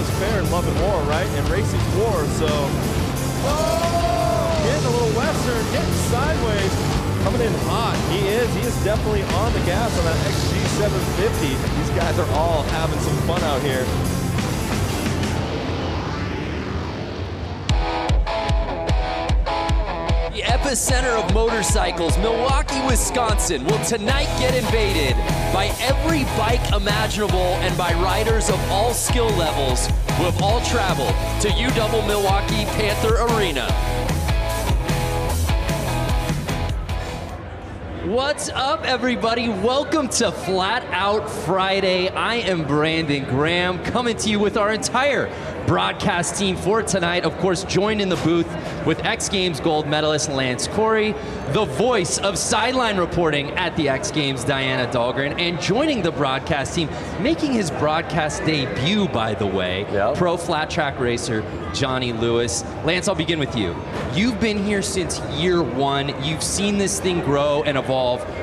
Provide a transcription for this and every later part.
is fair in love and war, right? And racing's war, so. Oh! Getting a little western, getting sideways. Coming in hot. He is definitely on the gas on that XG750. These guys are all having some fun out here. The epicenter of motorcycles, Milwaukee, Wisconsin, will tonight get invaded by every bike imaginable and by riders of all skill levels who have all traveled to UW Milwaukee Panther Arena. What's up, everybody? Welcome to Flat Out Friday. I am Brandon Graham, coming to you with our entire broadcast team for tonight. Of course, joined in the booth with X Games gold medalist Lance Corey, the voice of sideline reporting at the X Games, Diana Dahlgren, and joining the broadcast team, making his broadcast debut, by the way, pro flat track racer Johnny Lewis. Lance, I'll begin with you. You've been here since year one. You've seen this thing grow and evolve.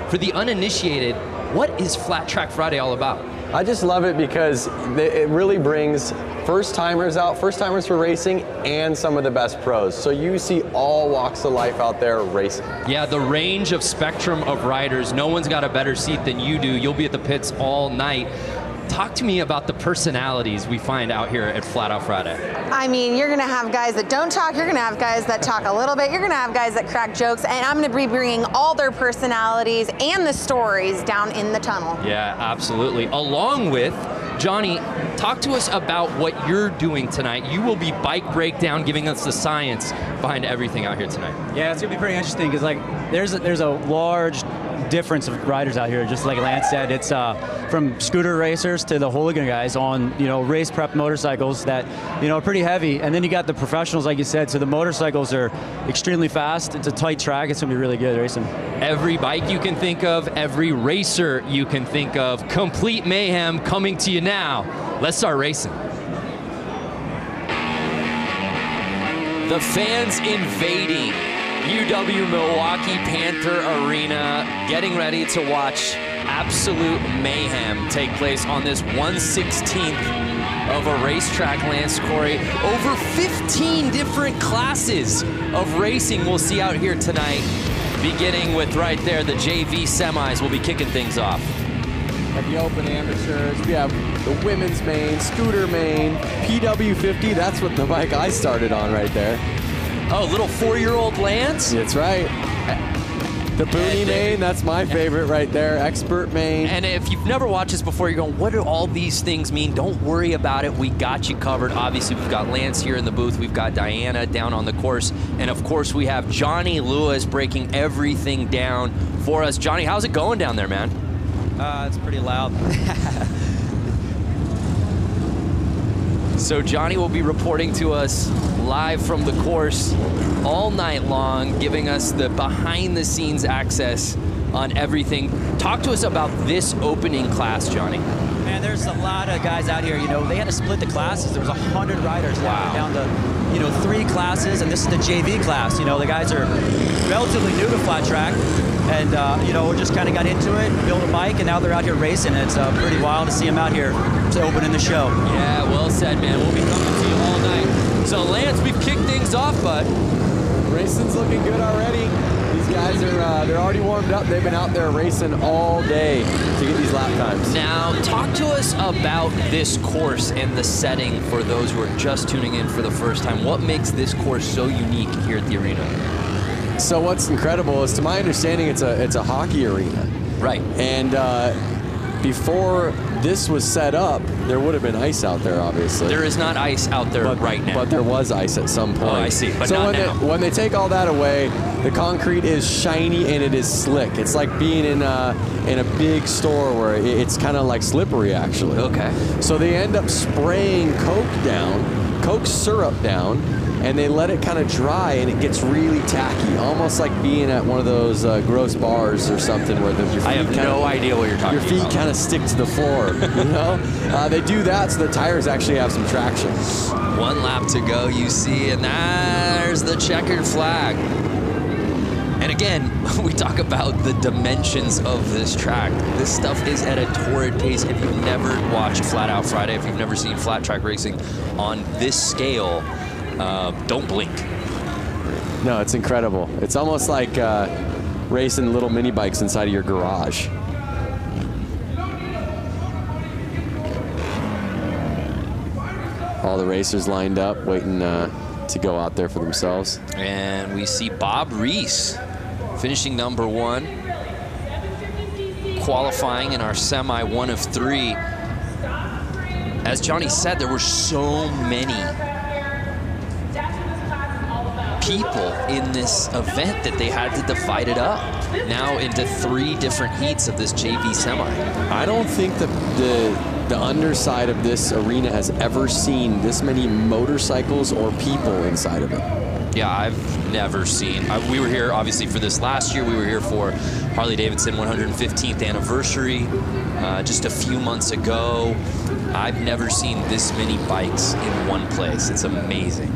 For the uninitiated, what is Flat Track Friday all about? I just love it because it really brings first-timers out, first-timers for racing, and some of the best pros. So you see all walks of life out there racing. Yeah, the range of spectrum of riders. No one's got a better seat than you do. You'll be at the pits all night. Talk to me about the personalities we find out here at Flat Out Friday. I mean, you're gonna have guys that don't talk, you're gonna have guys that talk a little bit, you're gonna have guys that crack jokes, and I'm gonna be bringing all their personalities and the stories down in the tunnel. Yeah, absolutely. Along with Johnny, talk to us about what you're doing tonight. You will be bike breakdown, giving us the science behind everything out here tonight. Yeah, it's gonna be pretty interesting because like there's a large difference of riders out here. Just like Lance said, it's from scooter racers to the hooligan guys on race prep motorcycles that are pretty heavy, and then you got the professionals, like you said. So the motorcycles are extremely fast. It's a tight track. It's gonna be really good racing. Every bike you can think of, every racer you can think of, complete mayhem coming to you now. Let's start racing. The fans invading UW Milwaukee Panther Arena, getting ready to watch absolute mayhem take place on this 1/16th of a racetrack, Lance Corey. Over 15 different classes of racing we'll see out here tonight, beginning with right there, the JV semis will be kicking things off. At the open amateurs, we have the women's main, scooter main, PW50, that's what the bike I started on right there. Oh, little 4-year-old Lance? That's right. The Boonie main, that's my favorite right there. Expert main. And if you've never watched this before, you're going, what do all these things mean? Don't worry about it. We got you covered. Obviously, we've got Lance here in the booth. We've got Diana down on the course. And of course, we have Johnny Lewis breaking everything down for us. Johnny, how's it going down there, man? It's pretty loud. So Johnny will be reporting to us live from the course all night long, giving us the behind-the-scenes access on everything. Talk to us about this opening class, Johnny. Man, there's a lot of guys out here. They had to split the classes. There was 100 riders down to 3 classes, and this is the JV class. The guys are relatively new to flat track, and we just kind of got into it, built a bike, and now they're out here racing. It's pretty wild to see them out here opening the show. Yeah, well said, man. We'll be coming to you all night. So, Lance, we've kicked things off, bud. Racing's looking good already. These guys are they're already warmed up. They've been out there racing all day to get these lap times. Now, talk to us about this course and the setting for those who are just tuning in for the first time. What makes this course so unique here at the arena? So what's incredible is, to my understanding, it's a hockey arena. Right. And before this was set up, there would have been ice out there, obviously. There is not ice out there right now. But there was ice at some point. Oh, I see, but so not now. when they take all that away, the concrete is shiny and it is slick. It's like being in a big store where it's kind of like slippery, actually. Okay. So they end up spraying Coke syrup down, and they let it kind of dry, and it gets really tacky, almost like being at one of those gross bars or something where your feet I have no idea what you're talking about. Your feet kind of stick to the floor, They do that so the tires actually have some traction. 1 lap to go, you see, and there's the checkered flag. And again, we talk about the dimensions of this track. This stuff is at a torrid pace. If you've never watched Flat Out Friday, if you've never seen flat track racing on this scale, don't blink. No, it's incredible. It's almost like racing little mini bikes inside of your garage. All the racers lined up, waiting to go out there for themselves. And we see Bob Reese finishing number 1, qualifying in our semi 1 of 3. As Johnny said, there were so many people in this event that they had to divide it up now into 3 different heats of this JV semi. I don't think that the underside of this arena has ever seen this many motorcycles or people inside of it. Yeah, I've never seen. We were here, obviously, for this last year. We were here for Harley-Davidson 115th anniversary just a few months ago. I've never seen this many bikes in one place. It's amazing.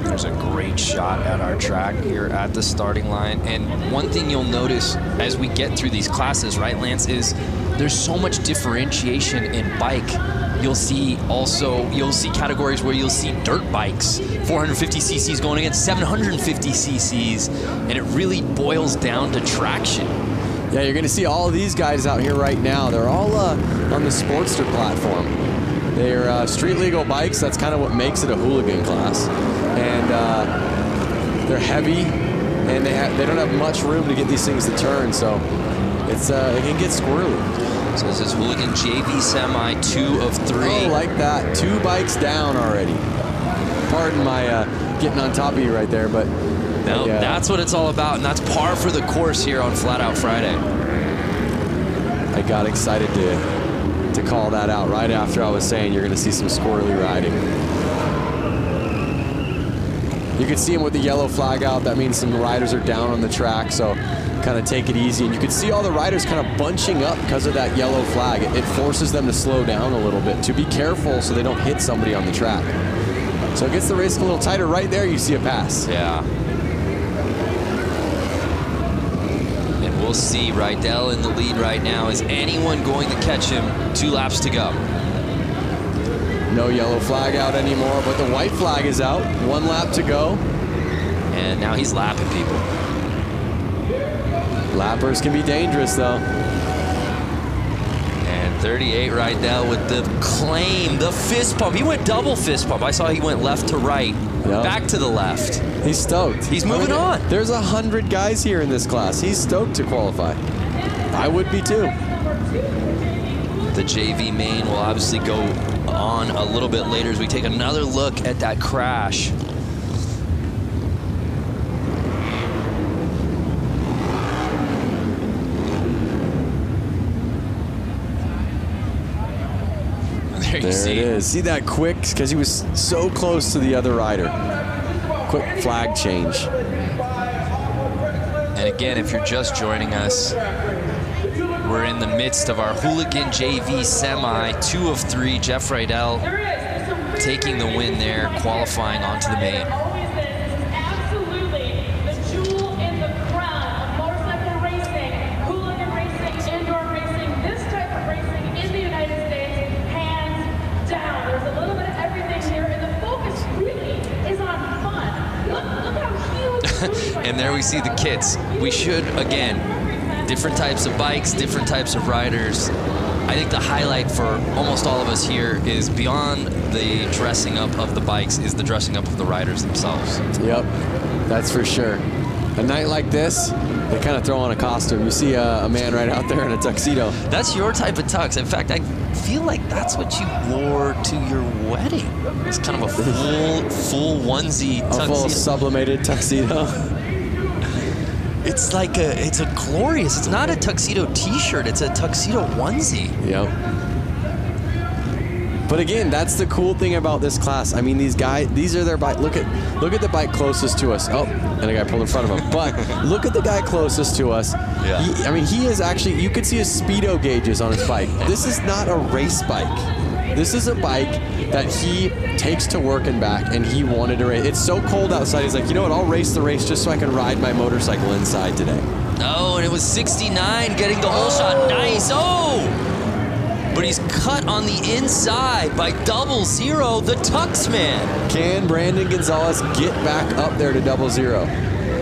There's a great shot at our track here at the starting line. And one thing you'll notice as we get through these classes, right, Lance, is there's so much differentiation in bike. You'll see categories where you'll see dirt bikes, 450 cc's going against 750 cc's, and it really boils down to traction. Yeah, you're going to see all of these guys out here right now. They're all on the Sportster platform. They're street legal bikes. That's kind of what makes it a hooligan class. And they're heavy, and they don't have much room to get these things to turn, so it can get squirrely. So this is hooligan JV semi 2 of 3. Oh, like that. 2 bikes down already. Pardon my getting on top of you right there, but no, that's what it's all about, and that's par for the course here on Flat Out Friday. I got excited to call that out right after I was saying you're going to see some squirrely riding. You can see them with the yellow flag out. That means some riders are down on the track, so kind of take it easy. And you can see all the riders kind of bunching up because of that yellow flag. It forces them to slow down a little bit, to be careful so they don't hit somebody on the track. So it gets the race a little tighter. Right there, you see a pass. Yeah. And we'll see Rydell in the lead right now. Is anyone going to catch him? 2 laps to go. No yellow flag out anymore, but the white flag is out. 1 lap to go. And now he's lapping people. Lappers can be dangerous, though. And 38 Rydell with the claim, the fist pump. He went double fist pump. I saw he went left to right, back to the left. He's stoked. He's moving on. There's 100 guys here in this class. He's stoked to qualify. I would be too. The JV main will obviously go on a little bit later as we take another look at that crash. There it is. See that quick? Because he was so close to the other rider. Quick flag change. And again, if you're just joining us, we're in the midst of our hooligan JV semi, 2 of 3. Jeff Rydell taking the win there, qualifying onto the main. Absolutely the jewel in the crown of motorcycle racing, hooligan racing, indoor racing, this type of racing in the United States, hands down. There's a little bit of everything here, and the focus really is on fun. Look how huge. And there we see the kits. We should, again, different types of bikes, different types of riders. I think the highlight for almost all of us here is beyond the dressing up of the bikes is the dressing up of the riders themselves. Yep, that's for sure. A night like this, they kind of throw on a costume. You see a man right out there in a tuxedo. That's your type of tux. In fact, I feel like that's what you wore to your wedding. It's kind of a full onesie tuxedo. A full sublimated tuxedo. It's like it's a glorious, it's not a tuxedo t-shirt, it's a tuxedo onesie. Yep. But again, that's the cool thing about this class. I mean, these are their bike. Look at the bike closest to us. Oh, and a guy pulled in front of him. But look at the guy closest to us. Yeah. He is actually, you could see his speedo gauges on his bike. This is not a race bike. This is a bike that he takes to work and back, and he wanted to race. It's so cold outside. He's like, you know what? I'll race the race just so I can ride my motorcycle inside today. Oh, and it was 69 getting the whole shot. Nice. Oh! But he's cut on the inside by 00, the Tux man. Can Brandon Gonzalez get back up there to 00?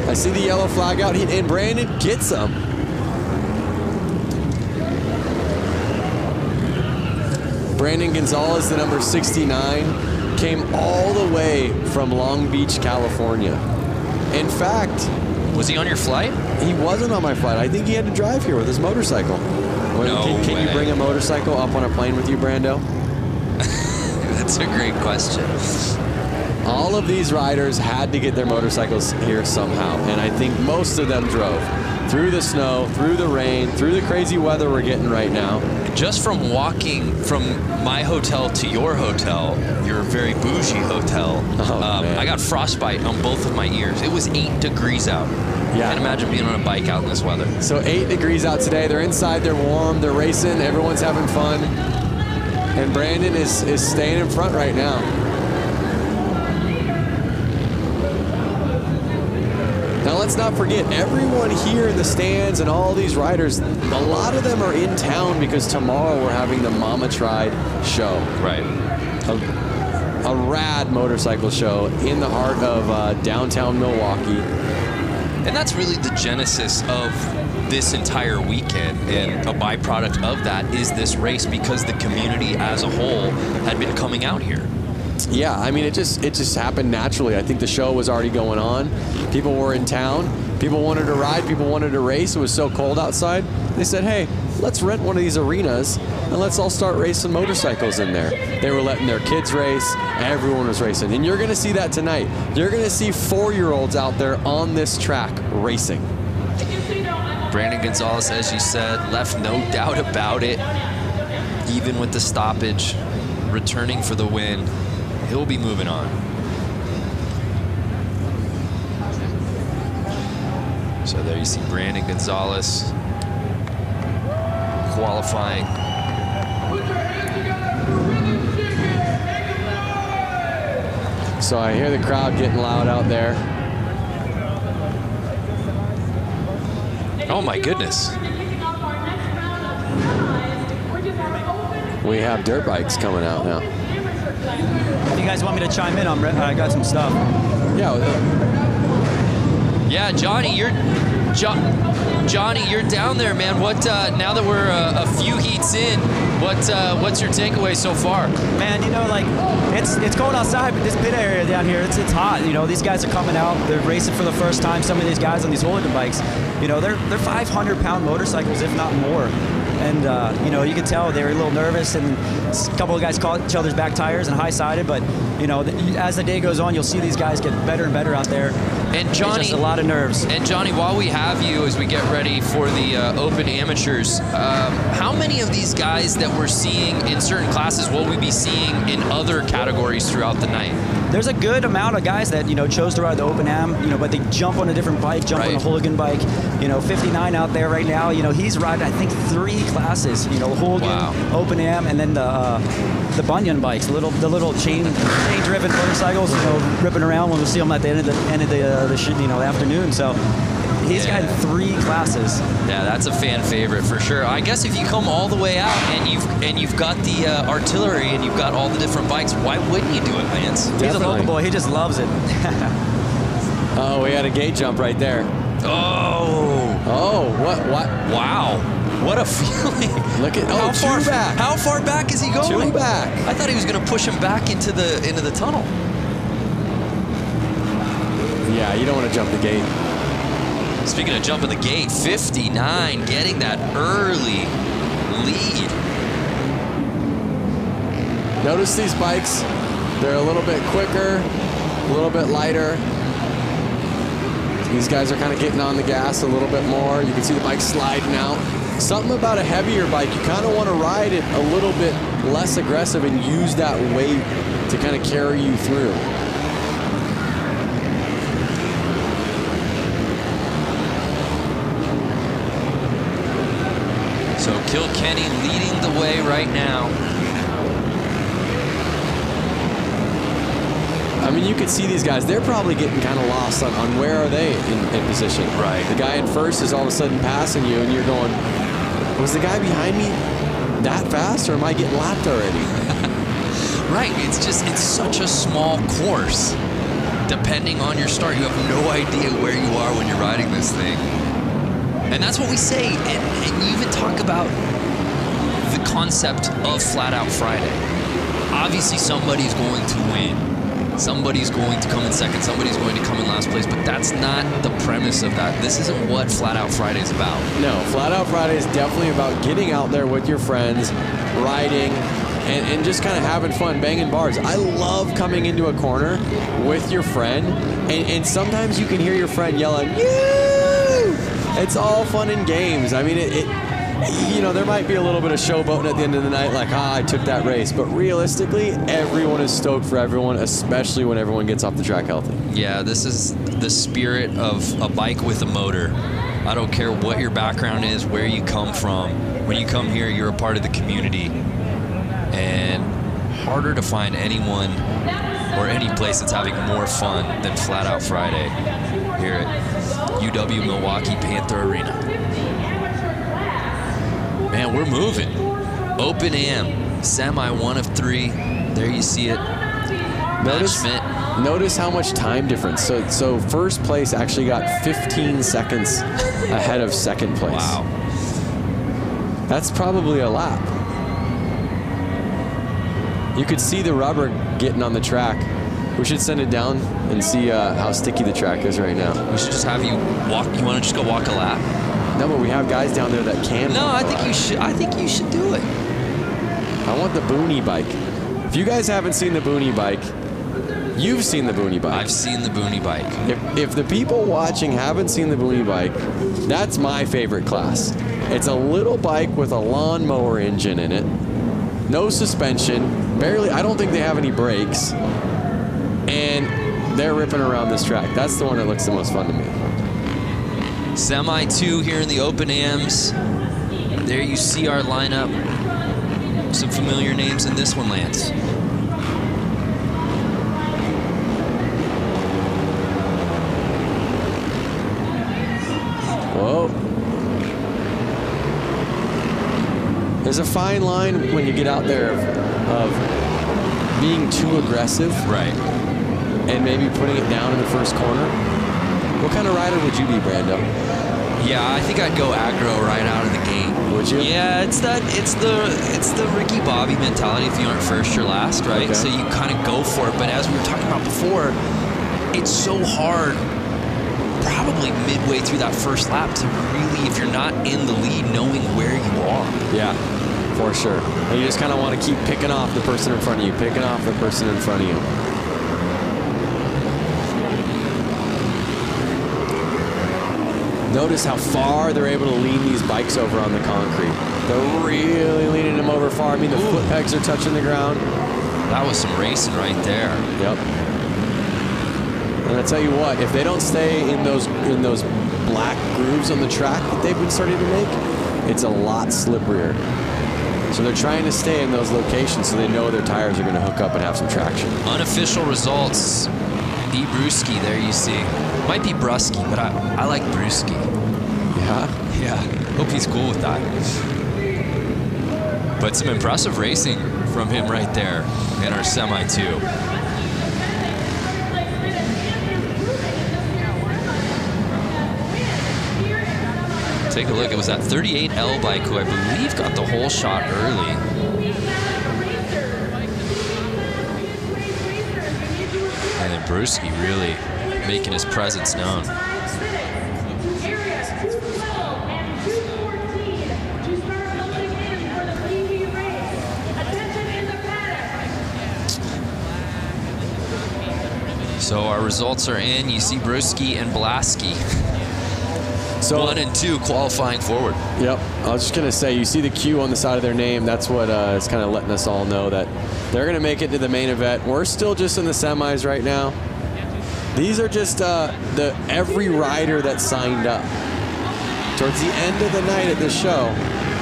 I see the yellow flag out, and Brandon gets him. Brandon Gonzalez, the number 69, came all the way from Long Beach, California. In fact, was he on your flight? He wasn't on my flight. I think he had to drive here with his motorcycle. Can you bring a motorcycle up on a plane with you, Brando? That's a great question. All of these riders had to get their motorcycles here somehow, and I think most of them drove through the snow, through the rain, through the crazy weather we're getting right now. Just from walking from my hotel to your hotel, your very bougie hotel, I got frostbite on both of my ears. It was 8 degrees out. Yeah. Can't imagine being on a bike out in this weather. So 8 degrees out today. They're inside, they're warm, they're racing, everyone's having fun. And Brandon is staying in front right now. Now let's not forget, everyone here in the stands and all these riders, a lot of them are in town because tomorrow we're having the Mama Tried show. Right. A rad motorcycle show in the heart of downtown Milwaukee. And that's really the genesis of this entire weekend, and a byproduct of that is this race because the community as a whole had been coming out here. Yeah, I mean, it just happened naturally. I think the show was already going on. People were in town. People wanted to ride. People wanted to race. It was so cold outside. They said, hey, let's rent one of these arenas and let's all start racing motorcycles in there. They were letting their kids race. Everyone was racing. And you're going to see that tonight. You're going to see 4-year-olds out there on this track racing. Brandon Gonzalez, as you said, left no doubt about it. Even with the stoppage, returning for the win. He'll be moving on. So there you see Brandon Gonzalez qualifying. So I hear the crowd getting loud out there. Oh my goodness. We have dirt bikes coming out now. You guys want me to chime in? I got some stuff. Yeah, Johnny, you're down there, man. What now that we're a few heats in, what's your takeaway so far? Man, you know, like it's cold outside, but this pit area down here, it's hot. You know, these guys are coming out, they're racing for the first time. Some of these guys on these hooligan bikes, you know, they're 500-pound motorcycles, if not more. And, you know, you could tell they were a little nervous, and a couple of guys caught each other's back tires and high-sided. But, you know, as the day goes on, you'll see these guys get better and better out there. And Johnny, just a lot of nerves. And Johnny, while we have you, as we get ready for the Open Amateurs, how many of these guys that we're seeing in certain classes will we be seeing in other categories throughout the night? There's a good amount of guys that, you know, chose to ride the Open Am, you know, but they jump on a different bike, jump on a hooligan bike. You know, 59 out there right now, you know, he's riding, I think, 3 classes, you know, hooligan, Open Am, and then the Bunyan bikes, the little chain-driven motorcycles, you know, ripping around when we see them at the end of the afternoon. So he's got 3 classes. Yeah, that's a fan favorite for sure. I guess if you come all the way out and you've got the artillery and you've got all the different bikes, why wouldn't you do it, Lance? Definitely. He's a local boy. He just loves it. Oh, we had a gate jump right there. Oh, what? Wow. What a feeling. Look at back. How far back is he going? 2 back. I thought he was going to push him back into the tunnel. Yeah, you don't want to jump the gate. Speaking of jumping the gate, 59 getting that early lead. Notice these bikes. They're a little bit quicker, a little bit lighter. These guys are kind of getting on the gas a little bit more. You can see the bike sliding out. Something about a heavier bike, you kind of want to ride it a little bit less aggressive and use that weight to kind of carry you through. So Kilkenny leading the way right now. I mean, you could see these guys, they're probably getting kind of lost on where are they in position. Right. The guy in first is all of a sudden passing you, and you're going, was the guy behind me that fast, or am I getting lapped already? Right, it's such a small course. Depending on your start, you have no idea where you are when you're riding this thing. And that's what we say, and you even talk about the concept of Flat Out Friday. Obviously, somebody's going to win. Somebody's going to come in second, somebody's going to come in last place, but that's not the premise of that. This isn't what Flat Out Friday is about. No, Flat Out Friday is definitely about getting out there with your friends, riding, and just kind of having fun, banging bars. I love coming into a corner with your friend, and sometimes you can hear your friend yelling, "Yoo!" It's all fun and games. I mean, you know, there might be a little bit of showboating at the end of the night, like, I took that race. But realistically, everyone is stoked for everyone, especially when everyone gets off the track healthy. Yeah, this is the spirit of a bike with a motor. I don't care what your background is, where you come from. When you come here, you're a part of the community. And harder to find anyone or any place that's having more fun than Flat Out Friday here at UW Milwaukee Panther Arena. Man, we're moving. Open Am, semi 1 of 3. There you see it. Notice how much time difference. So first place actually got 15 seconds ahead of second place. Wow. That's probably a lap. You could see the rubber getting on the track. We should send it down and see how sticky the track is right now. We should just have you walk. You want to just go walk a lap? No, but we have guys down there that can. No, I think you should. I think you should do it. I want the Boonie bike. If you guys haven't seen the Boonie bike, you've seen the Boonie bike. I've seen the Boonie bike. If the people watching haven't seen the Boonie bike, that's my favorite class. It's a little bike with a lawnmower engine in it, no suspension, barely. I don't think they have any brakes, and they're ripping around this track. That's the one that looks the most fun to me. Semi 2 here in the Open Ams. There you see our lineup. Some familiar names in this one, Lance. Whoa. There's a fine line when you get out there of being too aggressive. Right. And maybe putting it down in the first corner. What kind of rider would you be, Brando? Yeah, I think I'd go aggro right out of the gate. Would you? Yeah, it's the Ricky Bobby mentality. If you aren't first, you're last, right? Okay. So you kind of go for it. But as we were talking about before, it's so hard, probably midway through that first lap, to really, if you're not in the lead, knowing where you are. Yeah, for sure. And you just kind of want to keep picking off the person in front of you, picking off the person in front of you. Notice how far they're able to lean these bikes over on the concrete. They're really leaning them over far. I mean, the foot pegs are touching the ground. That was some racing right there. Yep. And I tell you what, if they don't stay in those black grooves on the track that they've been starting to make, it's a lot slipperier. So they're trying to stay in those locations so they know their tires are going to hook up and have some traction. Unofficial results. B. Brewski, there you see. Might be Brusky, but I like Brewski. Yeah? Yeah, hope he's cool with that. But some impressive racing from him right there in our Semi 2. Take a look, it was that 38L bike who I believe got the whole shot early. And then Brewski really making his presence known. So our results are in. You see Brewski and Blasky. So 1 and 2 qualifying forward. Yep. I was just going to say, you see the Q on the side of their name. That's what is kind of letting us all know that they're going to make it to the main event. We're still just in the semis right now. These are just every rider that signed up. Towards the end of the night at this show,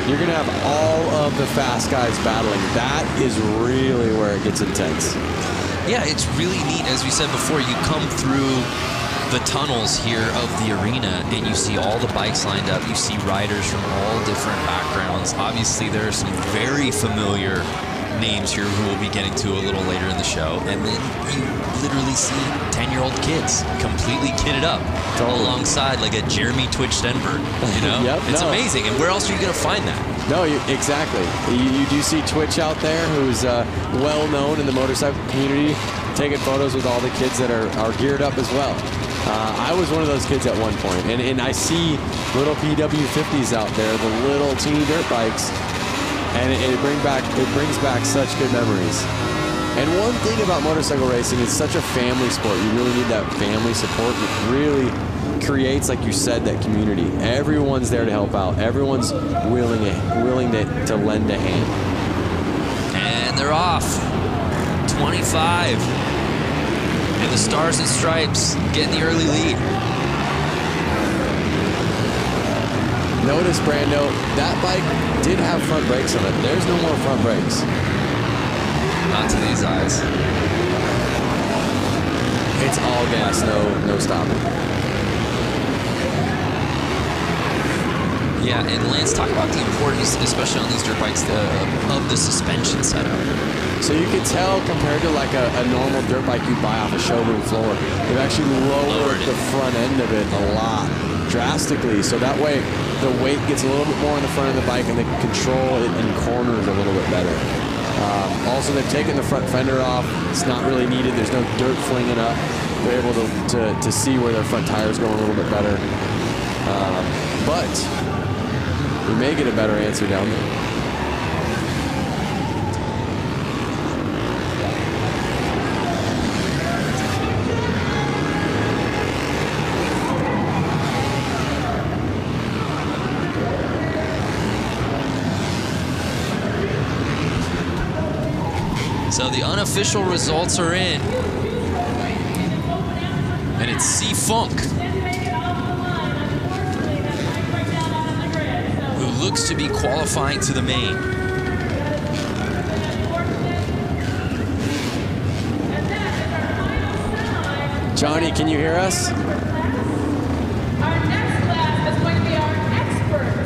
you're going to have all of the fast guys battling. That is really where it gets intense. Yeah, it's really neat. As we said before, you come through the tunnels here of the arena and you see all the bikes lined up. You see riders from all different backgrounds. Obviously, there are some very familiar names here who we'll be getting to a little later in the show. And then you literally see 10-year-old kids completely kitted up alongside like a Jeremy Twitch Stenberg, you know? Yep, it's amazing. And where else are you going to find that? No, exactly. You do see Twitch out there, who's well known in the motorcycle community, taking photos with all the kids that are geared up as well. I was one of those kids at one point, and I see little PW50s out there, the little teeny dirt bikes, and it brings back such good memories. And one thing about motorcycle racing, it's such a family sport. You really need that family support. It really creates, like you said, that community. Everyone's there to help out. Everyone's willing to lend a hand. And they're off. 25. And the Stars and Stripes getting the early lead. Notice, Brando, that bike did have front brakes on it. There's no more front brakes. Not to these eyes. It's all gas, no stopping. Yeah, and Lance, talk about the importance, especially on these dirt bikes, of the suspension setup. So you can tell compared to like a normal dirt bike you buy off a showroom floor, they've actually lowered the front end of it a lot, drastically. So that way the weight gets a little bit more on the front of the bike and they can control it in corners a little bit better. Also, they've taken the front fender off. It's not really needed. There's no dirt flinging up. They're able to see where their front tires go a little bit better. But we may get a better answer down there. So the unofficial results are in. And it's C-Funk, who looks to be qualifying to the main. Johnny, can you hear us?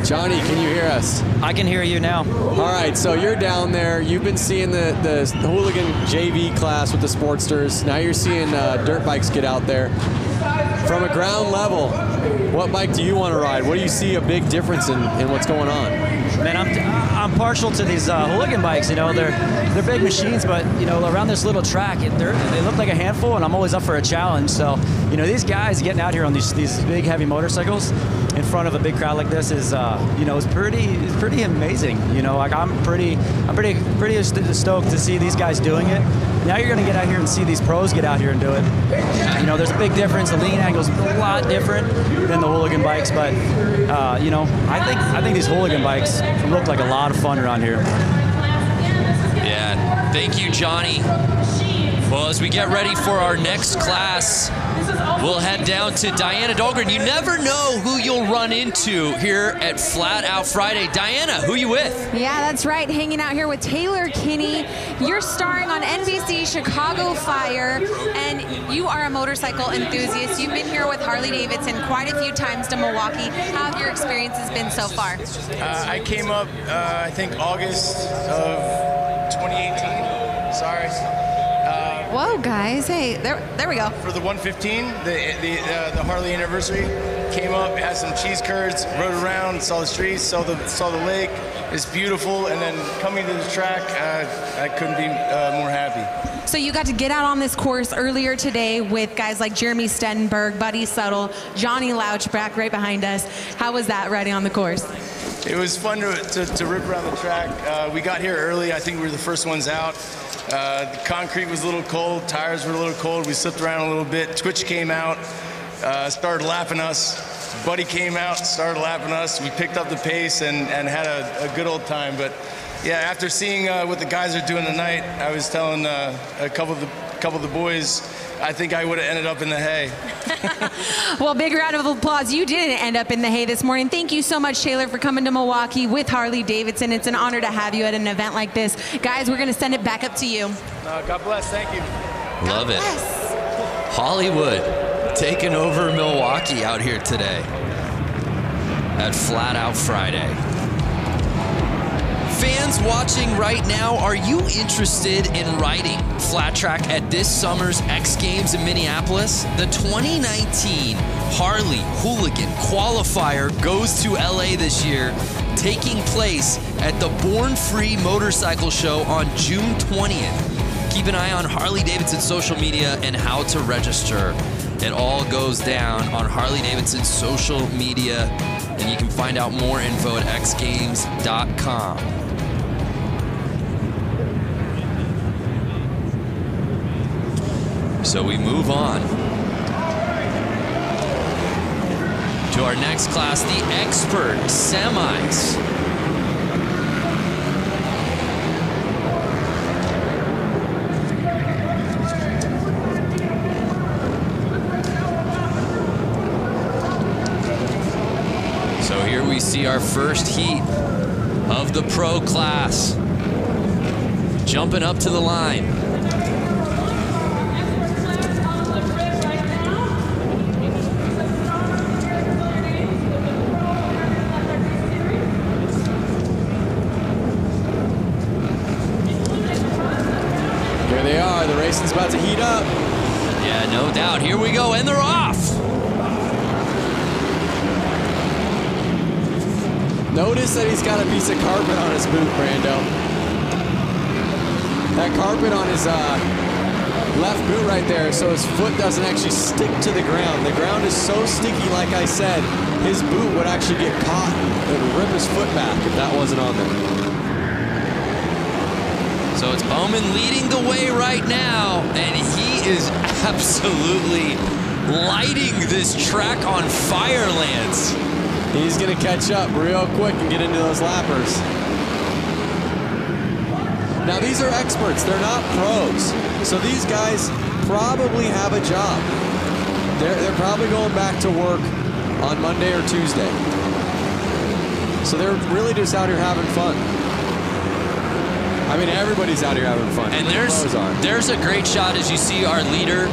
Johnny, can you hear us? I can hear you now. All right, so you're down there. You've been seeing the hooligan JV class with the Sportsters. Now you're seeing dirt bikes get out there. From a ground level, what bike do you want to ride? What do you see a big difference in what's going on? Man, I'm partial to these hooligan bikes. You know, they're big machines, but you know, around this little track, they look like a handful, and I'm always up for a challenge. So, you know, these guys getting out here on these big heavy motorcycles in front of a big crowd like this is, you know, it's pretty amazing. You know, like I'm pretty stoked to see these guys doing it. Now you're going to get out here and see these pros get out here and do it. You know, there's a big difference. The lean angle's a lot different than the hooligan bikes, but you know, I think these hooligan bikes look like a lot of fun around here. Yeah, thank you, Johnny. Well, as we get ready for our next class, we'll head down to Diana Dahlgren. You never know who you'll run into here at Flat Out Friday. Diana, who you with? Yeah, that's right. Hanging out here with Taylor Kinney. You're starring on NBC Chicago Fire, and you are a motorcycle enthusiast. You've been here with Harley-Davidson quite a few times to Milwaukee. How have your experiences been so far? I came up, I think, August of 2018. Sorry. Whoa, guys. Hey, there we go. For the 115, the Harley anniversary, came up, had some cheese curds, rode around, saw the streets, saw the lake. It's beautiful, and then coming to the track, I couldn't be more happy. So you got to get out on this course earlier today with guys like Jeremy Stenberg, Buddy Settle, Johnny Louchback right behind us. How was that riding on the course? It was fun to rip around the track. We got here early. I think we were the first ones out. The concrete was a little cold, tires were a little cold. We slipped around a little bit. Twitch came out, started lapping us. Buddy came out, started lapping us. We picked up the pace and had a good old time. But yeah, after seeing what the guys are doing tonight, I was telling a couple of the boys, I think I would have ended up in the hay. Well, big round of applause. You didn't end up in the hay this morning. Thank you so much, Taylor, for coming to Milwaukee with Harley-Davidson. It's an honor to have you at an event like this. Guys, we're going to send it back up to you. God bless. Thank you. Love it. Hollywood taking over Milwaukee out here today at Flat Out Friday. Fans watching right now, are you interested in riding flat track at this summer's X Games in Minneapolis? The 2019 Harley Hooligan Qualifier goes to LA this year, taking place at the Born Free Motorcycle Show on June 20th. Keep an eye on Harley-Davidson social media and how to register. It all goes down on Harley-Davidson social media, and you can find out more info at xgames.com. So we move on to our next class, the Expert Semis. So here we see our first heat of the pro class. Jumping up to the line. Here they are. The racing's about to heat up. Yeah, no doubt. Here we go, and they're off. Notice that he's got a piece of carpet on his boot, Brando. That carpet on his left boot right there, so his foot doesn't actually stick to the ground. The ground is so sticky, like I said, his boot would actually get caught. It would rip his foot back if that wasn't on there. So it's Bowman leading the way right now, and he is absolutely lighting this track on fire, Lance. He's going to catch up real quick and get into those lappers. Now, these are experts. They're not pros. So these guys probably have a job. They're probably going back to work on Monday or Tuesday. So they're really just out here having fun. I mean, everybody's out here having fun. And there's a great shot as you see our leader.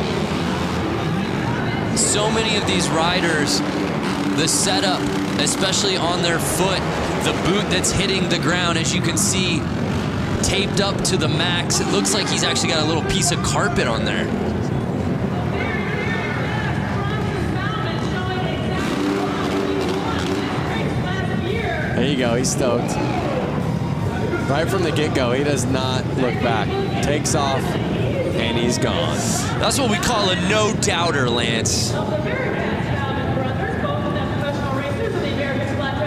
So many of these riders, the setup, especially on their foot, the boot that's hitting the ground, as you can see, taped up to the max. It looks like he's actually got a little piece of carpet on there. There you go, he's stoked. Right from the get-go, he does not look back. Takes off, and he's gone. That's what we call a no-doubter, Lance.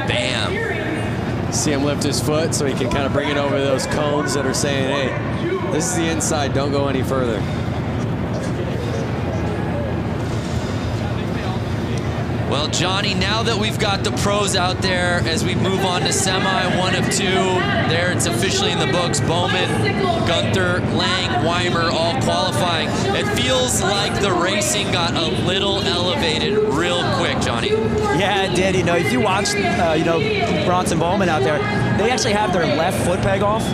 Bam. See him lift his foot so he can kind of bring it over those cones that are saying, hey, this is the inside, don't go any further. Well, Johnny, now that we've got the pros out there, as we move on to semi 1 of 2, there it's officially in the books. Bowman, Gunther, Lang, Weimer all qualifying. It feels like the racing got a little elevated real quick, Johnny. Yeah, it did. You know, if you watch, Bronson Bowman out there, they actually have their left foot peg off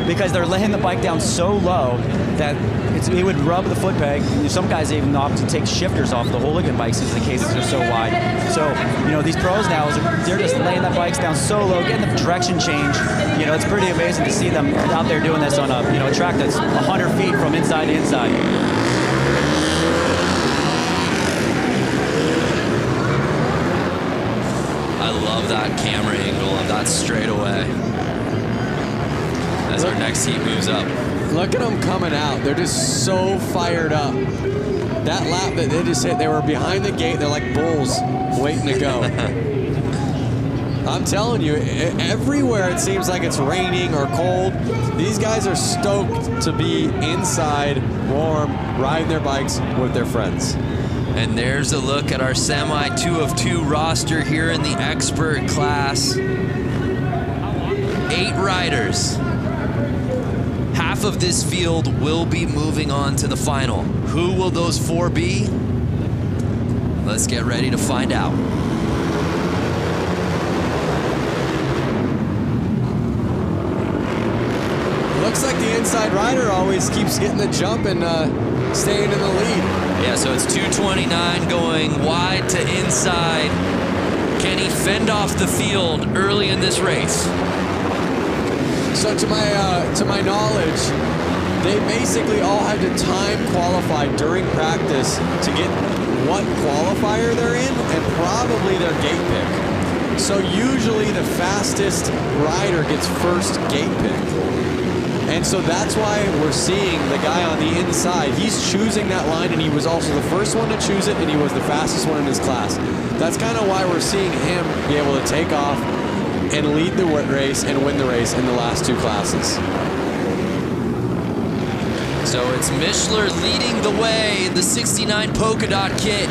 because they're laying the bike down so low that it would rub the foot peg. Some guys even opt to take shifters off the hooligan bikes because the cases are so wide. So, these pros now, they're just laying the bikes down so low, getting the direction change. It's pretty amazing to see them out there doing this on a track that's 100 feet from inside to inside. I love that camera angle of that straightaway as our next heat moves up. Look at them coming out. They're just so fired up. That lap that they just hit, they were behind the gate. They're like bulls waiting to go. I'm telling you, everywhere it seems like it's raining or cold. These guys are stoked to be inside, warm, riding their bikes with their friends. And there's a look at our semi 2 of 2 roster here in the expert class. 8 riders. Half of this field will be moving on to the final. Who will those 4 be? Let's get ready to find out. Looks like the inside rider always keeps getting the jump and staying in the lead. Yeah, so it's 229 going wide to inside. Can he fend off the field early in this race? So to my knowledge, they basically all had to time qualify during practice to get what qualifier they're in and probably their gate pick. So usually the fastest rider gets first gate pick. And so that's why we're seeing the guy on the inside. He's choosing that line, and he was also the first one to choose it, and he was the fastest one in his class. That's kind of why we're seeing him be able to take off and lead the race and win the race in the last 2 classes. So it's Mishler leading the way, the 69 polka dot kit.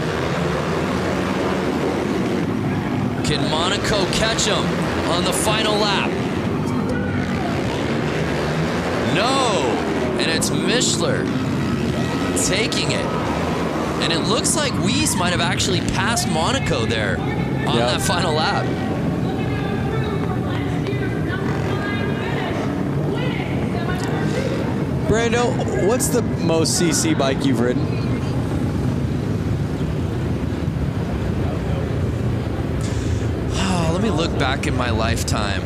Can Monaco catch him on the final lap? No, and it's Mishler taking it. And it looks like Weiss might have actually passed Monaco there on that final lap. Brando, what's the most CC bike you've ridden? Oh, let me look back in my lifetime.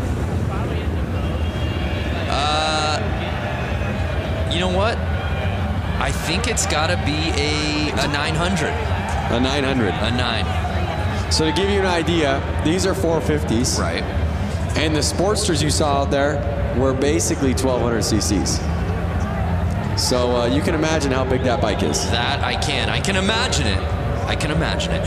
You know what? I think it's got to be a 900. A 900. A 9. So to give you an idea, these are 450s. Right. And the Sportsters you saw out there were basically 1200 cc's. So you can imagine how big that bike is. That I can. I can imagine it. I can imagine it.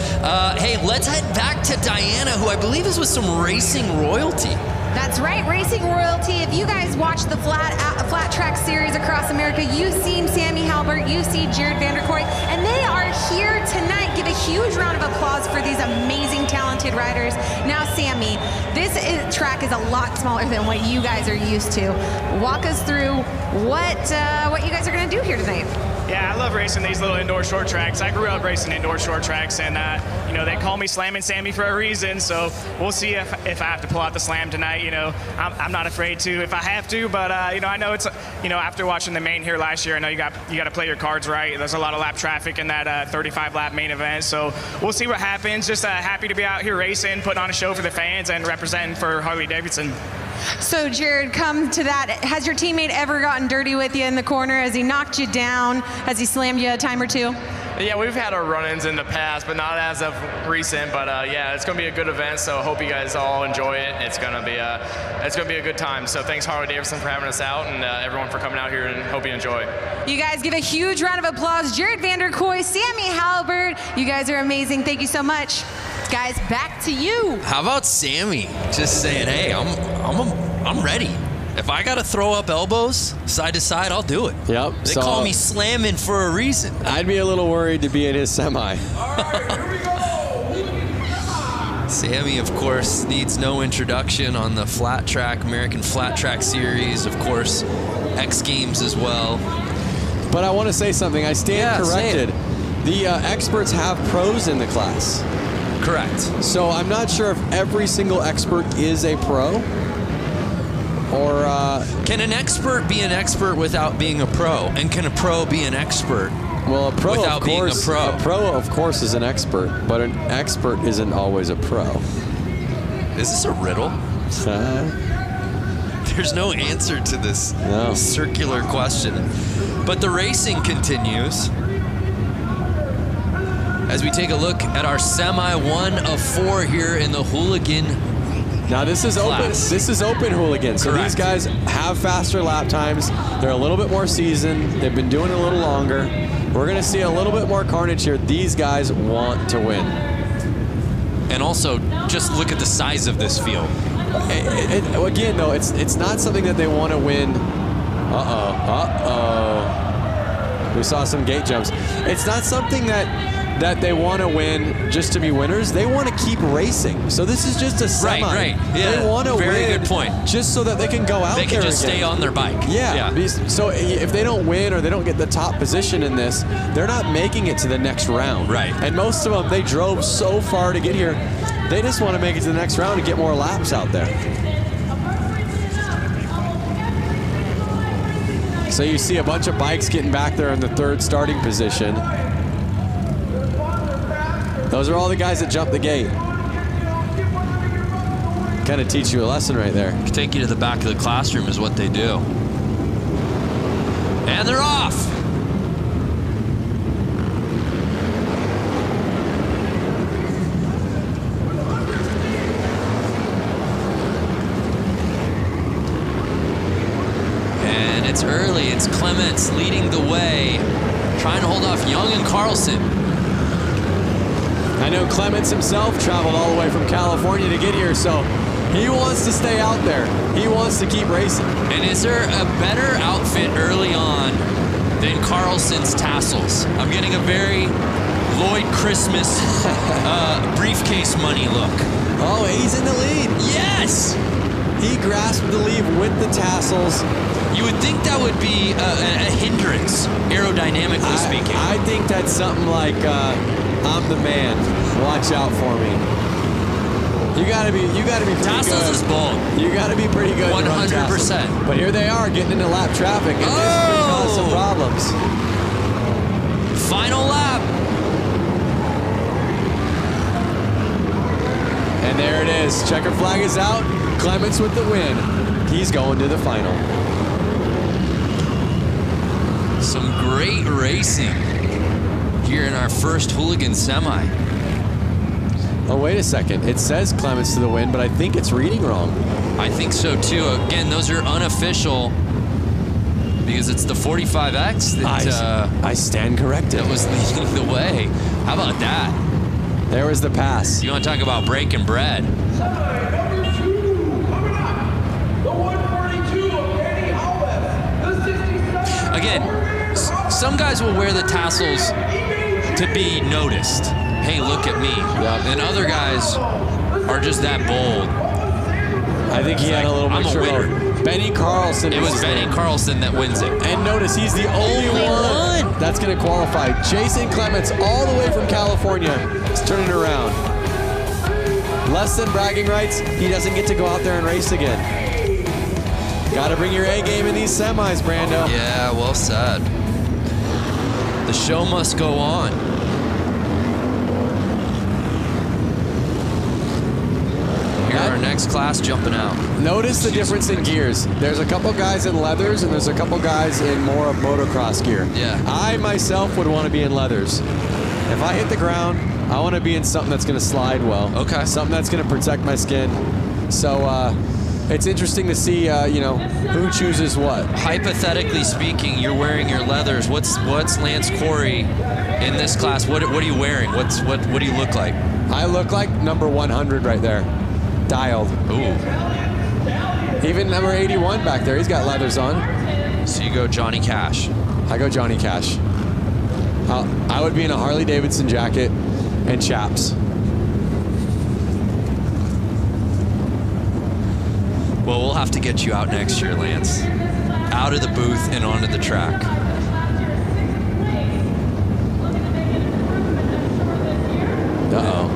Hey, let's head back to Diana, who I believe is with some racing royalty. That's right, racing royalty. If you guys watch the flat track series across America, you've seen Sammy Halbert, you see Jared Vanderkoy, and they are here tonight. Give a huge round of applause for these amazing, talented riders. Now, Sammy, this track is a lot smaller than what you guys are used to. Walk us through what you guys are going to do here tonight. Yeah, I love racing these little indoor short tracks. I grew up racing indoor short tracks, and you know, they call me Slamming Sammy for a reason. So we'll see if I have to pull out the slam tonight. You know, I'm not afraid to if I have to, but you know, I know it's, you know, after watching the main here last year, I know you got to play your cards right. There's a lot of lap traffic in that 35 lap main event, so we'll see what happens. Just happy to be out here racing, putting on a show for the fans, and representing for Harley-Davidson. So, Jared, come to that. Has your teammate ever gotten dirty with you in the corner? Has he knocked you down? Has he slammed you a time or two? Yeah, we've had our run-ins in the past, but not as of recent. But yeah, it's going to be a good event, so I hope you guys all enjoy it. It's going to be a good time. So thanks, Harley-Davidson, for having us out, and everyone for coming out here, and hope you enjoy. You guys give a huge round of applause. Jared Vanderkoy, Sammy Halbert, you guys are amazing. Thank you so much. Guys, back to you. How about Sammy just saying, hey, I'm ready. If I got to throw up elbows side to side, I'll do it. Yep. They call me slamming for a reason. I'd be a little worried to be in his semi. All right, here we go. Sammy, of course, needs no introduction on the flat track, American Flat Track Series, of course, X Games as well. But I want to say something. I stand corrected. The experts have pros in the class. Correct. So I'm not sure if every single expert is a pro. Or can an expert be an expert without being a pro? And can a pro be an expert without being a pro? A pro, of course, is an expert, but an expert isn't always a pro. Is this a riddle? There's no answer to this circular question. But the racing continues as we take a look at our semi 1 of 4 here in the hooligan. Now this is open. This is open hooligan. So these guys have faster lap times. They're a little bit more seasoned. They've been doing it a little longer. We're going to see a little bit more carnage here. These guys want to win. And also, just look at the size of this field. Again, though, it's not something that they want to win. We saw some gate jumps. It's not something that they want to win just to be winners. They want to keep racing. So this is just a semi. Right. Yeah. They want to win. Very good point. Just so that they can go out there. They can just again. stay on their bike. Yeah. So if they don't win or they don't get the top position in this, they're not making it to the next round. Right. And most of them, they drove so far to get here. They just want to make it to the next round and get more laps out there. So you see a bunch of bikes getting back there in the third starting position. Those are all the guys that jumped the gate. Kind of teach you a lesson right there. Take you to the back of the classroom is what they do. And they're off. And it's early. It's Clements leading the way, trying to hold off Young and Carlson. I know Clements himself traveled all the way from California to get here, so he wants to stay out there. He wants to keep racing. And is there a better outfit early on than Carlson's tassels? I'm getting a very Lloyd Christmas briefcase money look. Oh, he's in the lead. Yes! He grasped the lead with the tassels. You would think that would be a hindrance, aerodynamically speaking. I think that's something like, I'm the man. Watch out for me. You gotta be pretty tassels good. Is bold. You gotta be pretty good. 100%. But here they are getting into lap traffic, and this could cause some problems. Final lap. And there it is. Checker flag is out. Clements with the win. He's going to the final. Some great racing here in our first Hooligan Semi. Oh, wait a second. It says Clements to the win, but I think it's reading wrong. I think so, too. Again, those are unofficial because it's the 45X that I stand corrected. That was leading the way. How about that? There was the pass. You want to talk about breaking bread? Again, some guys will wear the tassels to be noticed. Hey, look at me. Yep. And other guys are just that bold. I think he had a little mixture of Benny Carlson. It was Benny Carlson that wins it. And notice he's the only one that's going to qualify. Jason Clements, all the way from California, is turning around. Less than bragging rights, he doesn't get to go out there and race again. Got to bring your A game in these semis, Brando. Yeah, well said. The show must go on. Here our next class jumping out. Notice the difference in gears. There's a couple guys in leathers and there's a couple guys in more of motocross gear. Yeah. I myself would want to be in leathers. If I hit the ground, I want to be in something that's going to slide well. Okay. Something that's going to protect my skin. So it's interesting to see, who chooses what. Hypothetically speaking, you're wearing your leathers. What's Lance Corey in this class? What are you wearing? What do you look like? I look like number 100 right there. Dialed. Ooh. Even number 81 back there, he's got leathers on. So you go Johnny Cash. I go Johnny Cash. I would be in a Harley-Davidson jacket and chaps. Well, we'll have to get you out next year, Lance. Out of the booth and onto the track. Uh-oh.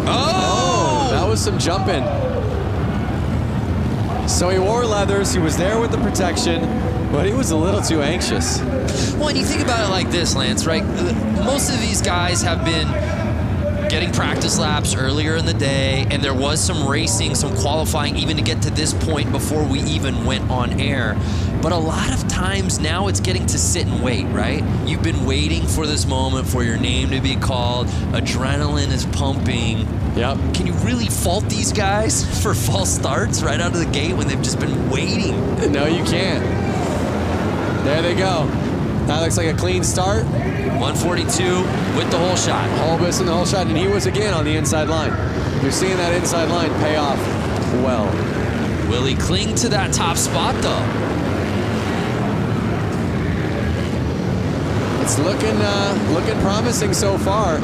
Oh, that was some jumping. So he wore leathers, he was there with the protection, but he was a little too anxious. Well, and you think about it like this, Lance, right? Most of these guys have been getting practice laps earlier in the day, and there was some racing, some qualifying, even to get to this point before we even went on air. But a lot of times now it's getting to sit and wait, right? You've been waiting for this moment for your name to be called. Adrenaline is pumping. Yep. Can you really fault these guys for false starts right out of the gate when they've just been waiting? No, you can't. There they go. That looks like a clean start. 142 with the hole shot. Holbus in the hole shot, and he was again on the inside line. You're seeing that inside line pay off well. Will he cling to that top spot, though? It's looking promising so far.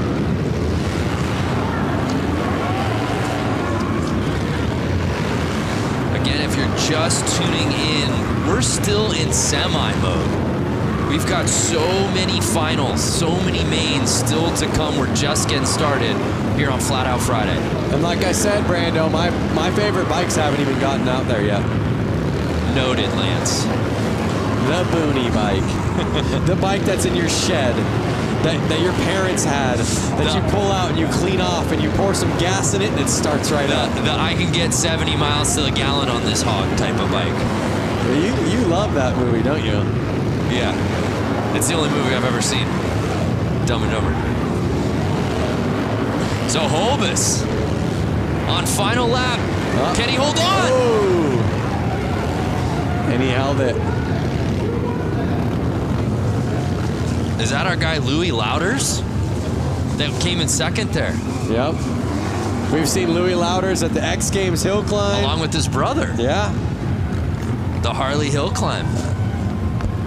Again, if you're just tuning in, we're still in semi mode. We've got so many finals, so many mains still to come. We're just getting started here on Flat Out Friday. And like I said, Brando, my favorite bikes haven't even gotten out there yet. Noted, Lance. The Boonie bike. The bike that's in your shed, that your parents had, that you pull out and you clean off and you pour some gas in it and it starts right up. I can get 70 miles to the gallon on this hog type of bike. You love that movie, don't you? Yeah. It's the only movie I've ever seen. Dumb and Dumber. So Holbus on final lap. Can he hold on? Oh. And he held it. Is that our guy Louis Louders that came in second there? Yep. We've seen Louis Louders at the X Games hill climb. Along with his brother. Yeah. The Harley hill climb.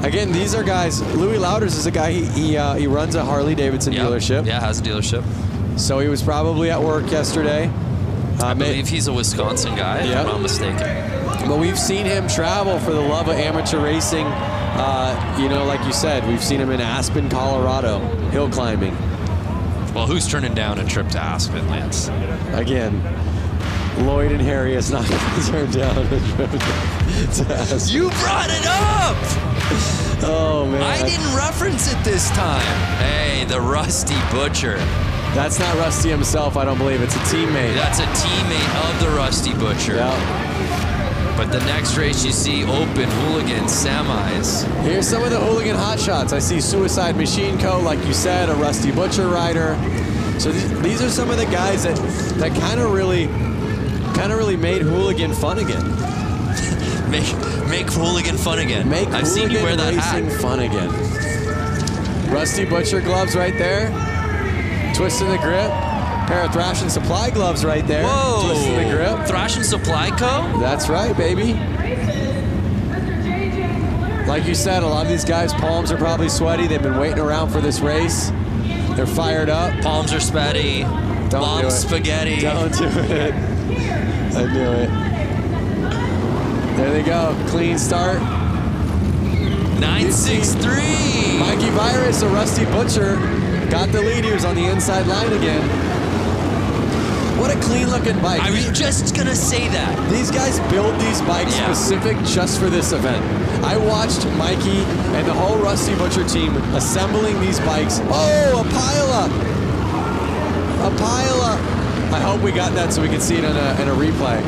Again, these are guys. Louis Louders is a guy. He runs a Harley-Davidson dealership. Yeah, has a dealership. So he was probably at work yesterday. I believe he's a Wisconsin guy, if I'm not mistaken. But we've seen him travel for the love of amateur racing. You know, like you said, we've seen him in Aspen, Colorado, hill climbing. Well, who's turning down a trip to Aspen, Lance? Again, Lloyd and Harry is not going to turn down a trip to Aspen. You brought it up! Oh, man. I didn't reference it this time. Hey, the Rusty Butcher. That's not Rusty himself, I don't believe. It's a teammate. That's a teammate of the Rusty Butcher. Yeah. But the next race you see open hooligan semis. Here's some of the hooligan hotshots. I see Suicide Machine Co., like you said, a Rusty Butcher rider. So these are some of the guys that kind of really made hooligan fun again. Make hooligan fun again. I've seen you wear that hat. Fun again. Rusty Butcher gloves right there. Twisting the grip. Pair of Thrash and Supply gloves right there. Whoa! Twisting the grip. Thrash and Supply Co.? That's right, baby. Like you said, a lot of these guys' palms are probably sweaty. They've been waiting around for this race. They're fired up. Palms are sweaty. Mom spaghetti. Don't do it. I knew it. There they go. Clean start. 963. Mikey Virus, a Rusty Butcher, got the lead. He was on the inside line again. What a clean looking bike. I was just going to say that. These guys build these bikes specific just for this event. I watched Mikey and the whole Rusty Butcher team assembling these bikes. Oh, a pileup. A pileup. I hope we got that so we can see it in a replay.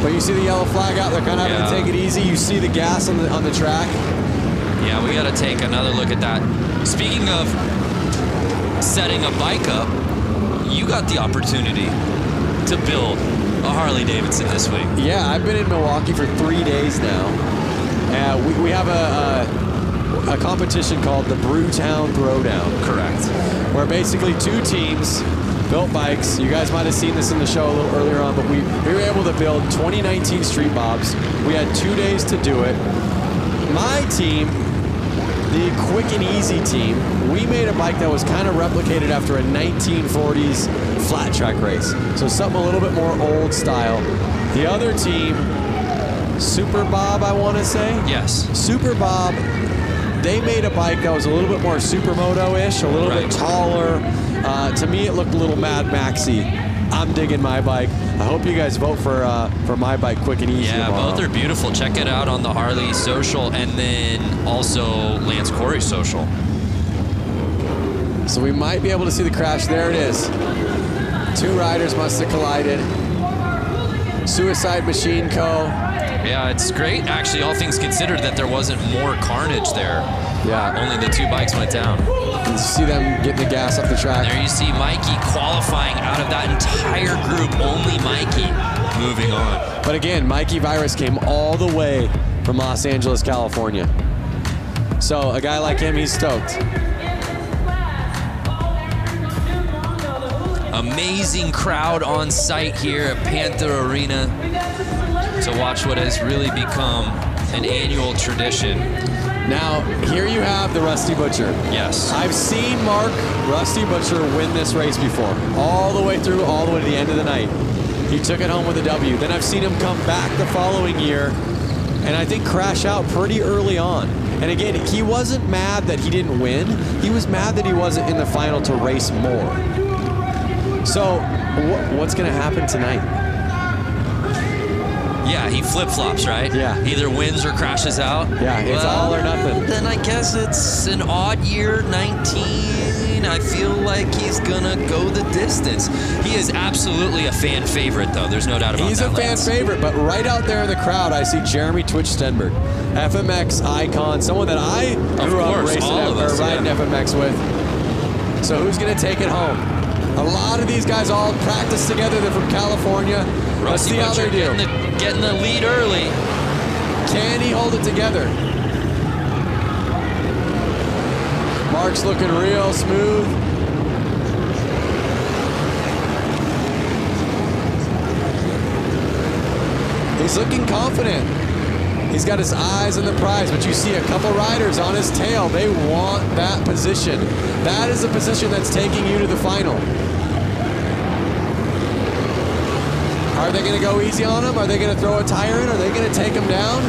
But you see the yellow flag out, they're kind of having to take it easy. You see the gas on the track. Yeah, we got to take another look at that. Speaking of setting a bike up, you got the opportunity to build a Harley-Davidson this week. Yeah, I've been in Milwaukee for 3 days now. We have a competition called the Brewtown Throwdown. Correct. Where basically two teams built bikes. You guys might have seen this in the show a little earlier on, but we were able to build 2019 Street Bobs. We had 2 days to do it. My team, the Quick and Easy team, we made a bike that was kind of replicated after a 1940s flat track race. So something a little bit more old style. The other team, Super Bob, I want to say? Yes. Super Bob, they made a bike that was a little bit more Supermoto-ish, a little bit taller. To me, it looked a little Mad Maxy. I'm digging my bike. I hope you guys vote for my bike, Quick and Easy. Yeah, tomorrow. both are beautiful. Check it out on the Harley social and then also Lance Corey's social. So we might be able to see the crash. There it is. Two riders must have collided. Suicide Machine Co. Yeah, it's great, actually, all things considered, that there wasn't more carnage there. Yeah. Only the 2 bikes went down. You see them getting the gas off the track. There you see Mikey qualifying out of that entire group. Only Mikey moving on. But again, Mikey Virus came all the way from Los Angeles, California. So a guy like him, he's stoked. Amazing crowd on site here at Panther Arena to watch what has really become an annual tradition. Now, here you have the Rusty Butcher. Yes. I've seen Mark Rusty Butcher win this race before, all the way through, all the way to the end of the night. He took it home with a W. Then I've seen him come back the following year and I think crash out pretty early on. And again, he wasn't mad that he didn't win. He was mad that he wasn't in the final to race more. So, what's going to happen tonight? Yeah, he flip-flops, right? Yeah. Either wins or crashes out. Yeah, it's all or nothing. Then I guess it's an odd year, 19. I feel like he's going to go the distance. He is absolutely a fan favorite, though. There's no doubt about that. He's a fan favorite, but right out there in the crowd, I see Jeremy Twitch Stenberg, FMX icon, someone that I grew up racing riding FMX with. So who's going to take it home? A lot of these guys all practice together. They're from California. Let's see how they do. Getting the lead early. Can he hold it together? Mark's looking real smooth. He's looking confident. He's got his eyes on the prize, but you see a couple riders on his tail. They want that position. That is the position that's taking you to the final. Are they going to go easy on him? Are they going to throw a tire in? Are they going to take him down?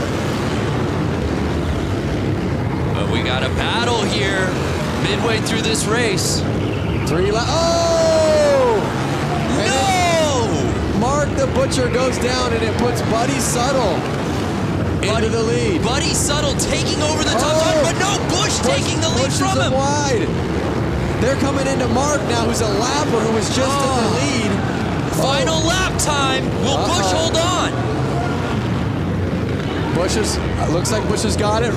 But we got a battle here midway through this race. Oh! No! Mark the Butcher goes down and it puts Buddy Suttle into the lead. Buddy Suttle taking over the top side, but no, Bush taking the lead from him. Wide. They're coming into Mark now, who's a lapper who was just in the lead. Final lap time. Will Bush hold on? Looks like Bush has got it.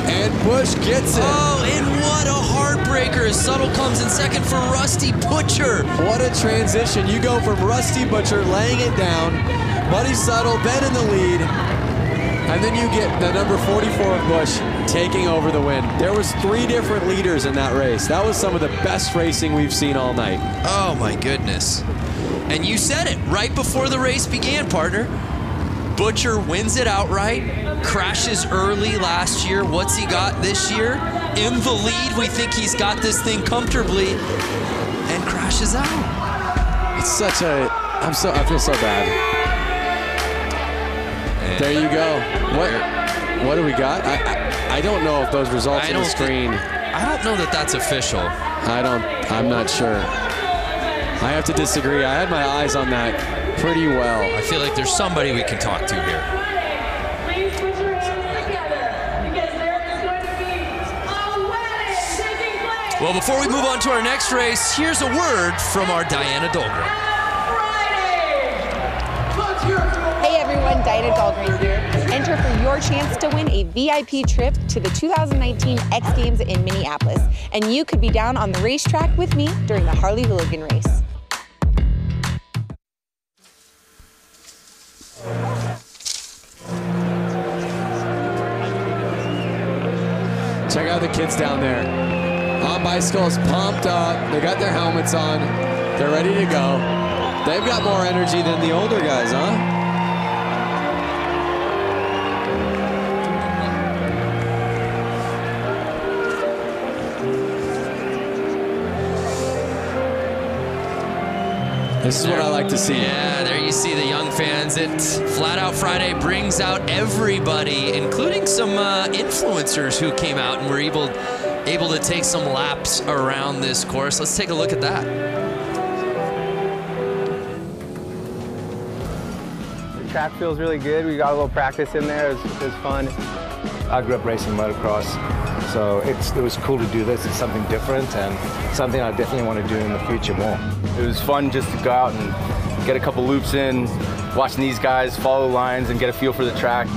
And Bush gets it. Oh, and what a heartbreaker. Suttle comes in second for Rusty Butcher. What a transition. You go from Rusty Butcher laying it down, Buddy Suttle then in the lead, and then you get the number 44 of Bush taking over the win. There was 3 different leaders in that race. That was some of the best racing we've seen all night. Oh my goodness. And you said it right before the race began, partner. Butcher wins it outright, crashes early last year. What's he got this year? In the lead, we think he's got this thing comfortably, and crashes out. It's such a, I feel so bad. And there you go. What do we got? I don't know if those results on the screen. I don't know that that's official. I'm not sure. I have to disagree. I had my eyes on that pretty well. I feel like there's somebody we can talk to here. Please put your hands together because there is going to be a wedding taking place. Well, before we move on to our next race, here's a word from our Diana Dahlgren. Hey everyone, Diana Dahlgren here. Enter for your chance to win a VIP trip to the 2019 X Games in Minneapolis. And you could be down on the racetrack with me during the Harley Hooligan race. Check out the kids down there. On bicycles, pumped up. They got their helmets on. They're ready to go. They've got more energy than the older guys, huh? This is what I like to see. Yeah, there you see the young fans. It Flat Out Friday brings out everybody, including some influencers who came out and were able to take some laps around this course. Let's take a look at that. The track feels really good. We got a little practice in there. It was fun. I grew up racing motocross, so it was cool to do this. It's something different and something I definitely want to do in the future more. It was fun just to go out and get a couple loops in, watching these guys follow lines and get a feel for the track.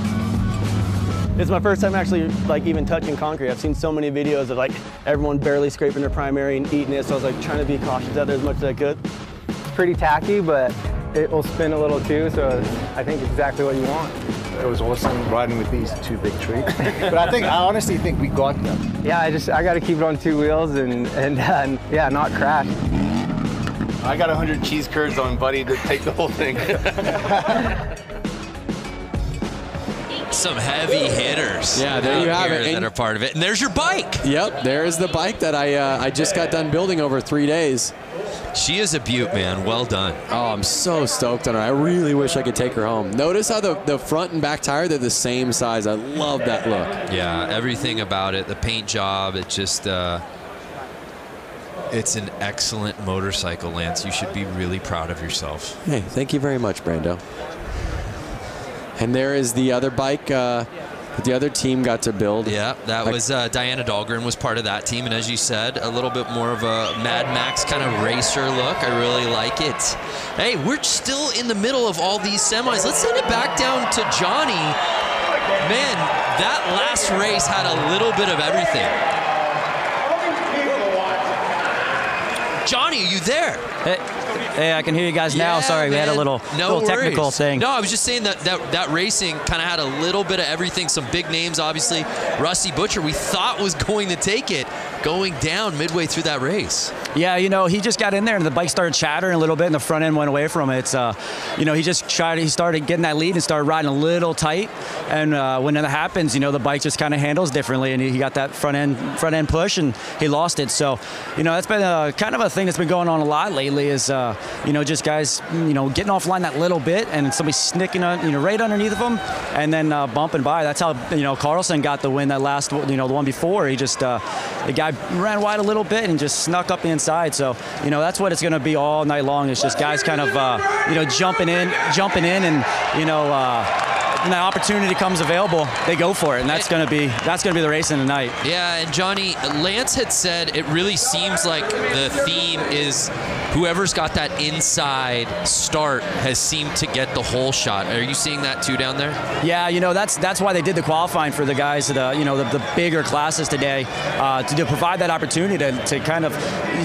It's my first time actually even touching concrete. I've seen so many videos of everyone barely scraping their primary and eating it, so I was trying to be cautious out there as much as I could. It's pretty tacky, but it will spin a little too, so I think it's exactly what you want. it was awesome riding with these two big trees. But I honestly think we got them. Yeah, I got to keep it on 2 wheels and yeah, not crash. I got 100 cheese curds on Buddy to take the whole thing. Some heavy hitters. Yeah, there you have it. That are part of it. And there's your bike. Yep, there's the bike that I just got done building over 3 days. She is a beaut, man. Well done. Oh, I'm so stoked on her. I really wish I could take her home. Notice how the front and back tire, they're the same size. I love that look. Yeah, everything about it. The paint job, it just, it's an excellent motorcycle, Lance. You should be really proud of yourself. Hey, thank you very much, Brando. And there is the other bike that the other team got to build. Yeah, that was Diana Dahlgren was part of that team. And as you said, a little bit more of a Mad Max kind of racer look. I really like it. Hey, we're still in the middle of all these semis. Let's send it back down to Johnny. Man, that last race had a little bit of everything. Johnny, are you there? Hey, I can hear you guys now. Sorry, we had a little technical thing. No, I was just saying that racing kind of had a little bit of everything. Some big names, obviously. Rusty Butcher, we thought was going to take it, going down midway through that race. Yeah, you know, he just got in there and the bike started chattering a little bit and the front end went away from it. It's, you know, he started getting that lead and started riding a little tight. And when that happens, you know, the bike just kind of handles differently and he got that front end push and he lost it. So, you know, that's been kind of a thing that's been going on a lot lately is, you know, just guys, you know, getting offline that little bit and somebody snicking, you know, right underneath of them and then bumping by. That's how, you know, Carlson got the win that last, you know, the one before. He just, the guy ran wide a little bit and just snuck up the inside. So, you know, that's what it's going to be all night long. It's just guys kind of, you know, jumping in and, you know, when that opportunity comes available, they go for it, and that's going to be the race in the night. Yeah, and Johnny, Lance had said it really seems like the theme is whoever's got that inside start has seemed to get the whole shot. Are you seeing that too down there? Yeah, you know, that's why they did the qualifying for the guys that you know, the bigger classes today to provide that opportunity to kind of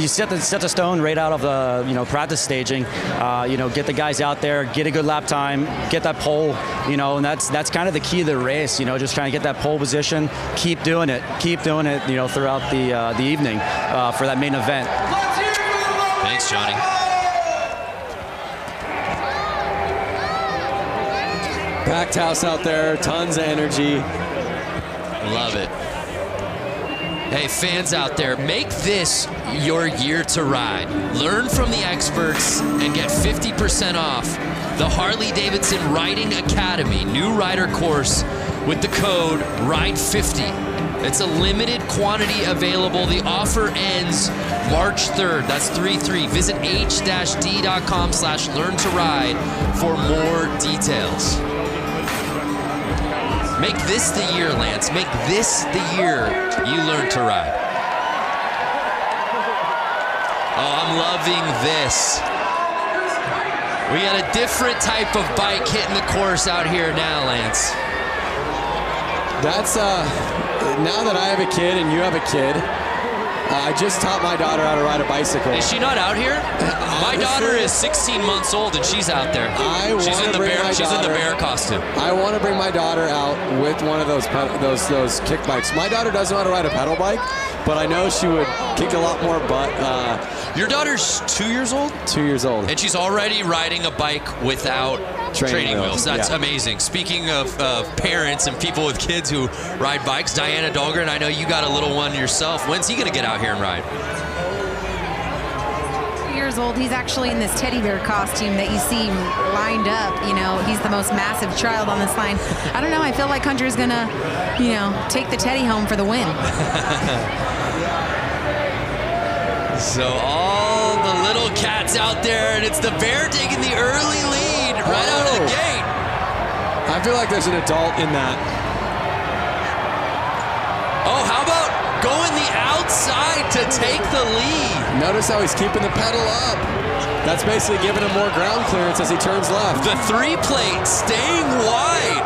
you set the stone right out of the, you know, practice staging. You know, get the guys out there, get a good lap time, get that pole, you know, and that's kind of the key to the race, you know, just trying to get that pole position, keep doing it, you know, throughout the evening for that main event. Thanks, Johnny. Packed house out there, tons of energy. Love it. Hey, fans out there, make this your year to ride. Learn from the experts and get 50% off the Harley-Davidson Riding Academy new rider course with the code RIDE50. It's a limited quantity available. The offer ends March 3rd. That's 3-3. Visit h-d.com/learn-to-ride for more details. Make this the year, Lance. Make this the year you learn to ride. Oh, I'm loving this. We got a different type of bike hitting the course out here now, Lance. That's, now that I have a kid and you have a kid, I just taught my daughter how to ride a bicycle. Is she not out here? My daughter is 16 months old and she's out there. She's in the bear costume. I want to bring my daughter out with one of those kick bikes. My daughter doesn't know how to ride a pedal bike, but I know she would kick a lot more butt. Your daughter's 2 years old? 2 years old. And she's already riding a bike without training wheels. That's amazing. Speaking of parents and people with kids who ride bikes, Diana Dahlgren, I know you got a little one yourself. When's he going to get out here and ride? 2 years old. He's actually in this teddy bear costume that you see lined up. You know, he's the most massive child on this line. I don't know. I feel like Hunter's going to, you know, take the teddy home for the win. So all the little cats out there, and it's the bear taking the early lead right out of the gate. I feel like there's an adult in that. Oh, how about going the outside to take the lead? Notice how he's keeping the pedal up. That's basically giving him more ground clearance as he turns left. The 3-plate staying wide,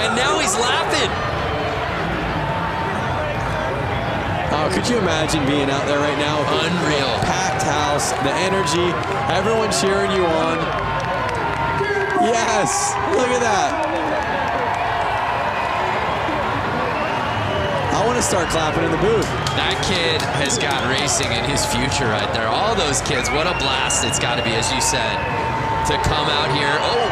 and now he's lapping. Oh, could you imagine being out there right now? Unreal. Packed house, the energy, everyone cheering you on. Yes, look at that. I want to start clapping in the booth. That kid has got racing in his future right there. All those kids, what a blast it's got to be, as you said, to come out here. Oh!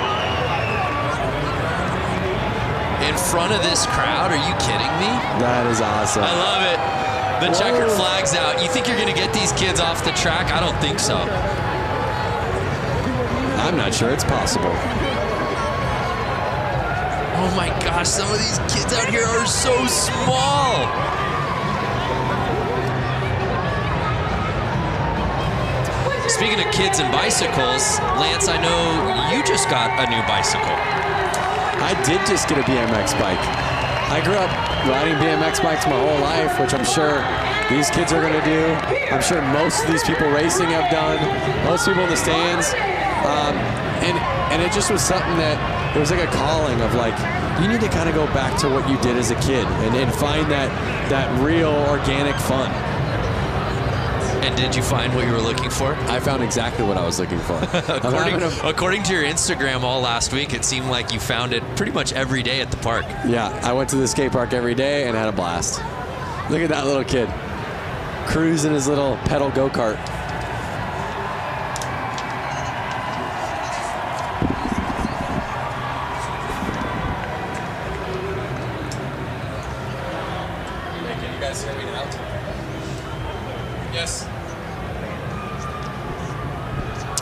In front of this crowd, are you kidding me? That is awesome. I love it. The checkered flag's out. You think you're going to get these kids off the track? I don't think so. I'm not sure it's possible. Oh my gosh, some of these kids out here are so small. Speaking of kids and bicycles, Lance, I know you just got a new bicycle. I did just get a BMX bike. I grew up riding BMX bikes my whole life, which I'm sure these kids are going to do. I'm sure most of these people racing have done. Most people in the stands. And it just was something that, it was like a calling of like, you need to kind of go back to what you did as a kid and find that real organic fun. And did you find what you were looking for? I found exactly what I was looking for. According to your Instagram all last week, it seemed like you found it pretty much every day at the park. Yeah, I went to the skate park every day and had a blast. Look at that little kid cruising his little pedal go-kart. Can you guys hear me now? Yes.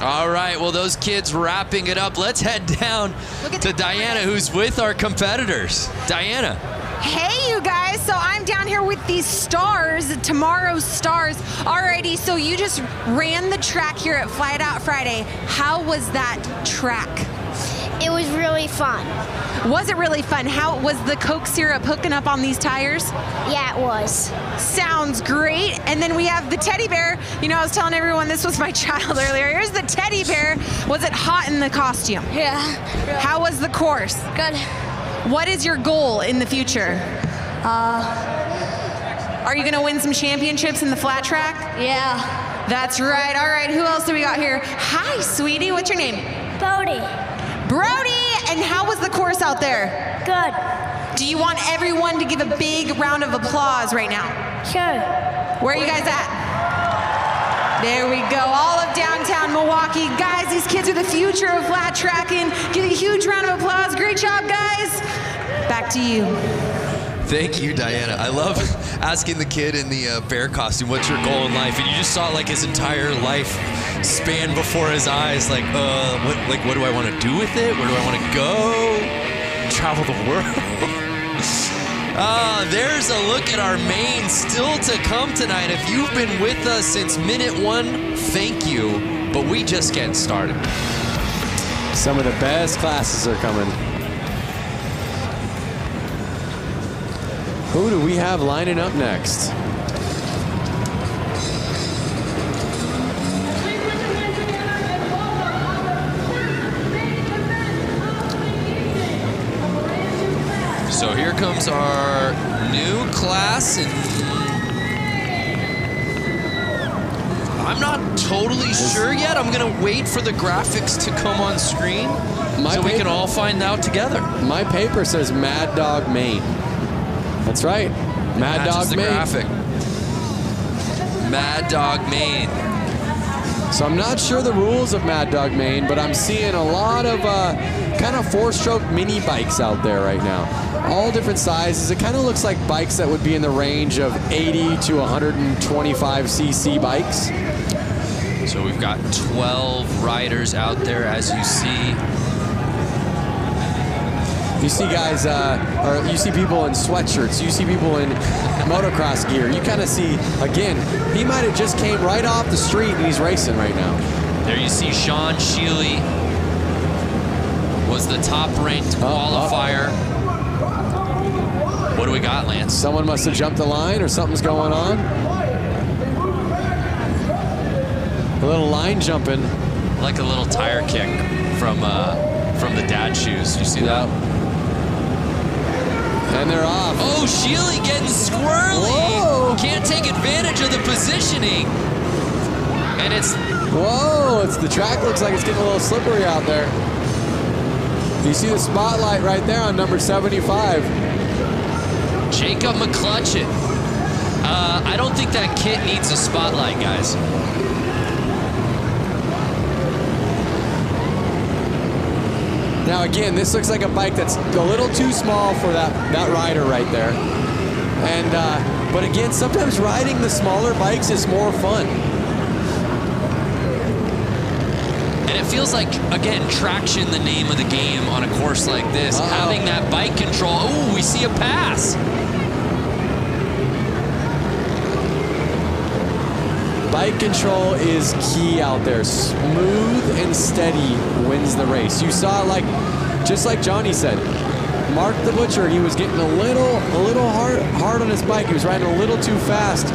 All right, well, those kids wrapping it up. Let's head down to Diana, who's with our competitors. Diana. Hey, you guys. So I'm down here with these stars, tomorrow's stars. Alrighty, so you just ran the track here at Flat Out Friday. How was that track? It was really fun. Was it really fun? How was the Coke syrup hooking up on these tires? Yeah, it was. Sounds great. And then we have the teddy bear. You know, I was telling everyone this was my child earlier. Here's the teddy bear. Was it hot in the costume? Yeah. How was the course? Good. What is your goal in the future? Are you going to win some championships in the flat track? Yeah. That's right. All right, who else do we got here? Hi, sweetie. What's your name? Brody. Brody, and how was the course out there? Good. Do you want everyone to give a big round of applause right now? Sure. Where are you guys at? There we go, all of downtown Milwaukee. Guys, these kids are the future of flat tracking. Give a huge round of applause. Great job, guys. Back to you. Thank you, Diana. I love asking the kid in the bear costume, what's your goal in life? And you just saw like his entire life span before his eyes. Like, what do I want to do with it? Where do I want to go? Travel the world. There's a look at our main still to come tonight. If you've been with us since minute one, thank you. But we just getting started. Some of the best classes are coming. Who do we have lining up next? So here comes our new class, and I'm not totally sure yet. I'm gonna wait for the graphics to come on screen so we can all find out together. My paper says Mad Dog Maine. That's right, Mad Dog the Maine. Graphic. Mad Dog Maine. So I'm not sure the rules of Mad Dog Maine, but I'm seeing a lot of kind of four-stroke mini bikes out there right now. All different sizes. It kind of looks like bikes that would be in the range of 80 to 125 cc bikes. So we've got 12 riders out there, as you see. You see guys, or you see people in sweatshirts, you see people in motocross gear. You kind of see, again, he might have just came right off the street and he's racing right now. There you see Sean Sheely was the top-ranked qualifier. What do we got, Lance? Someone must have jumped the line or something's going on. A little line jumping. Like a little tire kick from the dad shoes. You see that? And they're off. Oh, Sheely getting squirrely. Whoa. Can't take advantage of the positioning. And it's... Whoa, the track looks like it's getting a little slippery out there. You see the spotlight right there on number 75. Jacob McClutchin. I don't think that kit needs a spotlight, guys. Now again, this looks like a bike that's a little too small for that rider right there. And but again, sometimes riding the smaller bikes is more fun. And it feels like, again, traction, the name of the game on a course like this. Having that bike control. Oh, we see a pass. Bike control is key out there. Smooth and steady wins the race. You saw, like, just like Johnny said, Mark the Butcher, he was getting a little hard on his bike. He was riding a little too fast.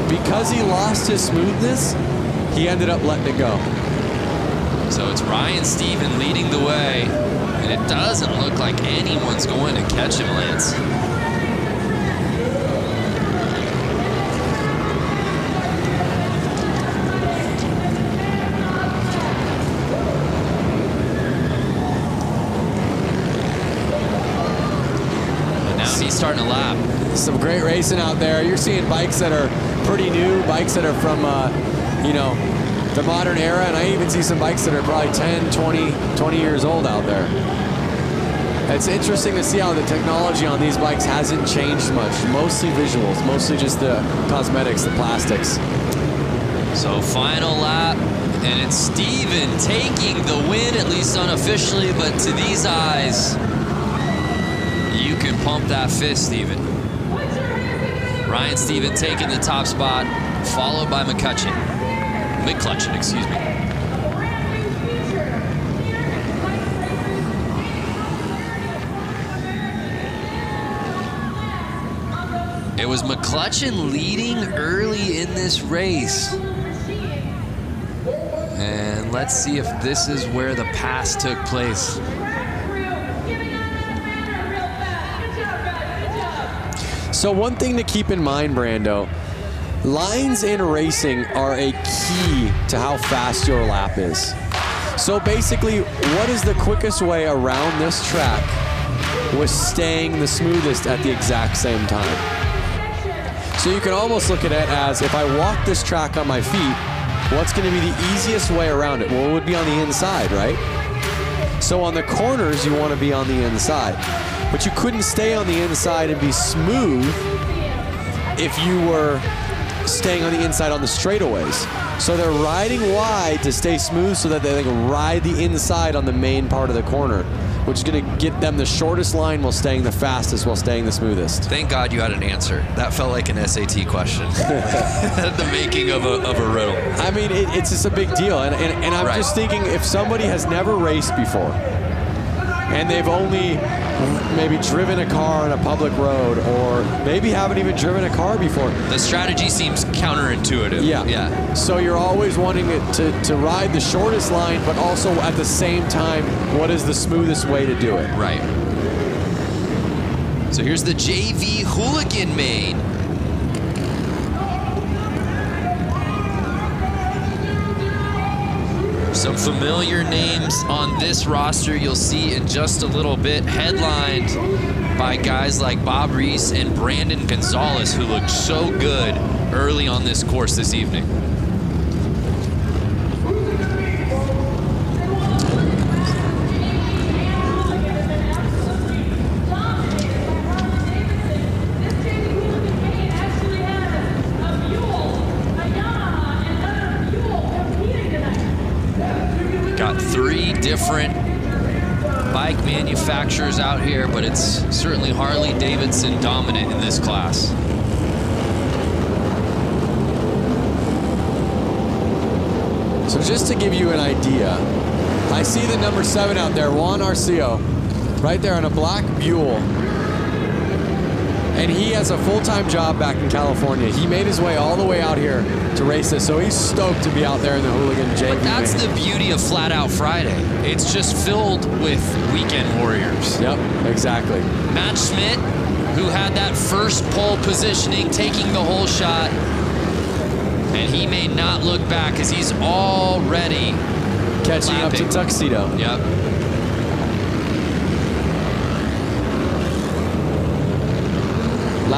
Because he lost his smoothness, he ended up letting it go. So it's Ryan Stephen leading the way, and it doesn't look like anyone's going to catch him, Lance. Starting to lap. Some great racing out there. You're seeing bikes that are pretty new, bikes that are from, you know, the modern era, and I even see some bikes that are probably 10, 20 years old out there. It's interesting to see how the technology on these bikes hasn't changed much. Mostly visuals, mostly just the cosmetics, the plastics. So final lap, and it's Steven taking the win, at least unofficially, but to these eyes, you can pump that fist, Steven. Ryan Stephen taking the top spot, followed by McClutchin, excuse me. It was McClutchin leading early in this race. And let's see if this is where the pass took place. So one thing to keep in mind, Brando, lines in racing are a key to how fast your lap is. So basically, what is the quickest way around this track with staying the smoothest at the exact same time? So you can almost look at it as, if I walk this track on my feet, what's going to be the easiest way around it? Well, it would be on the inside, right? So on the corners, you want to be on the inside. But you couldn't stay on the inside and be smooth if you were staying on the inside on the straightaways. So they're riding wide to stay smooth so that they can ride the inside on the main part of the corner, which is going to get them the shortest line while staying the fastest, while staying the smoothest. Thank God you had an answer. That felt like an SAT question. The making of a riddle. I mean, it's just a big deal. And I'm just thinking, if somebody has never raced before, and they've only maybe driven a car on a public road, or maybe haven't even driven a car before. The strategy seems counterintuitive. Yeah. So you're always wanting it to ride the shortest line, but also at the same time, what is the smoothest way to do it? Right. So here's the JV Hooligan main. Some familiar names on this roster you'll see in just a little bit, headlined by guys like Bob Reese and Brandon Gonzalez, who looked so good early on this course this evening. Different bike manufacturers out here, but it's certainly Harley-Davidson dominant in this class. So just to give you an idea, I see the number 7 out there, Juan Arceo, right there on a black Buell. And he has a full-time job back in California. He made his way all the way out here to race this, so he's stoked to be out there in the Hooligan JV. But that's the beauty of Flat Out Friday. It's just filled with weekend warriors. Yep, exactly. Matt Schmidt, who had that first pole positioning, taking the whole shot, and he may not look back because he's already catching lapping up to Tuxedo. Yep.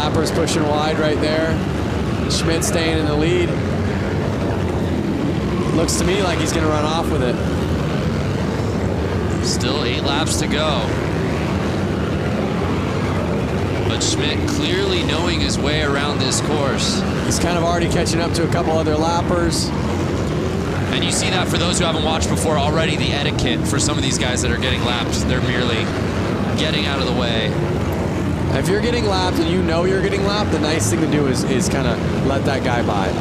lappers pushing wide right there. Schmidt staying in the lead. Looks to me like he's going to run off with it. Still 8 laps to go. But Schmidt clearly knowing his way around this course. He's kind of already catching up to a couple other lappers. And you see that for those who haven't watched before already, the etiquette for some of these guys that are getting lapped. They're merely getting out of the way. If you're getting lapped and you know you're getting lapped, the nice thing to do is kind of let that guy by.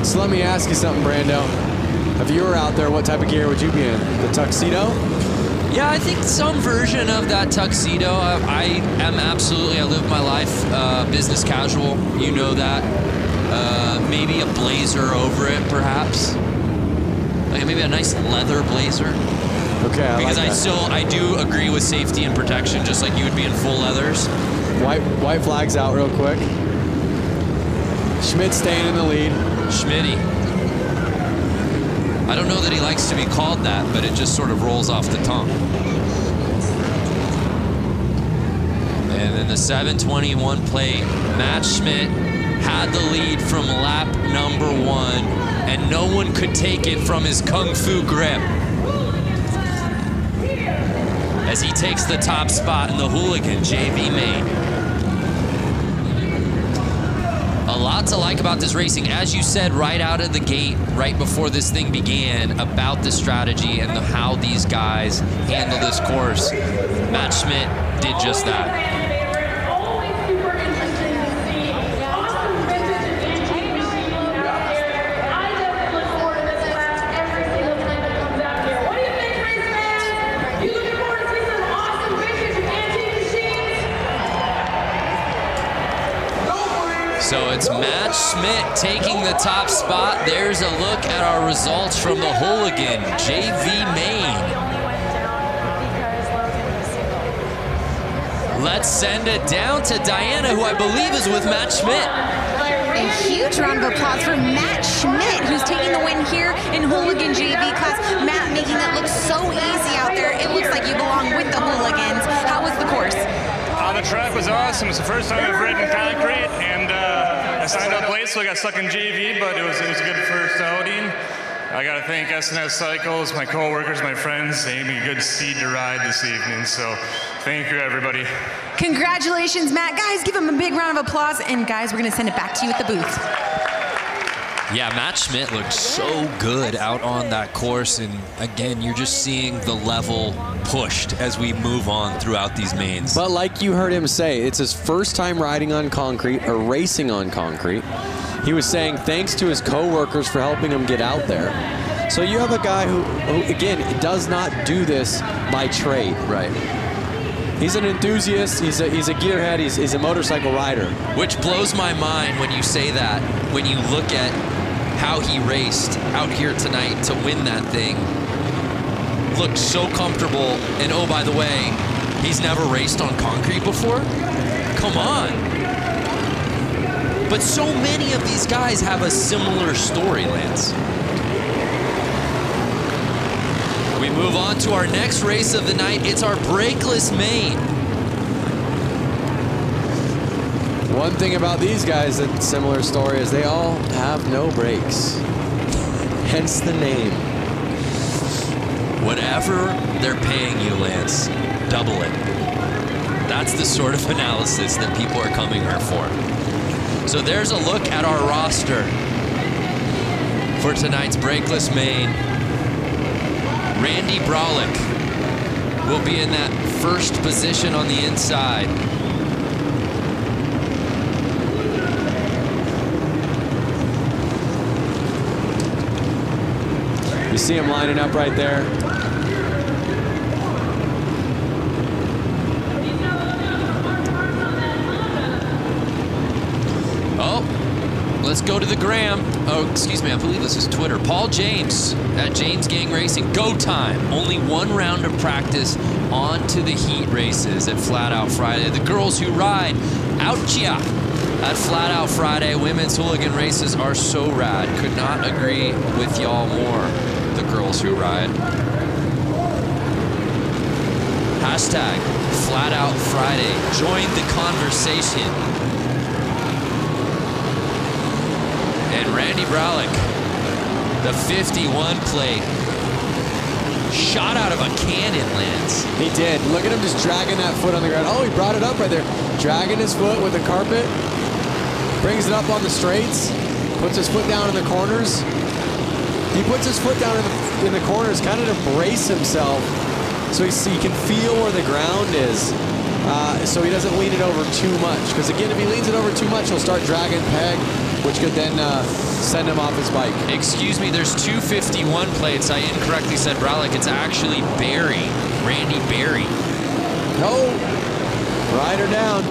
So let me ask you something, Brando. If you were out there, what type of gear would you be in? The tuxedo? Yeah, I think some version of that tuxedo. I live my life business casual. You know that. Maybe a blazer over it, perhaps. Like maybe a nice leather blazer. Okay, because I do agree with safety and protection, just like you would be in full leathers. White flag's out real quick. Schmidt staying in the lead. Schmitty. I don't know that he likes to be called that, but it just sort of rolls off the tongue. And then the 721 plate, Matt Schmidt had the lead from lap number 1, and no one could take it from his kung fu grip. As he takes the top spot in the Hooligan JV main. A lot to like about this racing. As you said right out of the gate, right before this thing began, about the strategy and how these guys handle this course. Matt Schmidt did just that. So it's Matt Schmidt taking the top spot. There's a look at our results from the Hooligan JV main. Let's send it down to Diana, who I believe is with Matt Schmidt. A huge round of applause for Matt Schmidt, who's taking the win here in Hooligan JV class. Matt making it look so easy out there. It looks like you belong with the Hooligans. How was the course? The track was awesome. It's the first time I've ridden concrete, and I signed up late, so I got stuck in JV, but it was a good first outing. I got to thank SNS Cycles, my co-workers, my friends. They gave me a good seed to ride this evening, so thank you, everybody. Congratulations, Matt. Guys, give him a big round of applause, and guys, we're going to send it back to you at the booth. Yeah, Matt Schmidt looked so good out on that course, and again, you're just seeing the level pushed as we move on throughout these mains. But like you heard him say, it's his first time riding on concrete or racing on concrete. He was saying thanks to his co-workers for helping him get out there. So you have a guy who again, does not do this by trade. Right. He's an enthusiast, he's a gearhead, he's a motorcycle rider. Which blows my mind when you say that, when you look at how he raced out here tonight to win that thing. Looked so comfortable, and oh, by the way, he's never raced on concrete before? Come on. But so many of these guys have a similar story, Lance. We move on to our next race of the night. It's our brakeless main. One thing about these guys that's similar story is they all have no brakes. Hence the name. Whatever they're paying you, Lance, double it. That's the sort of analysis that people are coming here for. So there's a look at our roster for tonight's brakeless main. Randy Brolick will be in that first position on the inside. You see him lining up right there. Oh, let's go to the gram. Oh, excuse me, I believe this is Twitter. Paul James at James Gang Racing. Go time. Only one round of practice on to the heat races at Flat Out Friday. The girls who ride out ya at Flat Out Friday. Women's hooligan races are so rad. Could not agree with y'all more. The girls who ride. Hashtag Flat Out Friday. Join the conversation. And Randy Bralick, the 51 plate, shot out of a cannon, Lance. He did. Look at him just dragging that foot on the ground. Oh, he brought it up right there. Dragging his foot with the carpet. Brings it up on the straights. Puts his foot down in the corners. He puts his foot down in the corners kind of to brace himself so he can feel where the ground is. So he doesn't lean it over too much. Because again, if he leans it over too much, he'll start dragging peg, which could then send him off his bike. Excuse me, there's 251 plates. I incorrectly said Bralick. It's actually Barry, Randy Barry. No, rider down.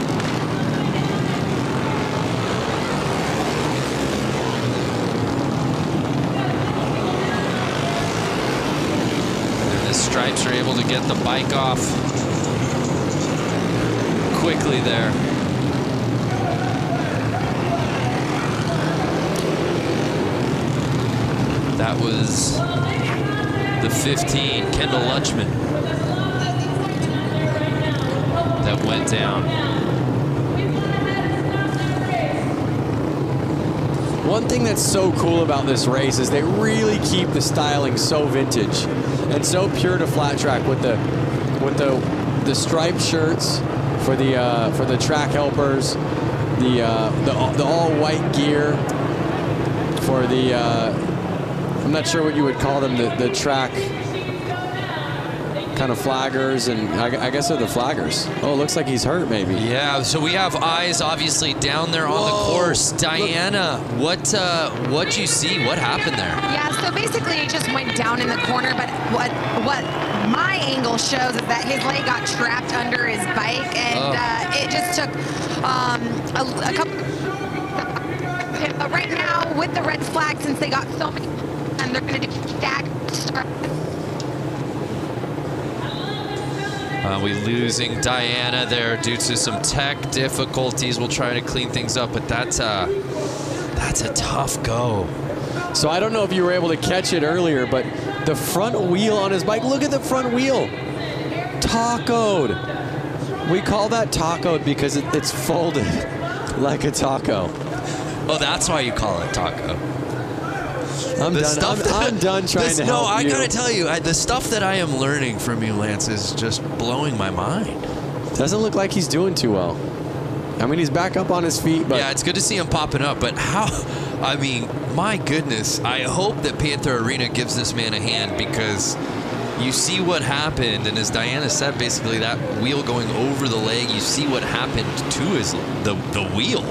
And the Stripes are able to get the bike off quickly there. That was the 15, Kendall Lutchman, that went down. One thing that's so cool about this race is they really keep the styling so vintage and so pure to flat track with the striped shirts for the track helpers, the all white gear for the. I'm not sure what you would call them, the track kind of flaggers, and I guess they're the flaggers. Oh, it looks like he's hurt maybe. Yeah, so we have eyes obviously down there on the course. Diana, what'd you see? What happened there? Yeah, so basically it just went down in the corner, but what my angle shows is that his leg got trapped under his bike, and it just took a couple. But right now, with the red flag, since they got so many, and they're going to do stagger start. We losing Diana there due to some tech difficulties. We'll try to clean things up, but that's a tough go. So I don't know if you were able to catch it earlier, but the front wheel on his bike, look at the front wheel. Tacoed. We call that tacoed because it's folded like a taco. Oh, that's why you call it taco. I'm done trying to help you. No, I gotta tell you, the stuff that I am learning from you, Lance, is just blowing my mind. Doesn't look like he's doing too well. I mean, he's back up on his feet, but yeah, it's good to see him popping up. But how? I mean, my goodness! I hope that Panther Arena gives this man a hand, because you see what happened, and as Diana said, basically that wheel going over the leg. You see what happened to the wheel.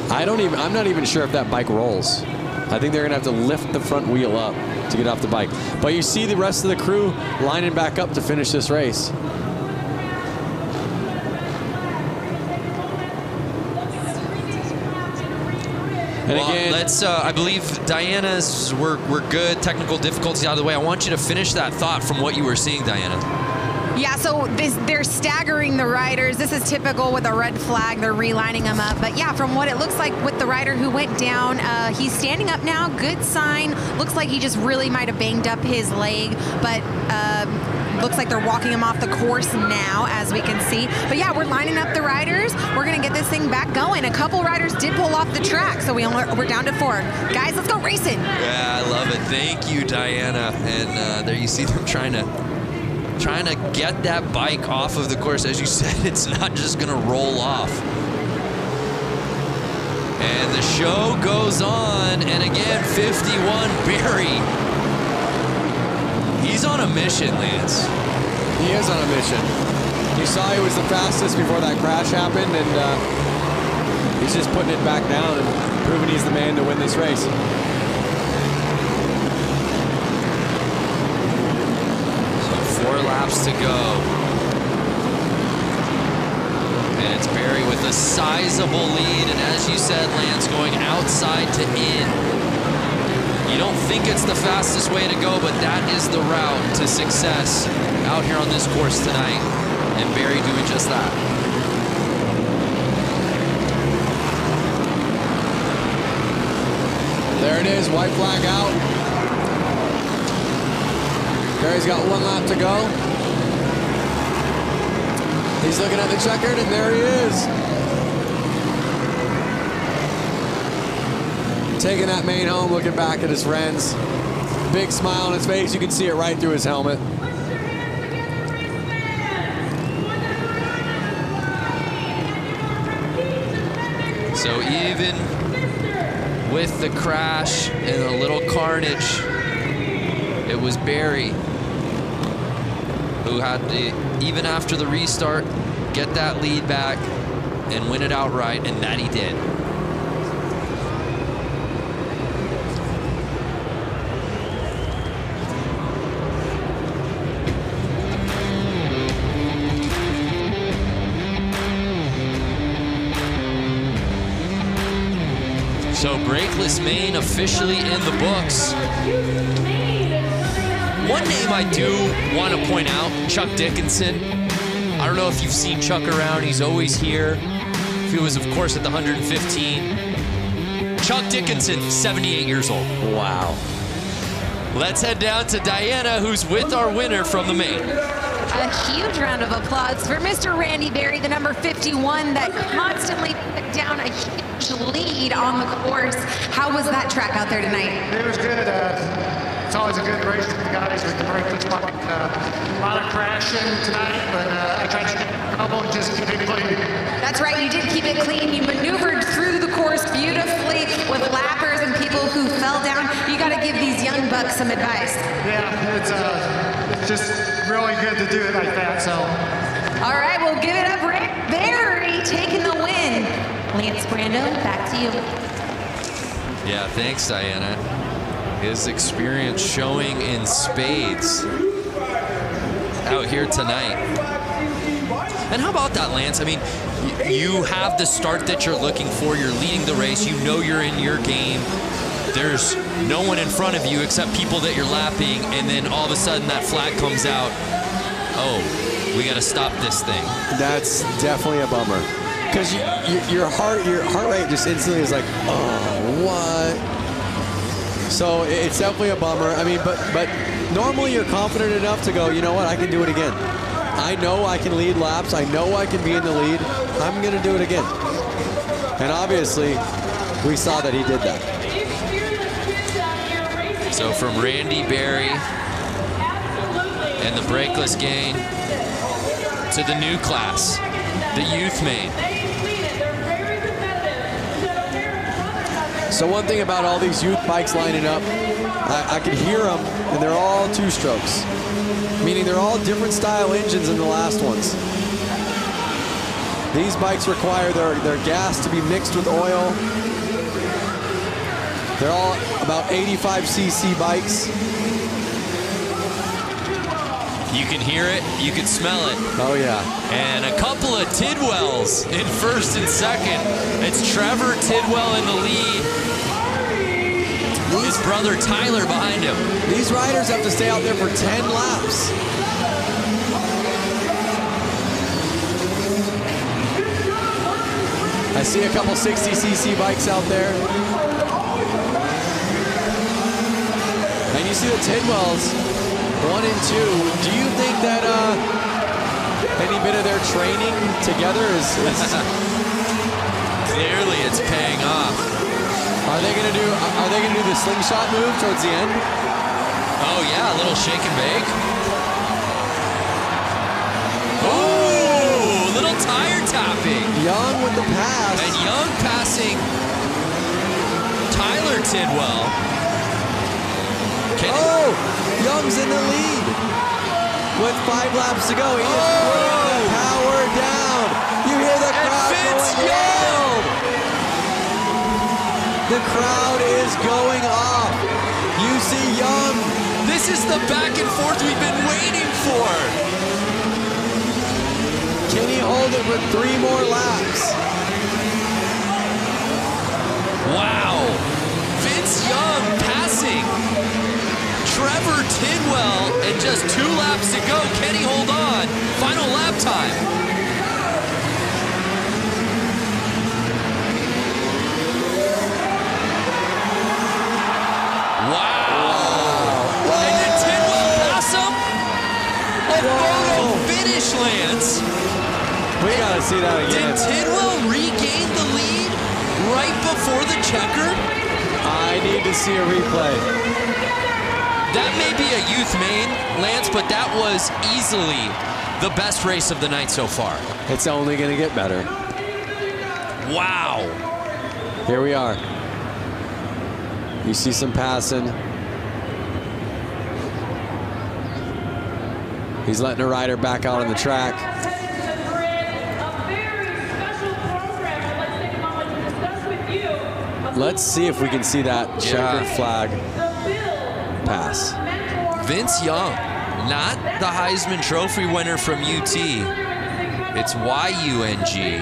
I'm not even sure if that bike rolls. I think they're gonna have to lift the front wheel up to get off the bike. But you see the rest of the crew lining back up to finish this race. And well, again, let's. I believe Diana's. We're good. Technical difficulties out of the way. I want you to finish that thought from what you were seeing, Diana. Yeah, so they're staggering the riders. This is typical with a red flag. They're relining them up. But yeah, from what it looks like with the rider who went down, he's standing up now. Good sign. Looks like he just really might have banged up his leg. But looks like they're walking him off the course now, as we can see. But yeah, we're lining up the riders. We're going to get this thing back going. A couple riders did pull off the track, so we're down to 4. Guys, let's go racing. Yeah, I love it. Thank you, Diana. And there you see them trying to get that bike off of the course. As you said, it's not just gonna roll off. And the show goes on, and again, 51 Barry. He's on a mission, Lance. He is on a mission. You saw he was the fastest before that crash happened, and he's just putting it back down and proving he's the man to win this race. 4 laps to go. And it's Barry with a sizable lead. And as you said, Lance, going outside to in. You don't think it's the fastest way to go, but that is the route to success out here on this course tonight. And Barry doing just that. There it is, white flag out. Barry's got 1 lap to go. He's looking at the checkered, and there he is. Taking that main home, looking back at his friends. Big smile on his face. You can see it right through his helmet. So even with the crash and a little carnage, it was Barry who had to, even after the restart, get that lead back and win it outright, and that he did. So brakeless main officially in the books. One name I do want to point out, Chuck Dickinson. I don't know if you've seen Chuck around. He's always here. He was, of course, at the 115. Chuck Dickinson, 78 years old. Wow. Let's head down to Diana, who's with our winner from the main. A huge round of applause for Mr. Randy Berry, the number 51 that constantly put down a huge lead on the course. How was that track out there tonight? It was good. It's always a good race with the guys with the brakeless bike. A lot of crashing tonight, but I tried to keep it humble and just keep it clean. That's right, you did keep it clean. You maneuvered through the course beautifully with lappers and people who fell down. You got to give these young bucks some advice. Yeah, it's just really good to do it like that. So. All right, we'll give it up. Barry taking the win. Lance Brando, back to you. Yeah, thanks, Diana. His experience showing in spades out here tonight. And how about that, Lance? I mean, you have the start that you're looking for. You're leading the race. You know you're in your game. There's no one in front of you except people that you're lapping, and then all of a sudden that flag comes out. Oh, we got to stop this thing. That's definitely a bummer. Because your heart rate just instantly is like, oh, what? So it's definitely a bummer. I mean, but normally you're confident enough to go, you know what, I can do it again. I know I can lead laps. I know I can be in the lead. I'm going to do it again. And obviously, we saw that he did that. So from Randy Berry and the brakeless gain to the new class, the youth main. So one thing about all these youth bikes lining up, I can hear them, and they're all two-strokes, meaning they're all different style engines than the last ones. These bikes require their gas to be mixed with oil. They're all about 85cc bikes. You can hear it, you can smell it. Oh yeah. And a couple of Tidwells in first and second. It's Trevor Tidwell in the lead. His brother Tyler behind him. These riders have to stay out there for 10 laps. I see a couple 60cc bikes out there. And you see the Tidwells, 1 and 2. Do you think that any bit of their training together is Clearly it's paying off. Are they gonna do the slingshot move towards the end? Oh yeah, a little shake and bake. Oh, little tire tapping. Young with the pass. And Young passing Tyler Tidwell. Oh, Young's in the lead with 5 laps to go. He is putting the power down. You hear the crowd going wild. The crowd is going off. You see Young. This is the back and forth we've been waiting for. Can he hold it for 3 more laps? Wow. Vince Young passing Trevor Tidwell, and just 2 laps to go. Can he hold on? Final lap time. Wow. And then Tidwell pass him. A photo finish, Lance. We got to see that again. Did Tidwell regain the lead right before the checker? I need to see a replay. That may be a youth main, Lance, but that was easily the best race of the night so far. It's only going to get better. Wow. Here we are. You see some passing. He's letting a rider back out on the track. Let's see if we can see that checkered flag pass. Vince Young, not the Heisman Trophy winner from UT. It's YUNG.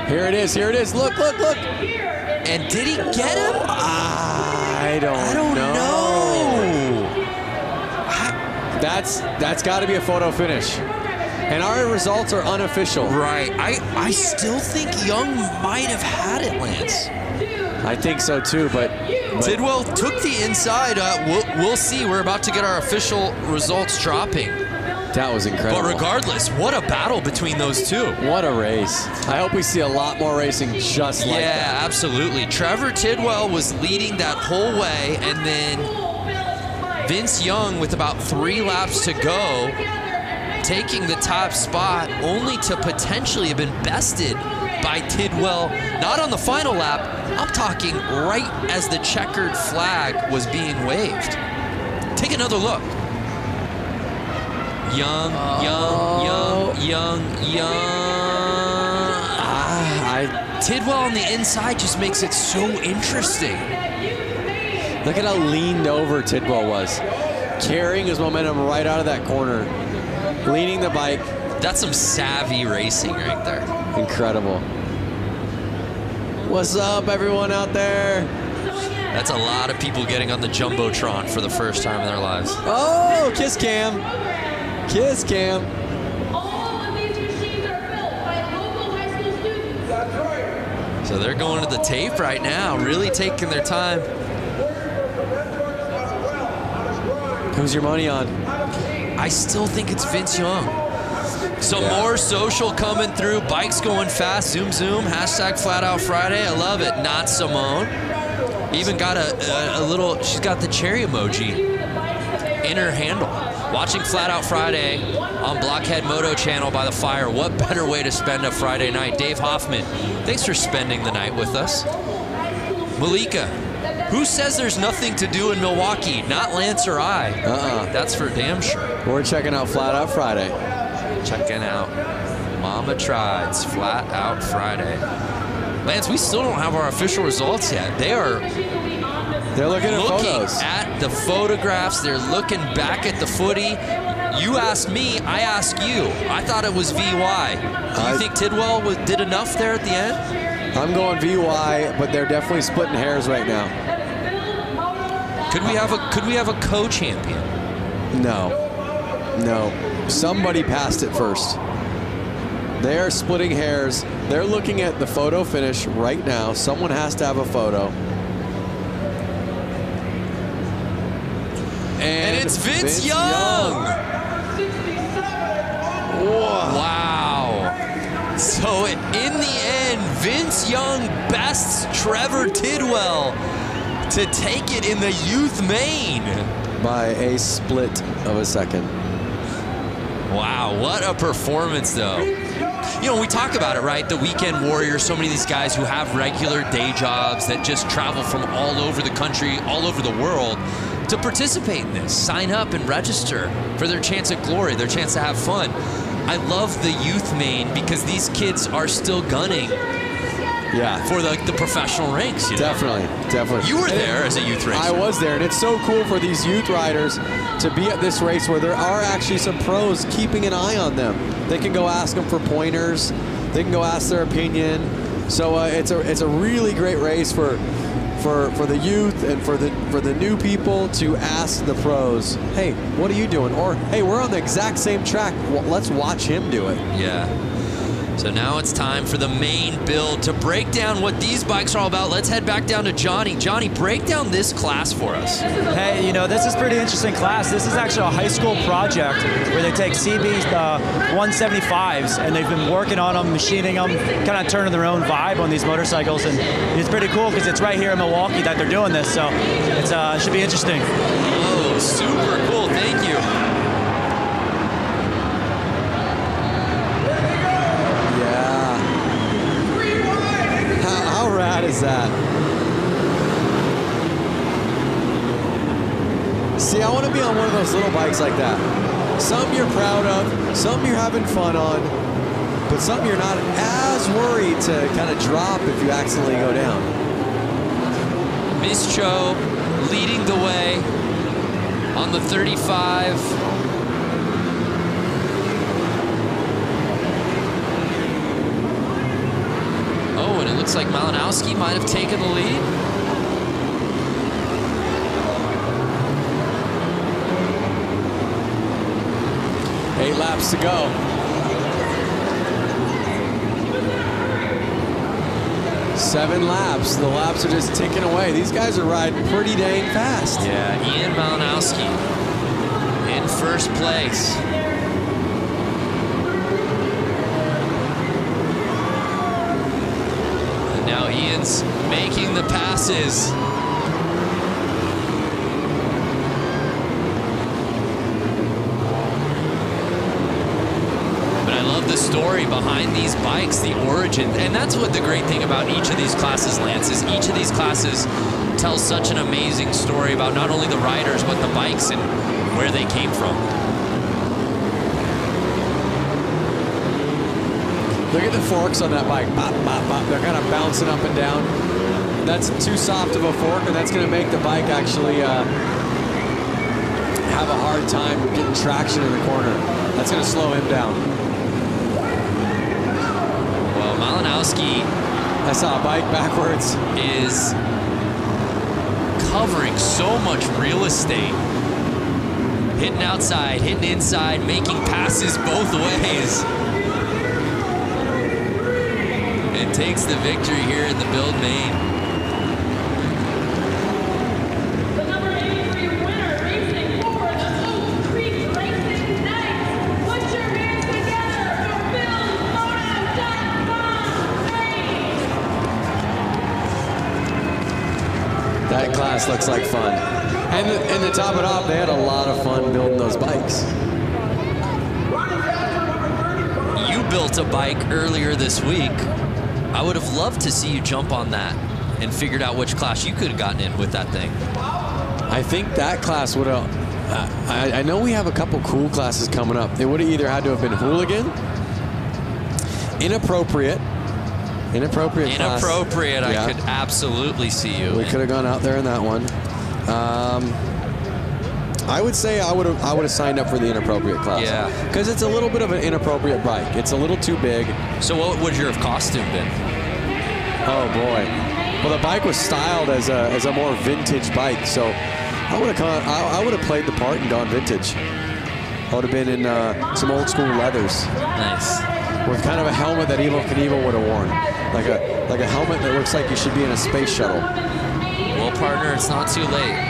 Here it is. Here it is. Look, look, look. And did he get him? I don't know. That's got to be a photo finish. And our results are unofficial. Right. I still think Young might have had it, Lance. I think so too, but Tidwell took the inside. We'll see. We're about to get our official results dropping. That was incredible. But regardless, what a battle between those two. What a race. I hope we see a lot more racing just like that. Yeah, absolutely. Trevor Tidwell was leading that whole way, and then Vince Young, with about 3 laps to go, taking the top spot, only to potentially have been bested by Tidwell, not on the final lap. I'm talking right as the checkered flag was being waved. Take another look. Young. Tidwell on the inside just makes it so interesting. Look at how leaned over Tidwell was. Carrying his momentum right out of that corner. Leading the bike. That's some savvy racing right there. Incredible. What's up, everyone out there? That's a lot of people getting on the Jumbotron for the first time in their lives. Oh, kiss cam. Kiss cam. All of these machines are built by local high school students. That's right. So they're going to the tape right now, really taking their time. Who's your money on? I still think it's Vince Young. Some more social coming through. Bikes going fast. Zoom, zoom. Hashtag Flat Out Friday. I love it. Not Simone. Even got a little, she's got the cherry emoji in her handle. Watching Flat Out Friday on Blockhead Moto Channel by the fire. What better way to spend a Friday night? Dave Hoffman, thanks for spending the night with us. Malika, who says there's nothing to do in Milwaukee? Not Lance or I. That's for damn sure. We're checking out Flat Out Friday. Checking out Mama Tried's Flat Out Friday. Lance, we still don't have our official results yet. They're looking at photos. At the photographs. They're looking back at the footy. You asked me, I ask you. I thought it was VY. Do you think Tidwell did enough there at the end? I'm going VY, but they're definitely splitting hairs right now. Could we have a co-champion? No. Somebody passed it first. They are splitting hairs. They're looking at the photo finish right now. Someone has to have a photo. And it's Vince Young. Wow. So in the end, Vince Young bests Trevor Tidwell to take it in the youth main. By a split of a second. Wow, what a performance, though. You know, we talk about it, right? The weekend warriors, so many of these guys who have regular day jobs that just travel from all over the country, all over the world to participate in this, sign up and register for their chance at glory, their chance to have fun. I love the youth main because these kids are still gunning for the professional ranks. You know? Definitely. You were there as a youth racer. I was there, and it's so cool for these youth riders to be at this race where there are actually some pros keeping an eye on them. They can go ask them for pointers. They can go ask their opinion. So it's a really great race for the youth and for the new people to ask the pros, hey, what are you doing? Or, hey, we're on the exact same track. Well, let's watch him do it. Yeah. So now it's time for the main build to break down what these bikes are all about. Let's head back down to Johnny. Johnny, break down this class for us. Hey, you know, this is a pretty interesting class. This is actually a high school project where they take CB 175s and they've been working on them, machining them, kind of turning their own vibe on these motorcycles. And it's pretty cool because it's right here in Milwaukee that they're doing this. So it should be interesting. Oh, super cool. Thank you. How rad is that? See, I want to be on one of those little bikes like that. Some you're proud of, some you're having fun on, but some you're not as worried to kind of drop if you accidentally go down. Miss Cho leading the way on the 35. Oh, and it looks like Malinowski might have taken the lead. Eight laps to go. 7 laps. The laps are just ticking away. These guys are riding pretty dang fast. Yeah, Ian Malinowski in first place. Now Ian's making the passes. But I love the story behind these bikes, the origin. And that's what the great thing about each of these classes, Lance, is each of these classes tells such an amazing story about not only the riders, but the bikes and where they came from. Look at the forks on that bike. Bop, bop, bop. They're kind of bouncing up and down. That's too soft of a fork, and that's going to make the bike actually have a hard time getting traction in the corner. That's going to slow him down. Well, Malinowski, I saw a bike backwards, is covering so much real estate. Hitting outside, hitting inside, making passes both ways. And takes the victory here in the build main. The number 83 winner, racing for the Oak Creek Racing Knights. Put your hands together for BillMoto.com. That class looks like fun. And to top it off, they had a lot of fun building those bikes. You built a bike earlier this week. I would have loved to see you jump on that and figured out which class you could have gotten in with that thing. I think that class would have, I know we have a couple cool classes coming up. It would have either had to have been hooligan, inappropriate class. Inappropriate, Yeah. I could absolutely see you. We could have gone out there in that one. I would say I would have signed up for the inappropriate class. Yeah. Because it's a little bit of an inappropriate bike. It's a little too big. So what would your costume been? Oh boy. Well, the bike was styled as a more vintage bike, so I would have played the part and gone vintage. I would have been in some old school leathers. Nice. With kind of a helmet that Evo Knievel would have worn, like a helmet that looks like you should be in a space shuttle. Well, partner, it's not too late.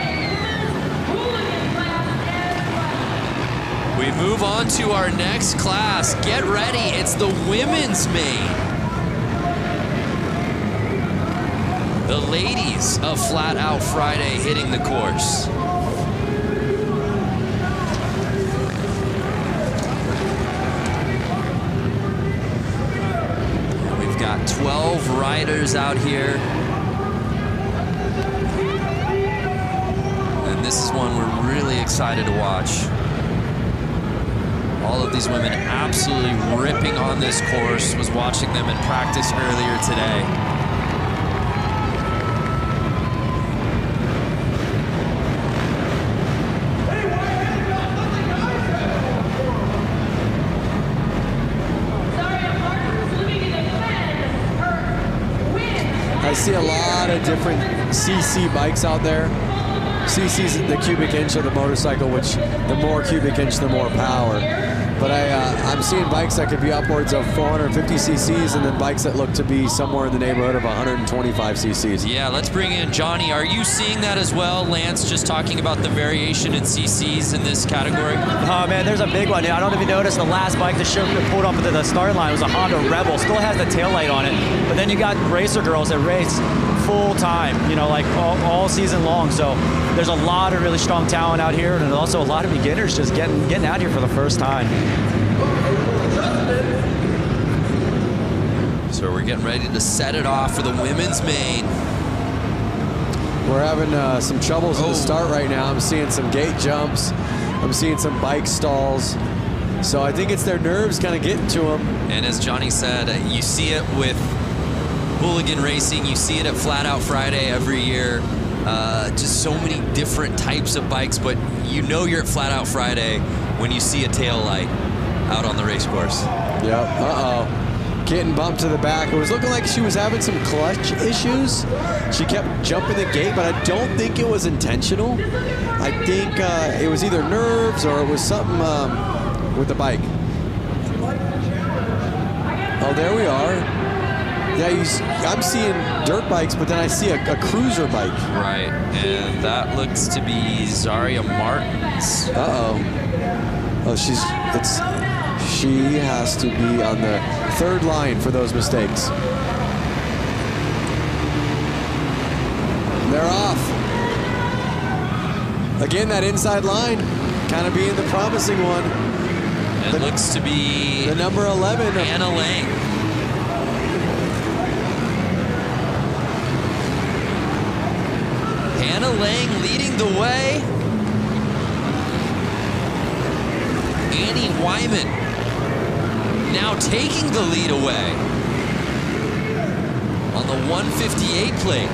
We move on to our next class. Get ready, it's the women's main. The ladies of Flat Out Friday hitting the course. We've got 12 riders out here. And this is one we're really excited to watch. All of these women absolutely ripping on this course. Was watching them in practice earlier today. I see a lot of different CC bikes out there. CC's the cubic inch of the motorcycle, which the more cubic inch, the more power. But I'm seeing bikes that could be upwards of 450 cc's and then bikes that look to be somewhere in the neighborhood of 125 cc's. Yeah, let's bring in Johnny. Are you seeing that as well? Lance just talking about the variation in cc's in this category. Oh man, there's a big one. I don't know if you noticed, the last bike that pulled up to the start line was a Honda Rebel. Still has the taillight on it. But then you got racer girls that race full time, like all season long. So there's a lot of really strong talent out here, and also a lot of beginners just getting out here for the first time. So we're getting ready to set it off for the women's main. We're having some troubles at the start right now. I'm seeing some gate jumps. I'm seeing some bike stalls. So I think it's their nerves kind of getting to them. And as Johnny said, you see it with hooligan racing. You see it at Flat Out Friday every year. Just so many different types of bikes, but you're at Flat Out Friday when you see a tail light out on the race course. Yep. Uh-oh. Getting bumped to the back. It was looking like she was having some clutch issues. She kept jumping the gate, but I don't think it was intentional. I think it was either nerves or it was something with the bike. Oh, there we are. Yeah, I'm seeing dirt bikes, but then I see a cruiser bike. Right, and that looks to be Zaria Martins. Uh-oh. Oh, she has to be on the third line for those mistakes. They're off. Again, that inside line kind of being the promising one. It looks to be the number 11. Anna Lang. Hannah Lang leading the way. Annie Wyman now taking the lead away on the 158 plate.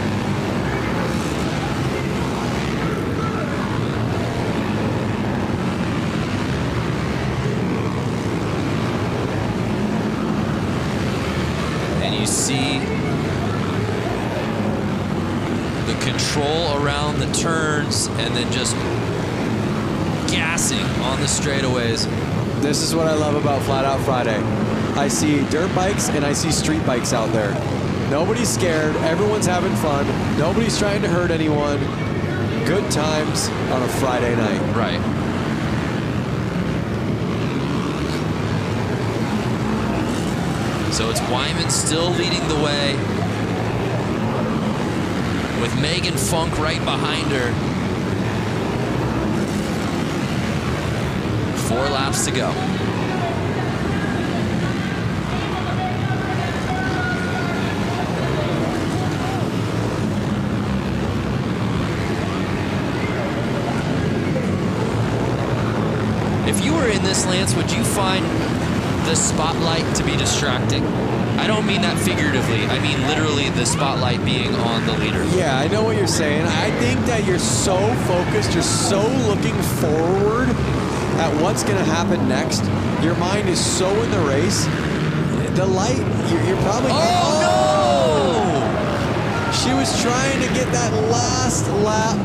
And you see the control around the turns and then just gassing on the straightaways. This is what I love about Flat Out Friday. I see dirt bikes and I see street bikes out there. Nobody's scared. Everyone's having fun. Nobody's trying to hurt anyone. Good times on a Friday night. Right. So it's Wyman still leading the way, with Megan Funk right behind her. 4 laps to go. If you were in this, Lance, would you find the spotlight to be distracting? I don't mean that figuratively. I mean literally the spotlight being on the leader. Yeah, I know what you're saying. I think that you're so focused, you're so looking forward at what's going to happen next. Your mind is so in the race. The light, you're probably... Oh, no! She was trying to get that last lap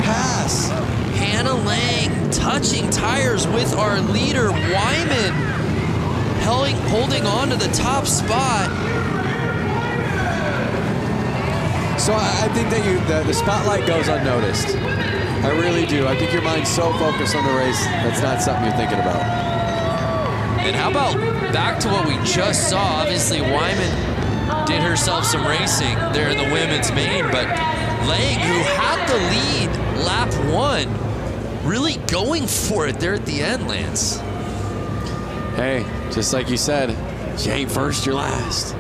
pass. Hannah Lang touching tires with our leader, Wyman, holding on to the top spot. So I think that the spotlight goes unnoticed. I really do. I think your mind's so focused on the race, that's not something you're thinking about. And how about back to what we just saw? Obviously, Wyman did herself some racing there in the women's main, but Lang, who had the lead lap 1, really going for it there at the end, Lance. Hey, just like you said, you ain't first, you're last.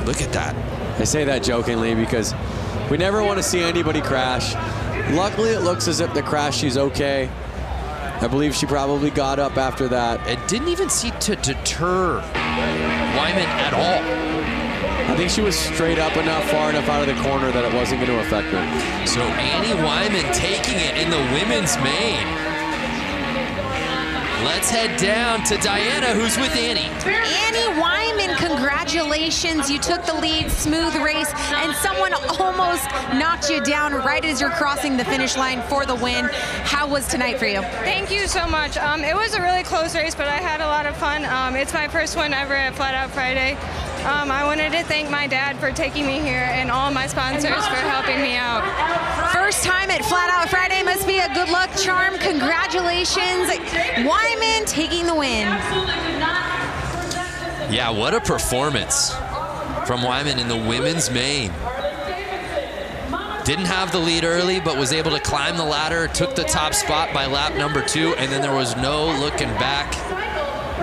Look at that. I say that jokingly because we never want to see anybody crash. Luckily, it looks as if the crash, she's okay. I believe she probably got up after that. It didn't even seem to deter Wyman at all. I think she was straight up enough, far enough out of the corner that it wasn't going to affect her. So Annie Wyman taking it in the women's main. Let's head down to Diana, who's with Annie. Annie Wyman, congratulations. You took the lead, smooth race, and someone almost knocked you down right as you're crossing the finish line for the win. How was tonight for you? Thank you so much. It was a really close race, but I had a lot of fun. It's my first one ever at Flat Out Friday. I wanted to thank my dad for taking me here and all my sponsors for helping me out. First time at Flat Out Friday must be a good luck charm. Congratulations. Wyman taking the win. Yeah, what a performance from Wyman in the women's main. Didn't have the lead early, but was able to climb the ladder, took the top spot by lap number 2, and then there was no looking back.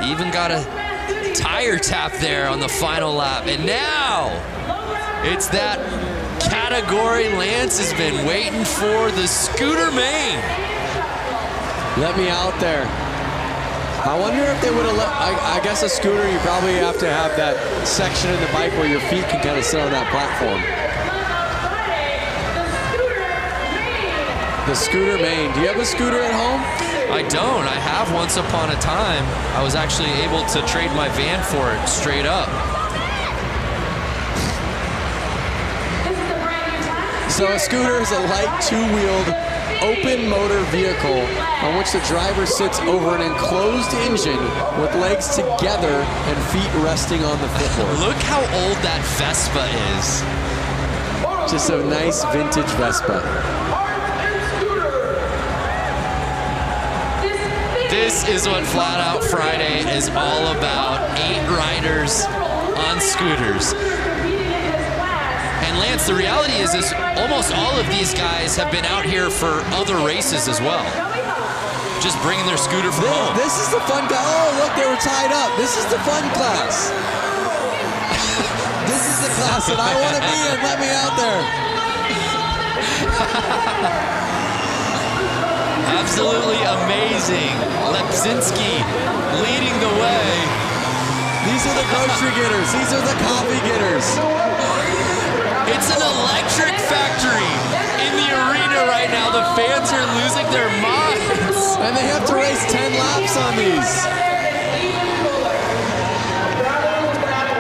Even got a tire tap there on the final lap. And now it's that category Lance has been waiting for, the scooter main. Let me out there. I wonder if they would have let, I guess a scooter, you probably have to have that section in the bike where your feet can kind of sit on that platform. The scooter main. Do you have a scooter at home? I don't. I have once upon a time. I was actually able to trade my van for it straight up. So a scooter is a light two-wheeled open motor vehicle on which the driver sits over an enclosed engine with legs together and feet resting on the footboard. Look how old that Vespa is. Just a nice vintage Vespa. This is what Flat Out Friday is all about. 8 riders on scooters. And Lance, the reality is almost all of these guys have been out here for other races as well. Just bringing their scooter from home. This is the fun class. Oh, look, they were tied up. This is the fun class. This is the class that I want to be in. Let me out there. Absolutely amazing. Lepsinski leading the way. These are the grocery getters. These are the coffee getters. It's an electric factory in the arena right now. The fans are losing their minds. And they have to race 10 laps on these.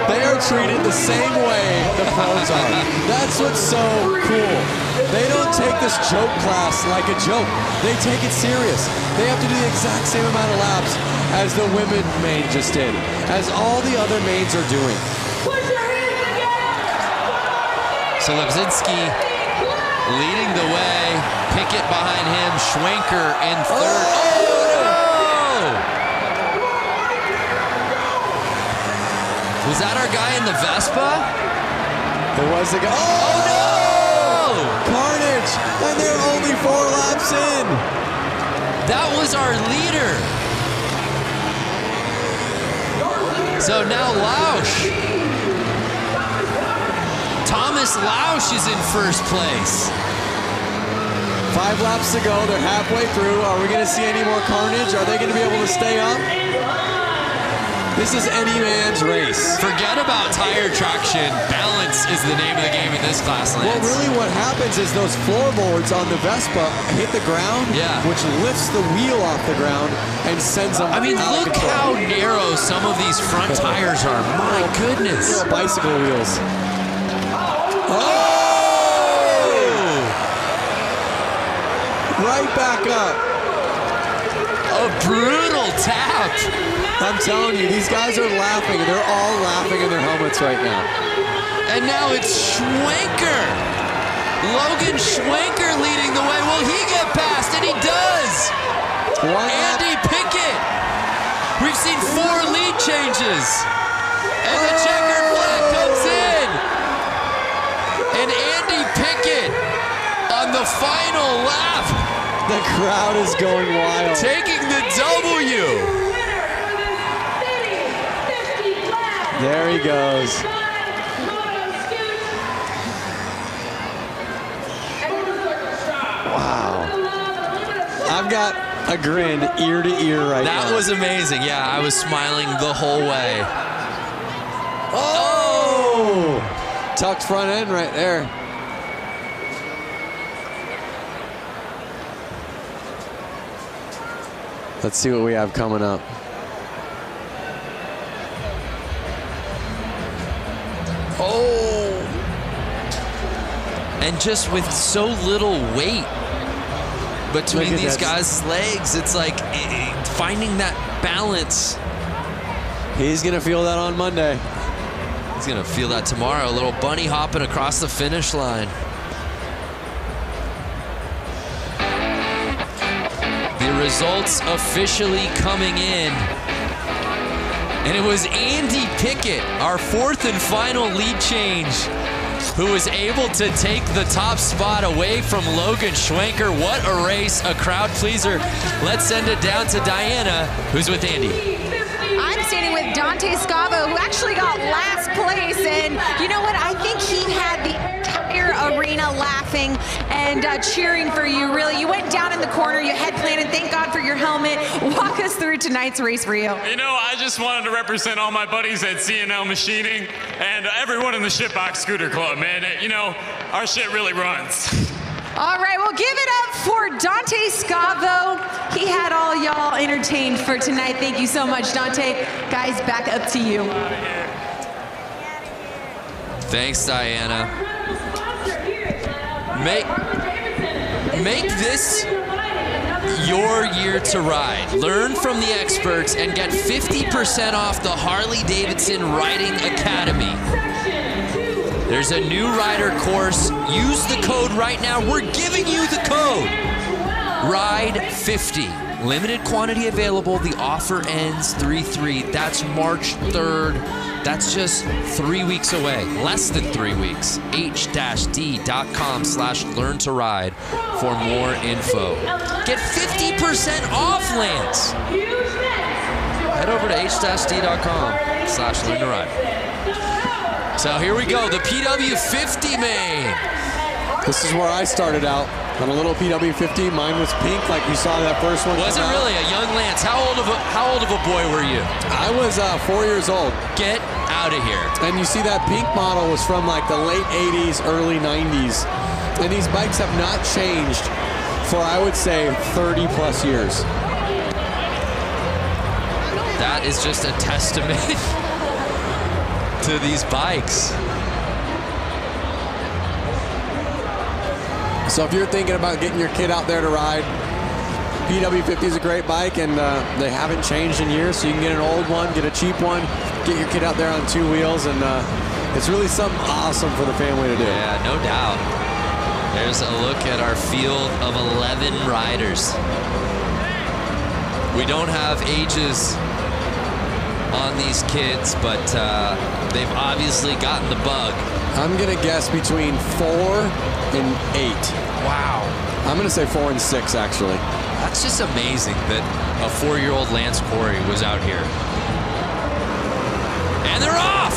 They are treated the same way the pros are. That's what's so cool. They don't take this joke class like a joke. They take it serious. They have to do the exact same amount of laps as the women main just did, as all the other mains are doing. So Lepsinski leading the way. Pickett behind him. Schwenker in third. Oh, no! Was that our guy in the Vespa? There was a guy. Oh, no! Carnage! And they're only 4 laps in. That was our leader. So now Lausch. Thomas Lausch is in first place. 5 laps to go. They're halfway through. Are we going to see any more carnage? Are they going to be able to stay up? This is any man's race. Forget about tire traction. Balance is the name of the game in this class, Lance. Well, really what happens is those floorboards on the Vespa hit the ground, which lifts the wheel off the ground and sends them I mean, out look of control. how narrow some of these front tires are. My goodness. Bicycle wheels. Oh! Right back up. A brutal tap. I'm telling you, these guys are laughing. They're all laughing in their helmets right now. And now it's Schwenker. Logan Schwenker leading the way. Will he get past? And he does. Andy Pickett. We've seen 4 lead changes. And the checkered flag comes in. And Andy Pickett on the final lap. The crowd is going wild. Taking the W. There he goes. Wow. I've got a grin ear to ear right now. That was amazing. Yeah, I was smiling the whole way. Oh! Tucked front end right there. Let's see what we have coming up. Oh! And just with so little weight between these guys' legs, it's like finding that balance. He's gonna feel that on Monday. He's gonna feel that tomorrow. A little bunny hopping across the finish line. The results officially coming in. And it was Andy Pickett, our fourth and final lead change, who was able to take the top spot away from Logan Schwenker. What a race, a crowd pleaser. Let's send it down to Diana, who's with Andy. I'm standing with Dante Scavo, who actually got last place. And you know what? I think he had the entire arena laughing and cheering for you, really. You went down in the corner, you head planted. Thank God for your helmet. Walk us through tonight's race for you. You know, I just wanted to represent all my buddies at C&L Machining and everyone in the Shitbox Scooter Club, man. You know, our shit really runs. All right, well, give it up for Dante Scavo. He had all y'all entertained for tonight. Thank you so much, Dante. Guys, back up to you. Thanks, Diana. Make this your year to ride. Learn from the experts and get 50% off the Harley-Davidson Riding Academy. There's a new rider course. Use the code right now. We're giving you the code. RIDE50. Limited quantity available. The offer ends 3/3. That's March 3rd. That's just 3 weeks away. Less than 3 weeks. h-d.com/learn-to-ride for more info. Get 50% off, Lance. Head over to h-d.com/learn-to-ride. So here we go, the PW50 main. This is where I started out, on a little PW50. Mine was pink, like you saw that first one. Was it really a young Lance? How old of a boy were you? I was 4 years old. Get out of here. And you see that pink model was from like the late 80s, early 90s. And these bikes have not changed for, I would say, 30 plus years. That is just a testament to these bikes. So if you're thinking about getting your kid out there to ride, PW50 is a great bike, and they haven't changed in years, so you can get an old one, get a cheap one, get your kid out there on 2 wheels, and it's really something awesome for the family to do. Yeah, no doubt. There's a look at our field of 11 riders. We don't have ages on these kids, but they've obviously gotten the bug. I'm gonna guess between 4 and 8. Wow. I'm gonna say 4 and 6, actually. That's just amazing that a 4-year-old Lance Corey was out here. And they're off!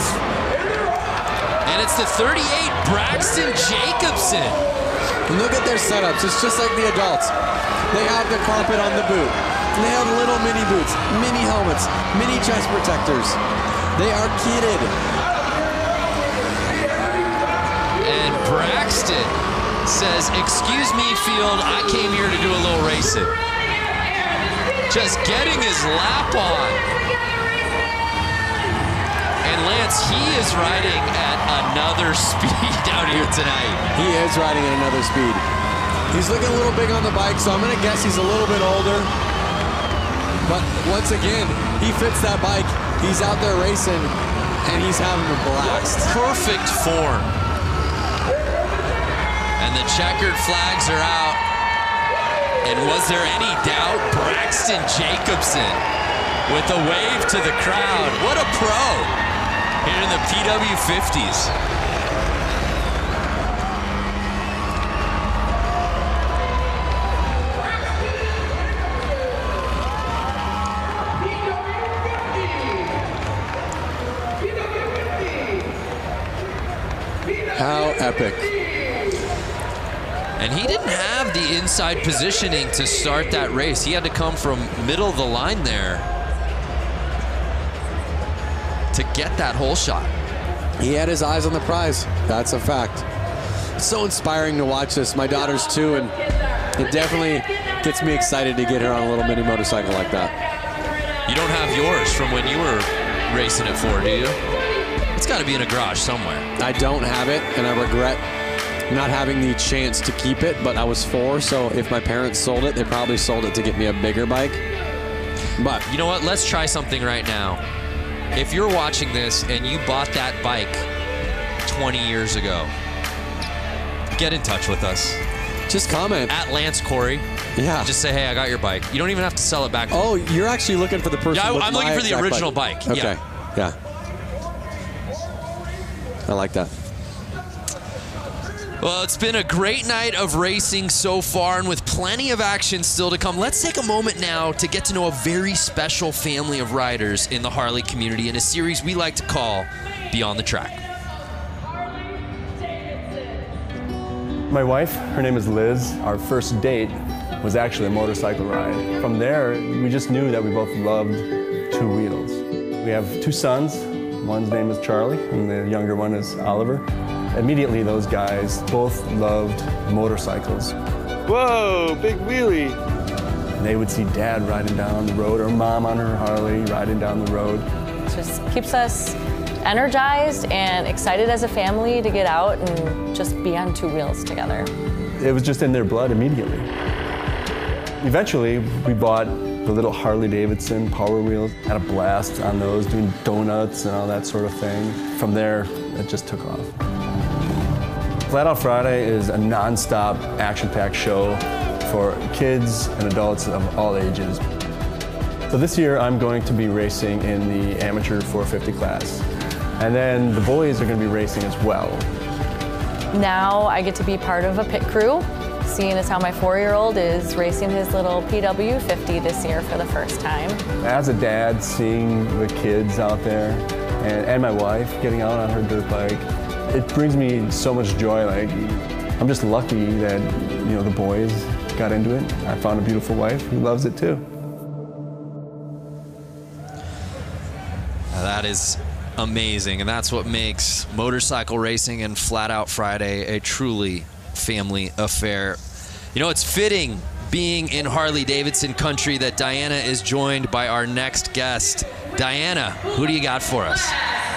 And it's the 38, Braxton Jacobson. Look at their setups. It's just like the adults. They have the carpet on the boot. They have little mini boots, mini helmets, mini chest protectors. They are kitted. And Braxton says, "Excuse me, field, I came here to do a little racing." Just getting his lap on. And Lance, he is riding at another speed out here tonight. He is riding at another speed. He's looking a little big on the bike, so I'm gonna guess he's a little bit older. But once again, he fits that bike. He's out there racing, and he's having a blast. Perfect form. And the checkered flags are out. And was there any doubt? Braxton Jacobson with a wave to the crowd. What a pro here in the PW50s. How epic. And he didn't have the inside positioning to start that race. He had to come from middle of the line there to get that hole shot. He had his eyes on the prize. That's a fact. It's so inspiring to watch this. My daughter's 2, and It definitely gets me excited to get her on a little mini motorcycle like that. You don't have yours from when you were racing at 4, do you? It's got to be in a garage somewhere. I don't have it, and I regret not having the chance to keep it, but I was 4, so if my parents sold it, they probably sold it to get me a bigger bike. But you know what? Let's try something right now. If you're watching this and you bought that bike 20 years ago, get in touch with us. Just comment. At Lance Corey. Yeah. Just say, hey, I got your bike. You don't even have to sell it back. Oh, you're actually looking for the person Yeah, with I'm looking for the original bike. Okay. Yeah. I like that. Well, it's been a great night of racing so far, and with plenty of action still to come. Let's take a moment now to get to know a very special family of riders in the Harley community in a series we like to call Beyond the Track. My wife, her name is Liz. Our first date was actually a motorcycle ride. From there, we just knew that we both loved two wheels. We have 2 sons. One's name is Charlie, and the younger one is Oliver. Immediately, those guys both loved motorcycles. Whoa, big wheelie. And they would see Dad riding down the road, or Mom on her Harley riding down the road. It just keeps us energized and excited as a family to get out and just be on 2 wheels together. It was just in their blood immediately. Eventually, we bought the little Harley-Davidson Power Wheels. Had a blast on those, doing donuts and all that sort of thing. From there, it just took off. Flat Out Friday is a non-stop, action-packed show for kids and adults of all ages. So this year, I'm going to be racing in the amateur 450 class. And then the boys are going to be racing as well. Now I get to be part of a pit crew, seeing as how my 4-year-old is racing his little PW50 this year for the first time. As a dad, seeing the kids out there and my wife getting out on her dirt bike, it brings me so much joy. Like, I'm just lucky that, you know, the boys got into it. I found a beautiful wife who loves it too. Now that is amazing, and that's what makes motorcycle racing and Flat Out Friday a truly family affair. You know, it's fitting, being in Harley-Davidson country, that Diana is joined by our next guest. Diana, who do you got for us?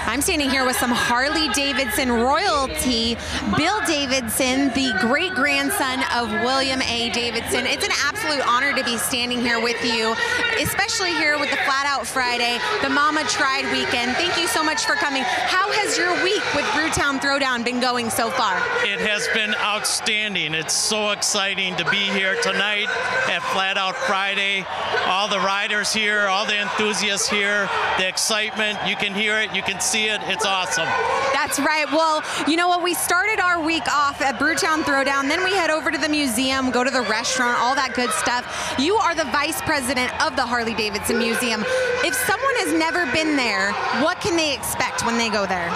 I'm standing here with some Harley-Davidson royalty. Bill Davidson, the great-grandson of William A. Davidson. It's an absolute honor to be standing here with you, especially here with the Flat Out Friday, the Mama Tried weekend. Thank you so much for coming. How has your week with Brewtown Throwdown been going so far? It has been outstanding. It's so exciting to be here tonight at Flat Out Friday. All the riders here, all the enthusiasts here, the excitement, you can hear it, you can see it. It's awesome. That's right. Well, you know what? We started our week off at Brewtown Throwdown. Then we head over to the museum, go to the restaurant, all that good stuff. You are the vice president of the Harley-Davidson Museum. If someone has never been there, what can they expect when they go there?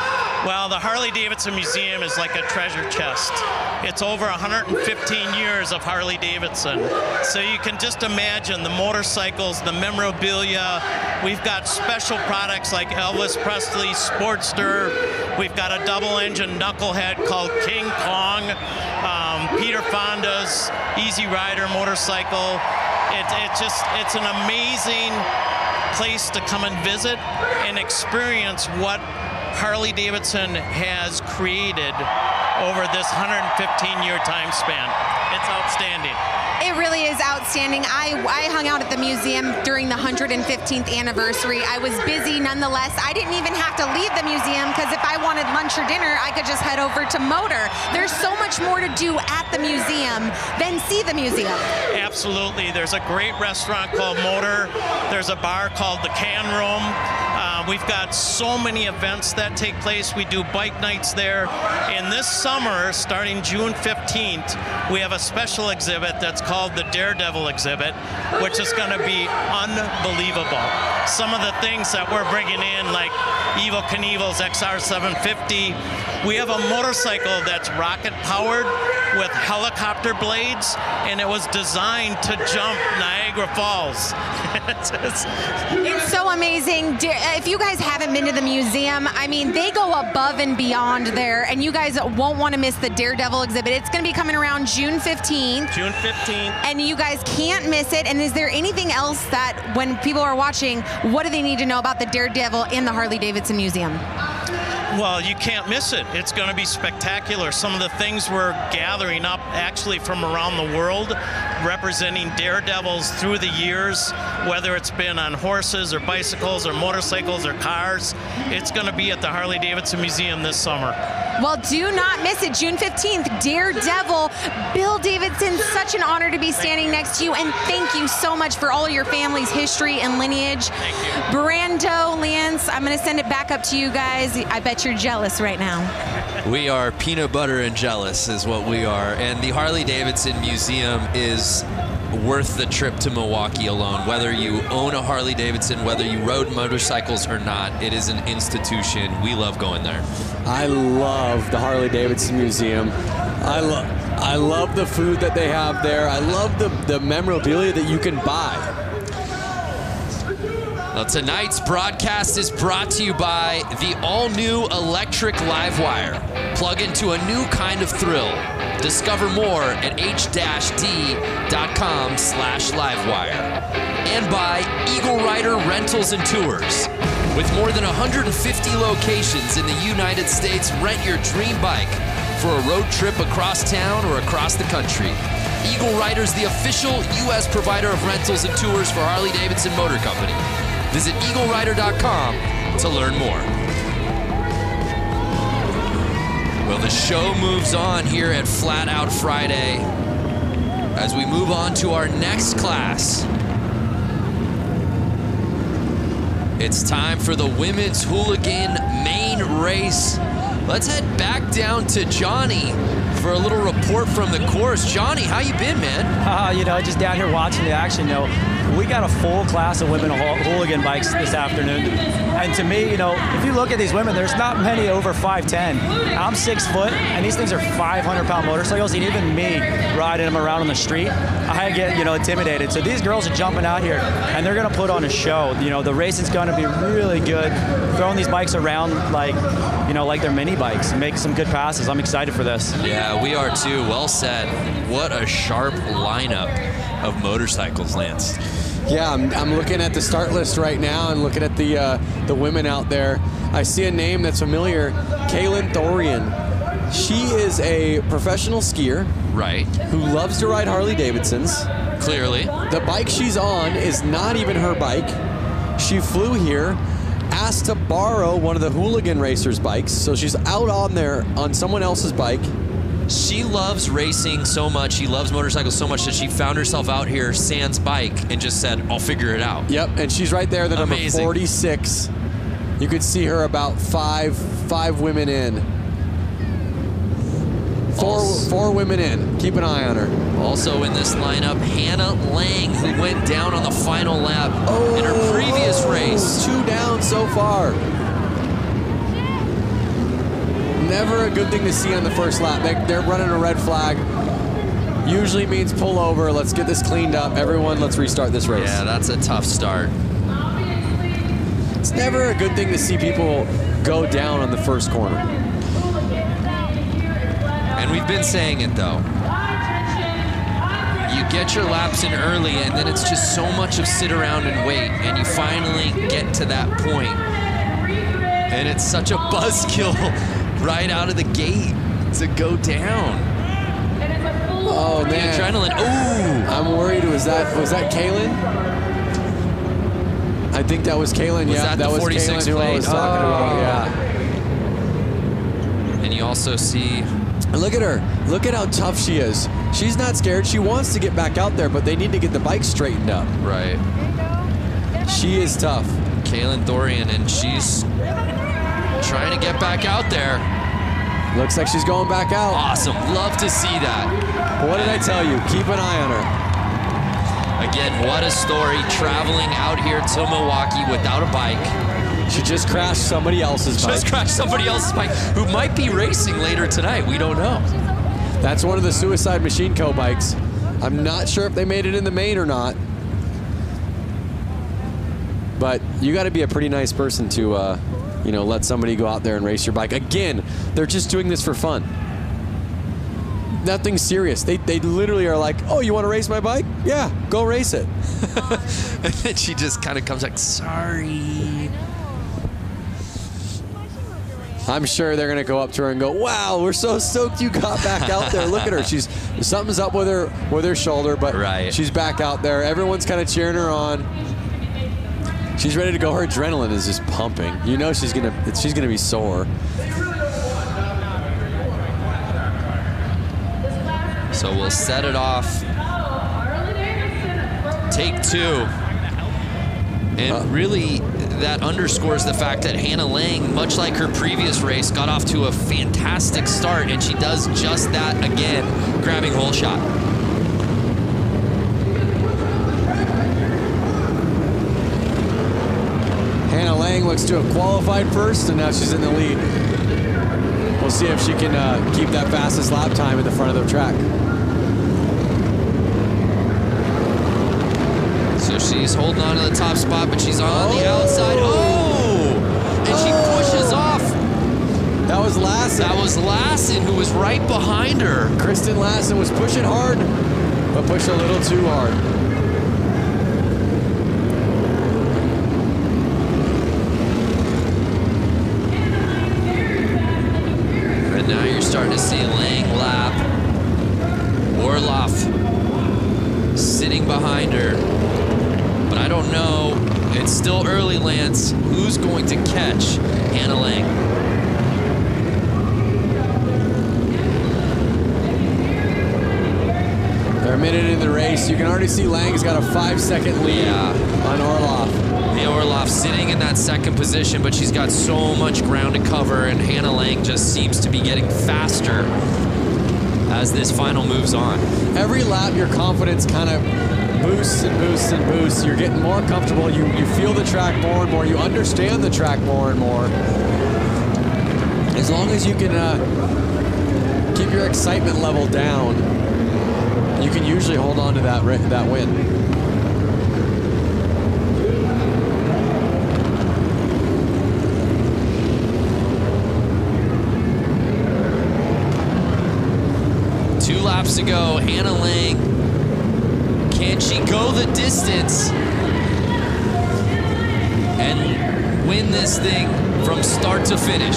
Well, the Harley-Davidson Museum is like a treasure chest. It's over 115 years of Harley-Davidson. So you can just imagine the motorcycles, the memorabilia. We've got special products like Elvis Presley's Sportster. We've got a double-engine knucklehead called King Kong. Peter Fonda's Easy Rider motorcycle. It's an amazing place to come and visit and experience what Harley-Davidson has created over this 115-year time span. It's outstanding. It really is outstanding. I hung out at the museum during the 115th anniversary. I was busy nonetheless. I didn't even have to leave the museum because if I wanted lunch or dinner, I could just head over to Motor. There's so much more to do at the museum than see the museum. Absolutely. There's a great restaurant called Motor. There's a bar called the Can Room. We've got so many events that take place. We do bike nights there. And this summer, starting June 15th, we have a special exhibit that's called the Daredevil exhibit, which is going to be unbelievable. Some of the things that we're bringing in, like Evel Knievel's XR750. We have a motorcycle that's rocket powered with helicopter blades, and it was designed to jump Niagara Falls. It's so amazing. If you guys haven't been to the museum, I mean, they go above and beyond there, and you guys won't want to miss the Daredevil exhibit. It's going to be coming around June 15th. June 15th. And you guys can't miss it. And is there anything else that when people are watching, what do they need to know about the Daredevil in the Harley-Davidson Museum? Well, you can't miss it. It's going to be spectacular. Some of the things we're gathering up actually from around the world, representing daredevils through the years, whether it's been on horses or bicycles or motorcycles or cars. It's going to be at the Harley-Davidson Museum this summer. Well, do not miss it. June 15th, Daredevil. Bill Davidson, such an honor to be standing next to you, and thank you so much for all your family's history and lineage. Thank you. Brando, Lance, I'm going to send it back up to you guys. I bet you're jealous right now. We are peanut butter and jealous is what we are. And the Harley-Davidson Museum is worth the trip to Milwaukee alone. Whether you own a Harley-Davidson, whether you rode motorcycles or not, it is an institution. We love going there. I love the Harley-Davidson Museum. I love the food that they have there. I love the memorabilia that you can buy. Well, tonight's broadcast is brought to you by the all-new electric Livewire. Plug into a new kind of thrill. Discover more at h-d.com/livewire. And by Eagle Rider Rentals and Tours. With more than 150 locations in the United States, rent your dream bike for a road trip across town or across the country. Eagle Rider's the official U.S. provider of rentals and tours for Harley-Davidson Motor Company. Visit eaglerider.com to learn more. Well, the show moves on here at Flat Out Friday as we move on to our next class. It's time for the Women's Hooligan main race. Let's head back down to Johnny for a little report from the course. Johnny, how you been, man? Just down here watching the action. We got a full class of women hooligan bikes this afternoon. And to me, if you look at these women, there's not many over 5'10". I'm 6 foot, and these things are 500-pound motorcycles, and even me riding them around on the street, I get, intimidated. So these girls are jumping out here, and they're going to put on a show. The racing's going to be really good. Throwing these bikes around like they're mini bikes, make some good passes. I'm excited for this. Yeah, we are too. Well said. What a sharp lineup of motorcycles, Lance. Yeah, I'm looking at the start list right now and looking at the women out there. I see a name that's familiar, Kaylin Thorian. She is a professional skier. Right. Who loves to ride Harley-Davidsons. Clearly. The bike she's on is not even her bike. She flew here, asked to borrow one of the hooligan racers' bikes, so she's out on there on someone else's bike. She loves racing so much, she loves motorcycles so much that she found herself out here sans bike and just said, I'll figure it out. Yep, and she's right there, the number 46. You could see her about five women in. Four women in. Keep an eye on her. Also in this lineup, Hannah Lang, who went down on the final lap in her previous race. 2 down so far. Never a good thing to see on the first lap. They're running a red flag. Usually means pull over. Let's get this cleaned up. Everyone, let's restart this race. Yeah, that's a tough start. It's never a good thing to see people go down on the first corner. And we've been saying it, though. You get your laps in early, and then it's just so much of sit around and wait, and you finally get to that point. And it's such a buzzkill right out of the gate to go down. Oh, the man. adrenaline. Ooh. I'm worried. Was that Kaylin? I think that was Kaylin. Yeah, that was Kaylin who I was talking about. Yeah. And you also see... Look at her. Look at how tough she is. She's not scared. She wants to get back out there, but they need to get the bike straightened up. Right. She is tough. Kaylin Thorian, and she's trying to get back out there. Looks like she's going back out. Awesome. Love to see that. What did I tell you? Keep an eye on her. Again, what a story, traveling out here to Milwaukee without a bike. She just crashed somebody else's bike. Just crashed somebody else's bike who might be racing later tonight. We don't know. That's one of the Suicide Machine Co bikes. I'm not sure if they made it in the main or not. But you got to be a pretty nice person to, you know, let somebody go out there and race your bike. Again, they're just doing this for fun. Nothing serious. They literally are like, oh, you want to race my bike? Yeah, go race it. And then she just kind of comes like, sorry. I'm sure they're going to go up to her and go, wow, we're so stoked you got back out there. Look at her. Something's up with her shoulder, but she's back out there. Everyone's kind of cheering her on. She's ready to go. Her adrenaline is just pumping. You know she's gonna be sore. So we'll set it off. Take 2. And really, that underscores the fact that Hannah Lang, much like her previous race, got off to a fantastic start, and she does just that again, grabbing hole shot. Hannah Lang looks to have qualified first, and now she's in the lead. We'll see if she can keep that fastest lap time at the front of the track. So she's holding on to the top spot, but she's on the outside. Oh! And she pushes off. That was Lassen. That was Lassen, who was right behind her. Kristen Lassen was pushing hard, but pushed a little too hard. And now you're starting to see Lang lap. Orloff sitting behind her. But I don't know, it's still early, Lance, who's going to catch Hannah Lang? They're a minute in the race. You can already see Lang's got a 5-second lead on Orloff. Yeah, Orloff sitting in that second position, but she's got so much ground to cover, and Hannah Lang just seems to be getting faster as this final moves on. Every lap, your confidence kind of boosts and boosts and boosts. You're getting more comfortable. You feel the track more and more. You understand the track more and more. As long as you can keep your excitement level down, you can usually hold on to that win. Two laps to go. Hannah Lang, can she go the distance and win this thing from start to finish?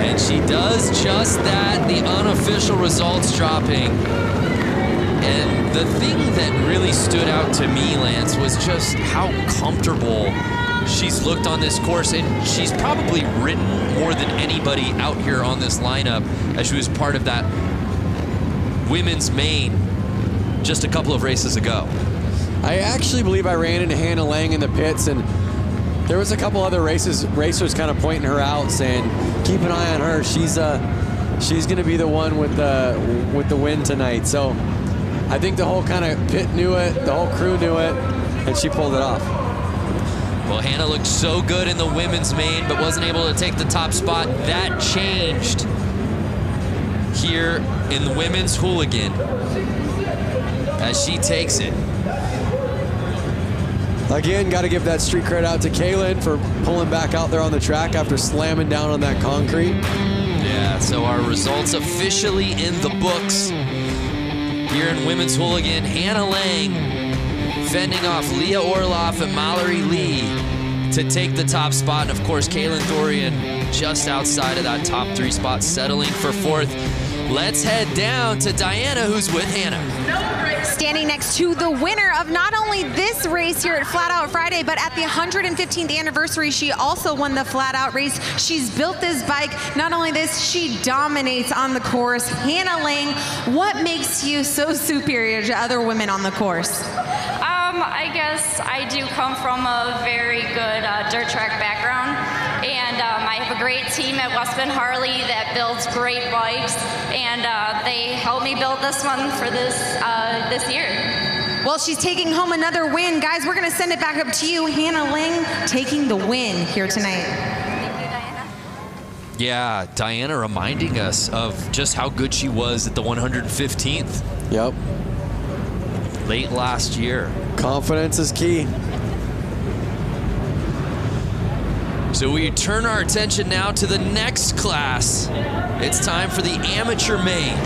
And she does just that, the unofficial results dropping. And the thing that really stood out to me, Lance, was just how comfortable she's looked on this course, and she's probably ridden more than anybody out here on this lineup as she was part of that women's main just a couple of races ago. I actually believe I ran into Hannah Lang in the pits, and there was a couple other racers kind of pointing her out, saying, keep an eye on her. She's going to be the one with the win tonight. So I think the whole kind of pit knew it, the whole crew knew it, and she pulled it off. Well, Hannah looked so good in the women's main, but wasn't able to take the top spot. That changed here in the women's hooligan as she takes it. Again, got to give that street credit out to Kaylin for pulling back out there on the track after slamming down on that concrete. Yeah, so our results officially in the books here in women's hooligan. Hannah Lang fending off Leah Orloff and Mallory Lee to take the top spot. And of course, Kaylin Thorian just outside of that top 3 spot, settling for 4th. Let's head down to Diana, who's with Hannah. Standing next to the winner of not only this race here at Flat Out Friday, but at the 115th anniversary, she also won the Flat Out race. She's built this bike. Not only this, she dominates on the course. Hannah Lang, what makes you so superior to other women on the course? I guess I do come from a very good dirt track background, and I have a great team at Westman Harley that builds great bikes, and they helped me build this one for this year. Well, she's taking home another win. Guys, we're going to send it back up to you. Hannah Lang taking the win here tonight. Yeah, Diana reminding us of just how good she was at the 115th. Yep. Late last year. Confidence is key. So we turn our attention now to the next class. It's time for the amateur main.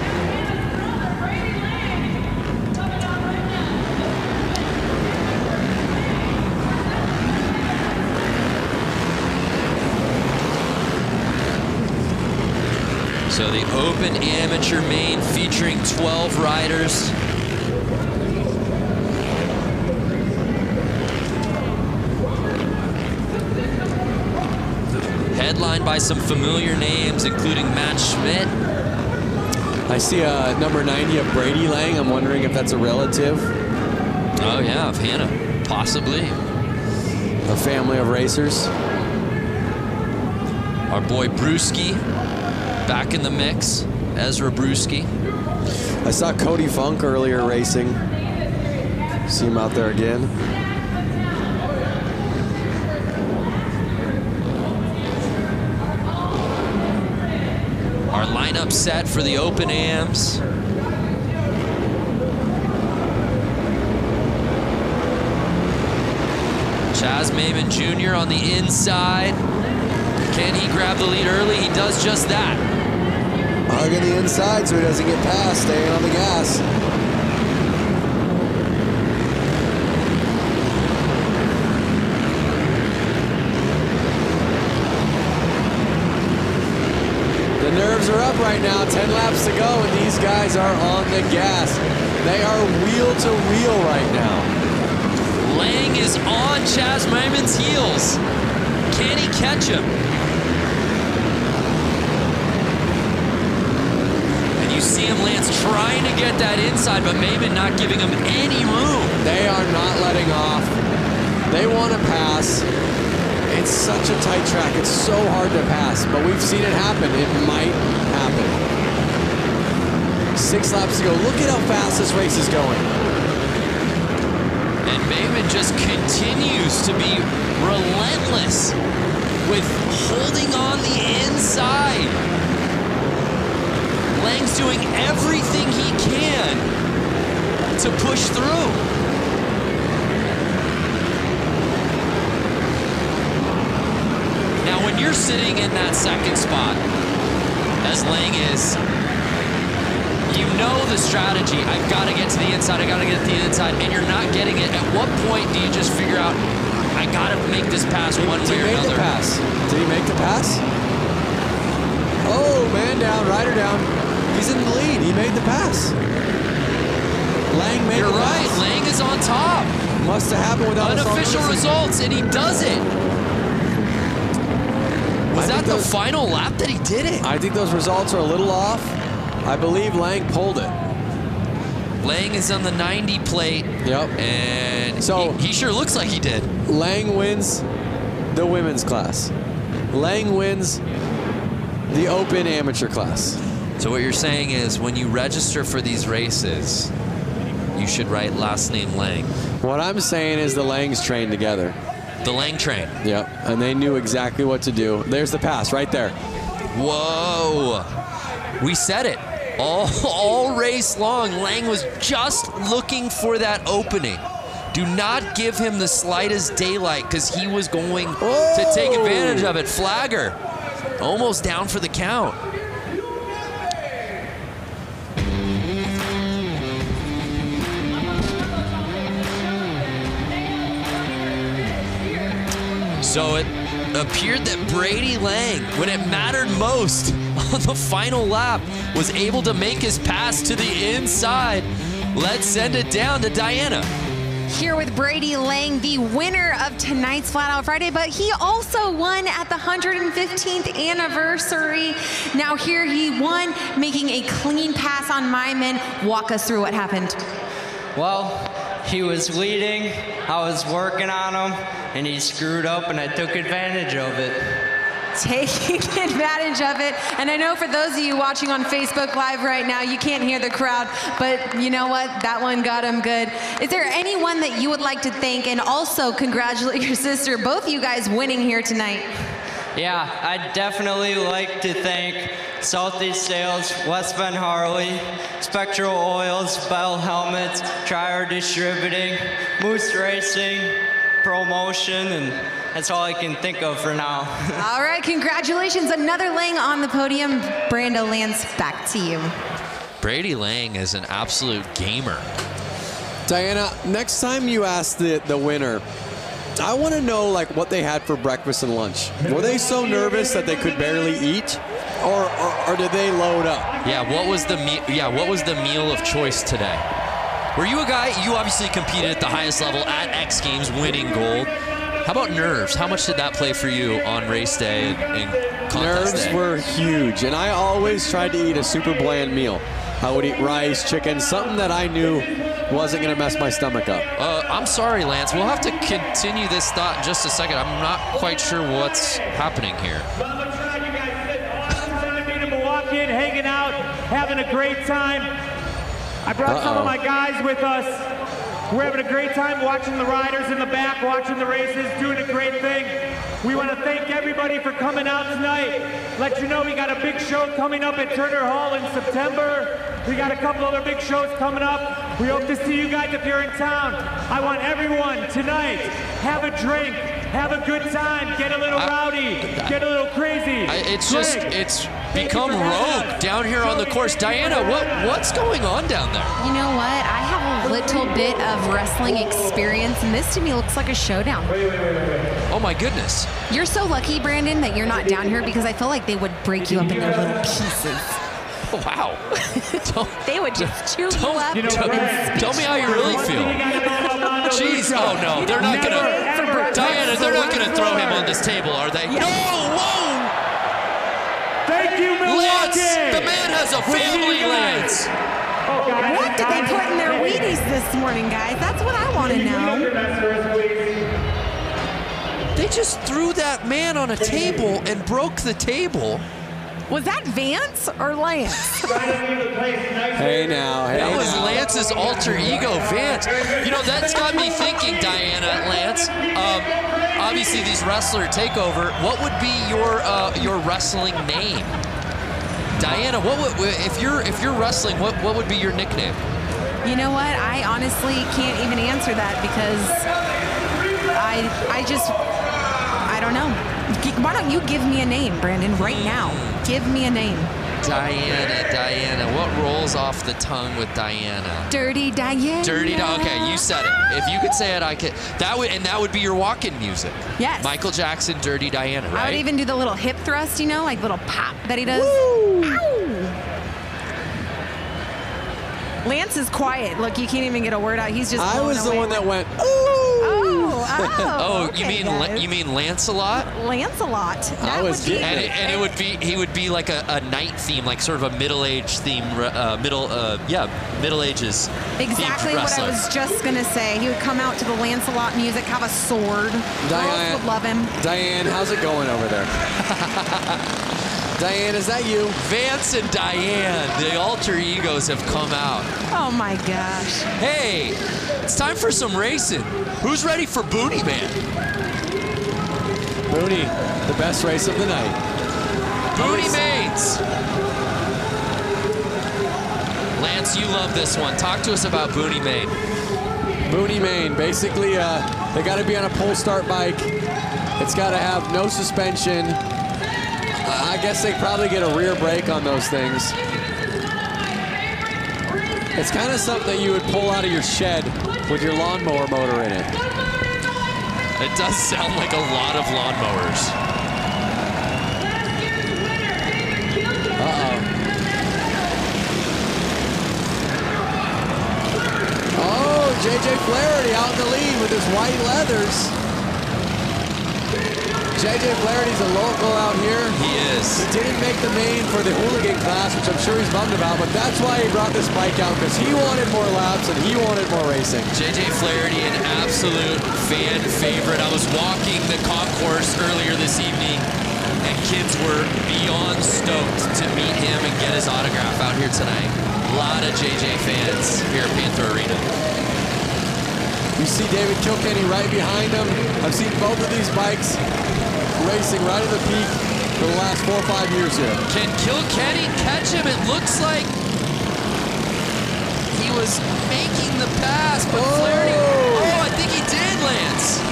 So the open amateur main featuring 12 riders. Headlined by some familiar names, including Matt Schmidt. I see number 90 of Brady Lang. I'm wondering if that's a relative. Oh yeah, of Hannah, possibly. A family of racers. Our boy Brewski, back in the mix. Ezra Brewski. I saw Cody Funk earlier racing. See him out there again. Our lineup set for the open AMs. Chaz Maimon Jr. on the inside. Can he grab the lead early? He does just that. Hugging the inside so he doesn't get past, staying on the gas. The nerves are up right now, 10 laps to go, and these guys are on the gas. They are wheel to wheel right now. Lang is on Chaz Maimon's heels. Can he catch him? And you see him, Lance, trying to get that inside, but Maimon not giving him any room. They are not letting off. They want to pass. It's such a tight track. It's so hard to pass, but we've seen it happen. It might happen. 6 laps to go. Look at how fast this race is going. And Maimon just continues to be relentless with holding on the inside. Lang's doing everything he can to push through. Now, when you're sitting in that second spot, as Lang is, you know the strategy. I've got to get to the inside. I got to get to the inside, and you're not getting it. At what point do you just figure out, I got to make this pass one way or another? The pass. Did he make the pass? Oh, man down, rider down. He's in the lead. He made the pass. Lang made You're the right. pass. Lang is on top. Must have happened without unofficial results, and he does it. Was that the final lap that he did it? I think those results are a little off. I believe Lang pulled it. Lang is on the 90 plate. Yep. And so he sure looks like he did. Lang wins the women's class. Lang wins the open amateur class. So what you're saying is when you register for these races, you should write last name Lang. What I'm saying is the Langs trained together. The Lang train. Yep. And they knew exactly what to do. There's the pass right there. Whoa. We said it. All race long, Lang was just looking for that opening. Do not give him the slightest daylight because he was going to take advantage of it. Flagger, almost down for the count. So it appeared that Brady Lang, when it mattered most on the final lap, was able to make his pass to the inside. Let's send it down to Diana. Here with Brady Lang, the winner of tonight's Flat Out Friday, but he also won at the 115th anniversary. Now here he won, making a clean pass on Maimon. Walk us through what happened. Well, he was leading, I was working on him, and he screwed up and I took advantage of it. Taking advantage of it. And I know for those of you watching on Facebook Live right now, you can't hear the crowd, but you know what? That one got him good. Is there anyone that you would like to thank and also congratulate your sister, both of you guys winning here tonight? Yeah, I'd definitely like to thank Southeast Sales, West Bend Harley, Spectral Oils, Bell Helmets, Trier Distributing, Moose Racing, Promotion, and that's all I can think of for now. All right, congratulations. Another Lang on the podium. Brando, Lance, back to you. Brady Lang is an absolute gamer. Diana, next time you ask the winner, I want to know like what they had for breakfast and lunch. Were they so nervous that they could barely eat, or did they load up? Yeah, what was the meal of choice today? Were you a guy? You obviously competed at the highest level at X Games, winning gold. How about nerves? How much did that play for you on race day and contest Nerves day? were huge, and I always tried to eat a super bland meal. I would eat rice, chicken, something that I knew wasn't going to mess my stomach up. I'm sorry, Lance. We'll have to continue this thought in just a second. I'm not quite sure what's happening here. Being in Milwaukee and hanging out, having a great time. I brought some of my guys with us. We're having a great time watching the riders in the back, watching the races, doing a great thing. We want to thank everybody for coming out tonight. Let you know we got a big show coming up at Turner Hall in September. We got a couple other big shows coming up. We hope to see you guys if you're in town. I want everyone tonight, have a drink, have a good time, get a little rowdy, get a little crazy. It's become rogue down here on the course. Diana, what's going on down there? You know what? I have a little bit of wrestling experience, and this to me looks like a showdown. Oh my goodness. You're so lucky, Brandon, that you're not down here because I feel like they would break you up into little pieces. Oh, wow. They would just chew you up. Tell me how you really feel. Jeez. Oh, no. They're not going to. Diana, they're not going to throw him on this table, are they? No. Whoa. Thank you, Milwaukee. Lance, the man has a family, Lance. What did they put in their Wheaties this morning, guys? That's what I want to know. They just threw that man on a table and broke the table. Was that Vance or Lance? Hey now, that was Lance's alter ego, Vance. You know, that's got me thinking, Diana, Lance. Obviously, these wrestler takeover. What would be your wrestling name? Diana, what would if you're wrestling? What would be your nickname? You know what? I honestly can't even answer that because I don't know. Why don't you give me a name, Brandon, right now? Give me a name. Diana. What rolls off the tongue with Diana? Dirty Diana. Okay, you said it. If you could say it, I could. That would be your walk-in music. Yes. Michael Jackson, Dirty Diana, right? I would even do the little hip thrust, you know, like little pop that he does. Woo! Ow! Lance is quiet. Look, you can't even get a word out. He's just. I was the one that went. Ooh. Oh, okay, you mean Lancelot? Lancelot. That was good. And it would be he would be like a knight theme, like sort of a middle-aged theme, Middle Ages. Exactly what I was just gonna say. He would come out to the Lancelot music, have a sword. Girls would love him. Diane, how's it going over there? Diane, is that you? Vance and Diane, the alter egos have come out. Oh my gosh. Hey, it's time for some racing. Who's ready for Boonie Man? Boonie, the best race of the night. Boonie Mains. Lance, you love this one. Talk to us about Boonie Main. Boonie Main, basically, they got to be on a pull start bike. It's got to have no suspension. I guess they probably get a rear brake on those things. It's kind of something that you would pull out of your shed with your lawnmower motor in it. It does sound like a lot of lawnmowers. Uh-oh. Oh, JJ Flaherty out in the lead with his white leathers. JJ Flaherty's a local out here. He is. He didn't make the main for the hooligan class, which I'm sure he's bummed about, but that's why he brought this bike out, because he wanted more laps and he wanted more racing. JJ Flaherty, an absolute fan favorite. I was walking the concourse earlier this evening, and kids were beyond stoked to meet him and get his autograph out here tonight. A lot of JJ fans here at Panther Arena. You see David Kilkenny right behind him. I've seen both of these bikes racing right at the peak for the last 4 or 5 years here. Can Kilkenny catch him? It looks like he was making the pass, but Flaherty. Oh, I think he did, Lance.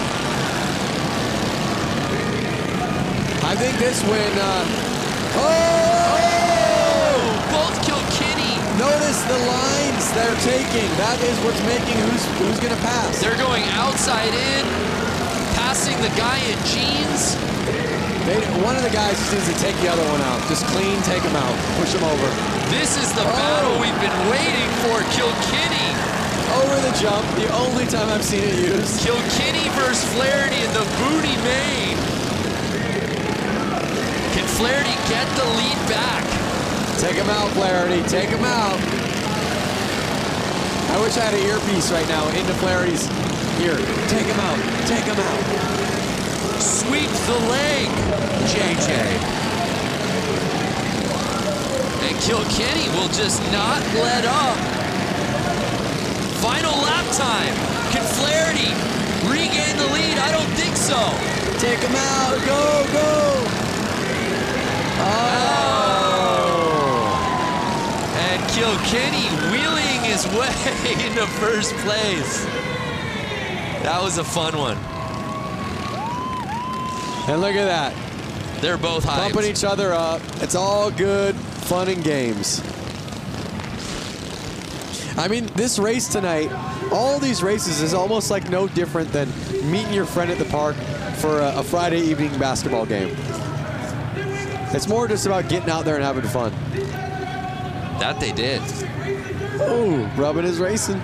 I think this win. Both Kilkenny. Notice the lines they're taking. That is what's making who's going to pass. They're going outside in, passing the guy in jeans. One of the guys just needs to take the other one out. Just clean, take him out, push him over. This is the battle we've been waiting for. Kilkenny. Over the jump, the only time I've seen it used. Kilkenny versus Flaherty in the booty main. Can Flaherty get the lead back? Take him out, Flaherty. Take him out. I wish I had an earpiece right now into Flaherty's ear. Take him out. Take him out. Sweep the leg, JJ. And Kilkenny will just not let up. Final lap time. Can Flaherty regain the lead? I don't think so. Take him out. Go, go. And Kilkenny wheeling his way into first place. That was a fun one. And look at that. They're both hyped. Pumping each other up. It's all good fun and games. I mean, this race tonight, all these races is almost like no different than meeting your friend at the park for a Friday evening basketball game. It's more just about getting out there and having fun. That they did. Oh, rubbing is racing.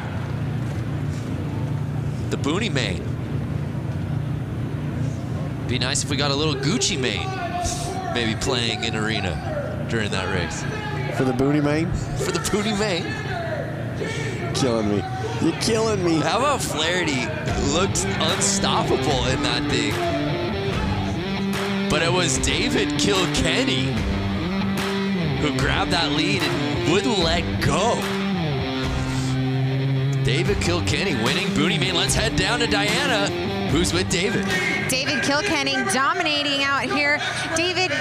The Booney main. Be nice if we got a little Gucci main maybe playing in arena during that race. For the Booney main? For the Booney main. Killing me. You're killing me. How about Flaherty looked unstoppable in that thing? But it was David Kilkenny who grabbed that lead and wouldn't let go. David Kilkenny winning Booney main. Let's head down to Diana, who's with David. David Kilkenny dominating out here. David,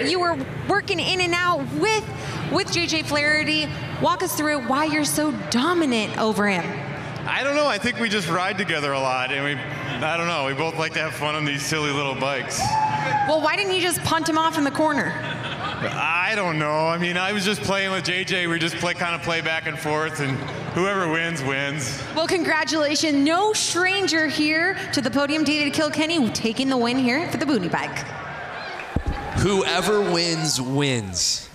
you were working in and out with JJ Flaherty. Walk us through why you're so dominant over him. I don't know. I think we just ride together a lot, and I don't know. We both like to have fun on these silly little bikes. Well, why didn't you just punt him off in the corner? I don't know. I mean, I was just playing with JJ. We just kind of play back and forth, and whoever wins, wins. Well, congratulations. No stranger here to the podium. David Kilkenny taking the win here for the Booney bike. Whoever wins, wins.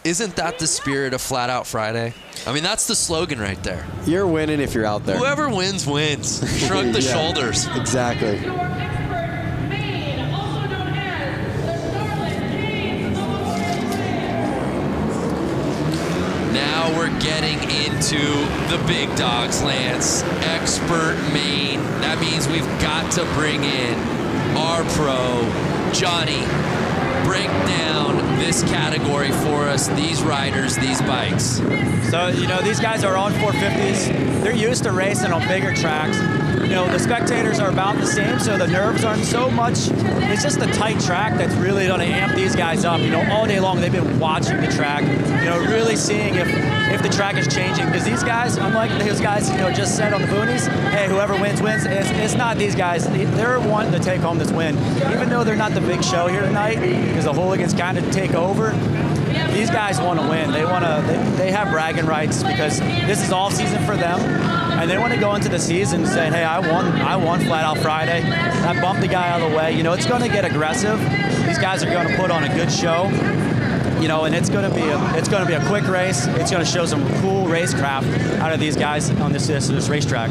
Isn't that the spirit of Flat Out Friday? I mean, that's the slogan right there. You're winning if you're out there. Whoever wins, wins. Shrug the shoulders. Exactly. Now we're getting into the big dogs, Lance. Expert main. That means we've got to bring in our pro, Johnny. Break down this category for us, these riders, these bikes. So, you know, these guys are on 450s. They're used to racing on bigger tracks. You know, the spectators are about the same, so the nerves aren't so much. It's just a tight track that's really going to amp these guys up. You know, all day long they've been watching the track, you know, really seeing if the track is changing. Because these guys, unlike those guys, you know, just said on the boonies, hey, whoever wins, wins. It's not these guys. They're wanting to take home this win. Even though they're not the big show here tonight, because the hooligans kind of take over, these guys want to win. They have bragging rights because this is all season for them. And they want to go into the season saying, hey, I won Flat Out Friday. I bumped the guy out of the way. You know, it's going to get aggressive. These guys are going to put on a good show. You know, and it's going to be a quick race. It's going to show some cool racecraft out of these guys on this racetrack.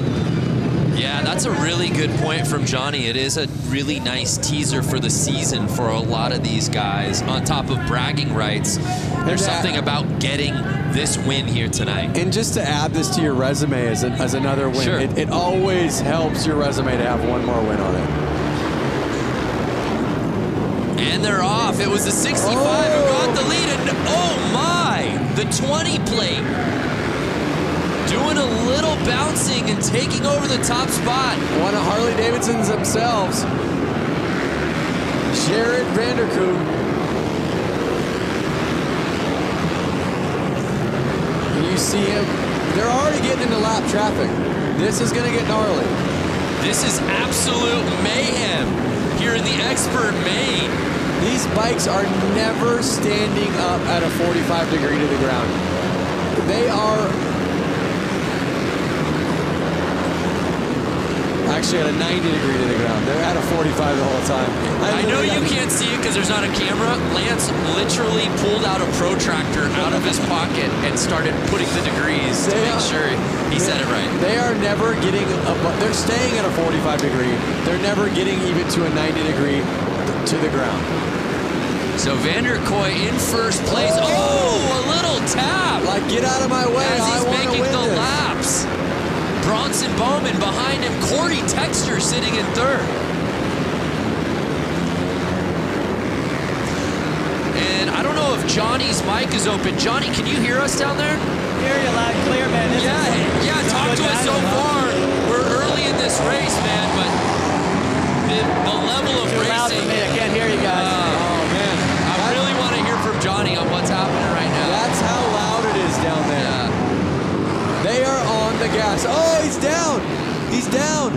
Yeah, that's a really good point from Johnny. It is a really nice teaser for the season for a lot of these guys. On top of bragging rights, there's something about getting this win here tonight. And just to add this to your resume as another win, sure. it always helps your resume to have one more win on it. And they're off. It was the 65 who got the lead. And oh my, the 20 plate. Doing a little bouncing and taking over the top spot. One of Harley-Davidson's themselves. Jared Vanderkoop. You see him. They're already getting into lap traffic. This is going to get gnarly. This is absolute mayhem here in the expert main. These bikes are never standing up at a 45 degree to the ground. They are actually at a 90 degree to the ground. They're at a 45 the whole time. I know you can't see it because there's not a camera. Lance literally pulled out a protractor out of his pocket and started putting the degrees to make sure he said it right. They are never getting they're staying at a 45 degree. They're never getting even to a 90 degree to the ground. So Vanderkooi in first place. Oh, a little tap. Like, get out of my way. As he's making the this. laps. Bronson Bowman behind him. Corey Texter sitting in third. And I don't know if Johnny's mic is open. Johnny, can you hear us down there? Hear you loud and clear, man. Yeah, talk to us so far. We're early in this race, man, but the level of Too racing. loud for me. I can't hear you guys. Oh, man. I really want to hear from Johnny on what's happening right now. That's how loud it is down there. Yeah. They are on the gas. Oh, he's down. He's down.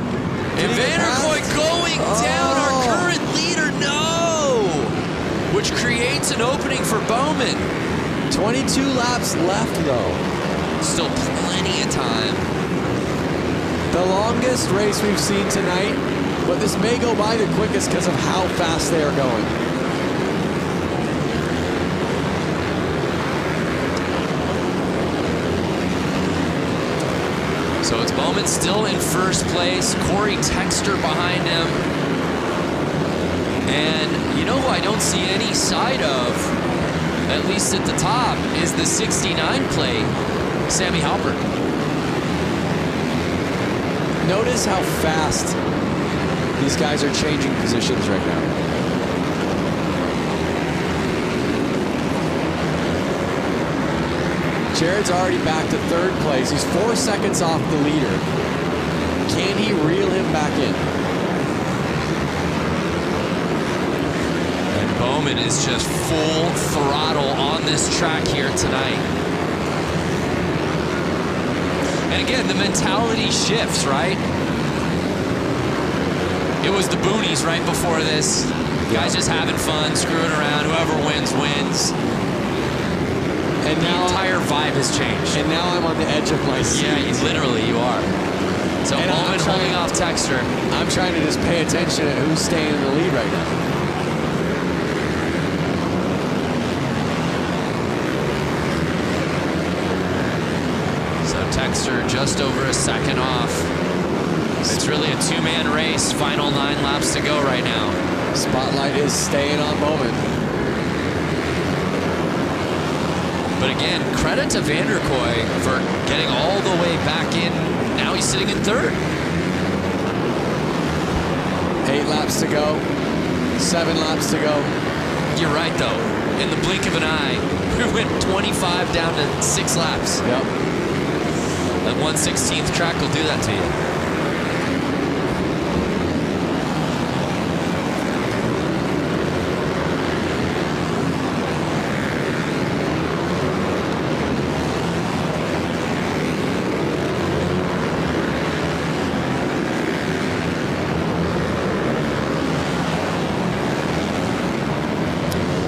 And Vanderkooi going down, our current leader, no! Which creates an opening for Bowman. 22 laps left, though. Still plenty of time. The longest race we've seen tonight, but this may go by the quickest because of how fast they are going. So it's Bowman still in first place, Corey Texter behind him. And you know who I don't see any side of, at least at the top, is the 69 plate, Sammy Halpert. Notice how fast these guys are changing positions right now. Jared's already back to third place. He's 4 seconds off the leader. Can he reel him back in? And Bowman is just full throttle on this track here tonight. And again, the mentality shifts, right? It was the boonies right before this. Guys just having fun, screwing around. Whoever wins, wins. And the now entire vibe has changed. And now I'm on the edge of my seat. Yeah, literally, you are. So and Bowman holding off Texter. I'm trying to just pay attention to who's staying in the lead right now. So Texter just over a second off. It's really a two-man race. Final 9 laps to go right now. Spotlight is staying on Bowman. But again, credit to Vanderkooi for getting all the way back in. Now he's sitting in third. 8 laps to go. 7 laps to go. You're right, though. In the blink of an eye, we went 25 down to 6 laps. Yep. That 1/16th track will do that to you.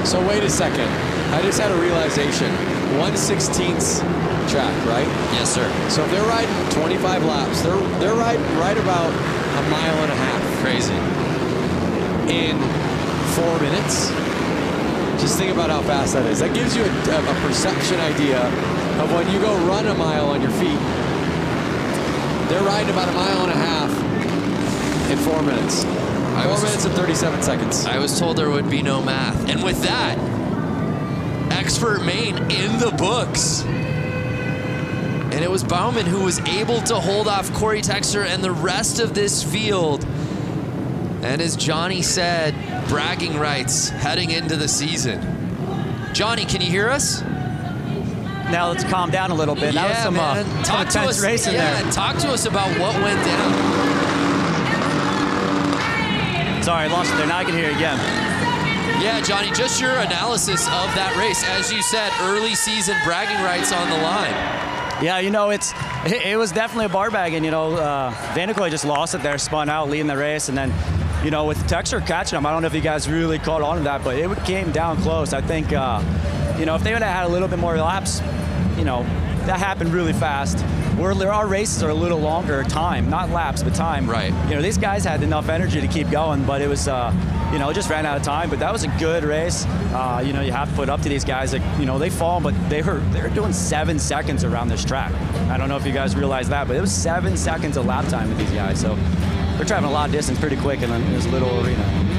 So wait a second. I just had a realization. 1/16th track, right? Yes, sir. So if they're riding 25 laps, they're riding right about a mile and a half. Crazy. In 4 minutes. Just think about how fast that is. That gives you a perception idea of when you go run a mile on your feet. They're riding about a mile and a half in 4 minutes. 4 minutes and 37 seconds. I was told there would be no math. And with that, expert main in the books. And it was Bowman who was able to hold off Corey Texter and the rest of this field. And as Johnny said, bragging rights heading into the season. Johnny, can you hear us? Now let's calm down a little bit. Yeah, that was some talk to intense us. racing there. Talk to us about what went down. Sorry, I lost it there. Now I can hear you again. Yeah, Johnny, just your analysis of that race. As you said, early season bragging rights on the line. Yeah, you know, it was definitely a bar bag, and, you know, Vanderkoy just lost it there, spun out, leading the race, and then, you know, with Texter catching him, I don't know if you guys really caught on to that, but it came down close. I think, you know, if they would have had a little bit more laps, you know, that happened really fast. Our races are a little longer time, not laps, but time. Right. You know, these guys had enough energy to keep going, but it was, you know, it just ran out of time. But that was a good race. You know, you have to put up to these guys. Like, you know, they fall, but they're doing 7 seconds around this track. I don't know if you guys realize that, but it was 7 seconds of lap time with these guys. So they're traveling a lot of distance pretty quick in this little arena.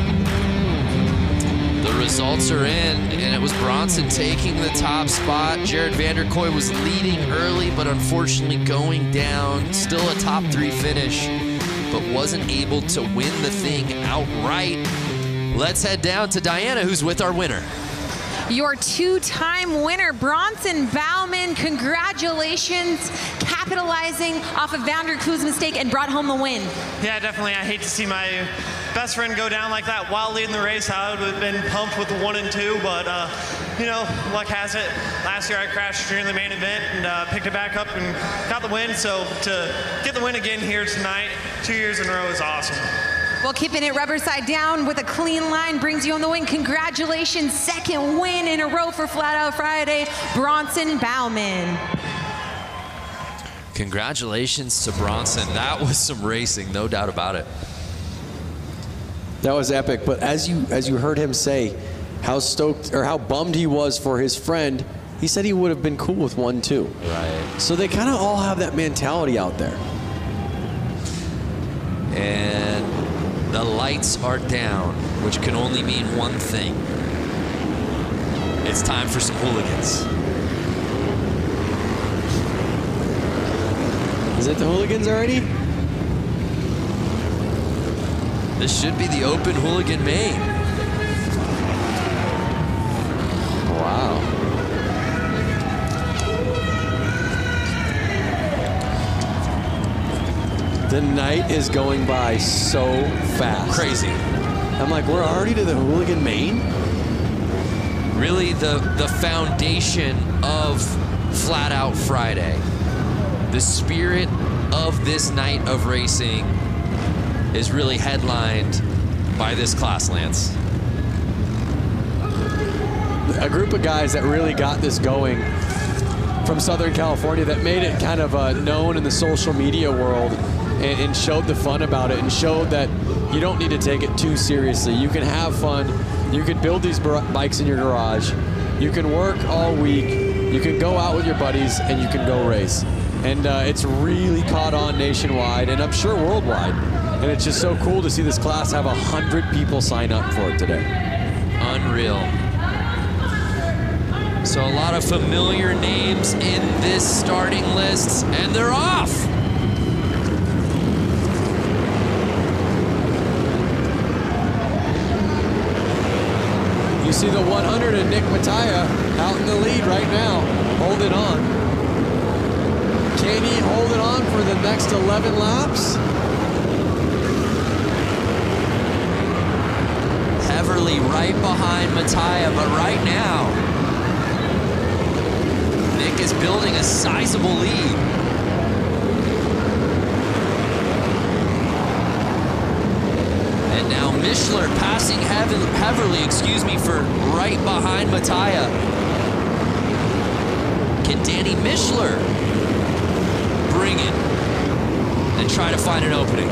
The results are in, and it was Bronson taking the top spot. Jared Vanderkoy was leading early, but unfortunately going down. Still a top 3 finish, but wasn't able to win the thing outright. Let's head down to Diana, who's with our winner. Your 2-time winner, Bronson Bauman. Congratulations, capitalizing off of Vanderkoy's mistake and brought home the win. Yeah, definitely. I hate to see my best friend go down like that while leading the race. I would have been pumped with the 1 and 2, but you know, luck has it. Last year I crashed during the main event and picked it back up and got the win. So to get the win again here tonight, 2 years in a row, is awesome. Well, keeping it rubber side down with a clean line brings you on the win. Congratulations, 2nd win in a row for Flat Out Friday, Bronson Bauman. Congratulations to Bronson. That was some racing, no doubt about it. That was epic, but as you heard him say how stoked or how bummed he was for his friend, he said he would have been cool with 1 too. Right. So they kind of all have that mentality out there. And the lights are down, which can only mean one thing. It's time for some hooligans. Is it the hooligans already? This should be the open hooligan main. Wow. The night is going by so fast. Crazy. I'm like, we're already to the hooligan main? Really the foundation of Flat Out Friday. The spirit of this night of racing is really headlined by this class, Lance. A group of guys that really got this going from Southern California that made it kind of known in the social media world and showed the fun about it and showed that you don't need to take it too seriously. You can have fun. You can build these bikes in your garage. You can work all week. You can go out with your buddies and you can go race. And it's really caught on nationwide and I'm sure worldwide. And it's just so cool to see this class have 100 people sign up for it today. Unreal. So a lot of familiar names in this starting list, and they're off. You see the 100 and Nick Mattia out in the lead right now, holding on. Can he hold it on for the next 11 laps? Heverly right behind Mattia, but right now, Nick is building a sizable lead. And now Mishler passing Heverly, for right behind Mattia. Can Danny Mishler bring it and try to find an opening?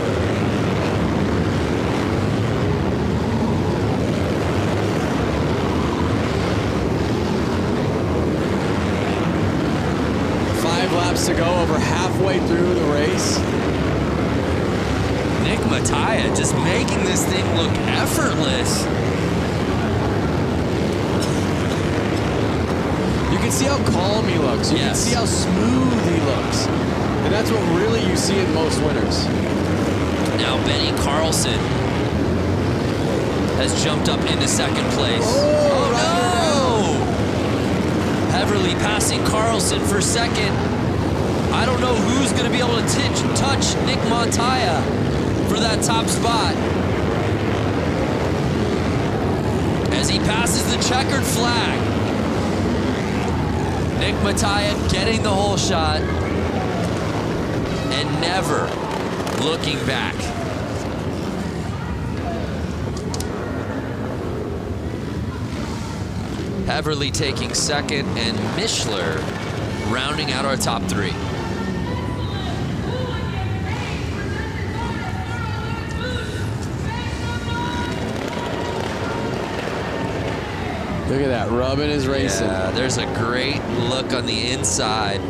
Laps to go, over halfway through the race. Nick Mattia just making this thing look effortless. You can see how calm he looks. You can see how smooth he looks. And that's what really you see in most winners. Now Benny Carlson has jumped up into 2nd place. Oh no! Heverly passing Carlson for 2nd. I don't know who's going to be able to touch Nick Mattia for that top spot. as he passes the checkered flag. Nick Mattia getting the whole shot and never looking back. Heverly taking second, and Mishler rounding out our top three. Look at that, rubbing his racing. Yeah, there's a great look on the inside.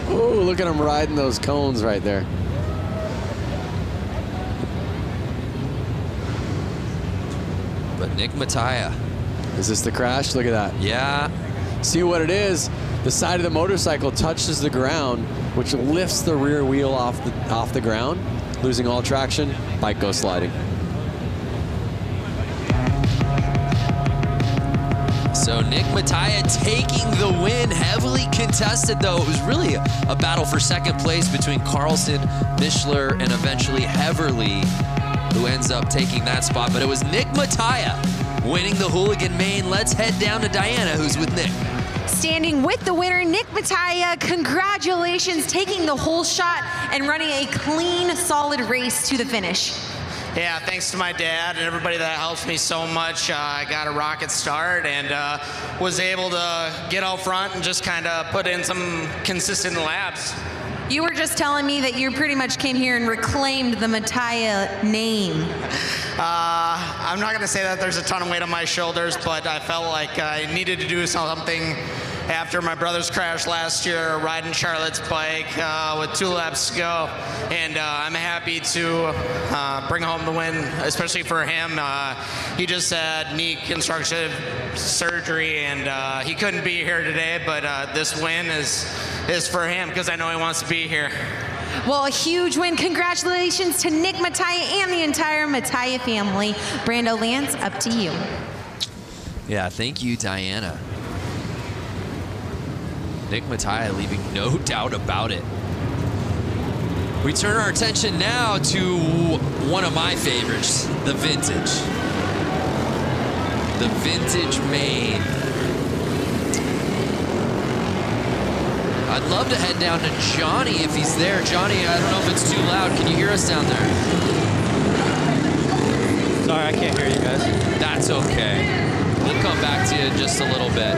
Oh, look at him riding those cones right there. But Nick Mattia. Is this the crash? Look at that. Yeah. See what it is? The side of the motorcycle touches the ground, which lifts the rear wheel off the ground, losing all traction. Bike goes sliding. So Nick Mattia taking the win, heavily contested though. It was really a battle for second place between Carlson, Mishler, and eventually Heverly, who ends up taking that spot. But it was Nick Mattia winning the Hooligan Main. Let's head down to Diana, who's with Nick. Standing with the winner, Nick Mattia, congratulations, taking the whole shot and running a clean, solid race to the finish. Yeah, thanks to my dad and everybody that helps me so much. I got a rocket start and was able to get out front and just kind of put in some consistent laps. You were just telling me that you pretty much came here and reclaimed the Mattia name. I'm not going to say that there's a ton of weight on my shoulders, but I felt like I needed to do something after my brother's crash last year, riding Charlotte's bike with 2 laps to go. And I'm happy to bring home the win, especially for him. He just had knee constructive surgery, and he couldn't be here today, but this win is for him because I know he wants to be here. Well, a huge win. Congratulations to Nick Mattia and the entire Mattia family. Brando Lance, up to you. Yeah, thank you, Diana. Nick Mattia leaving no doubt about it. We turn our attention now to one of my favorites, the vintage. The vintage main. I'd love to head down to Johnny if he's there. Johnny, I don't know if it's too loud. Can you hear us down there? Sorry, I can't hear you guys. That's okay. We'll come back to you in just a little bit.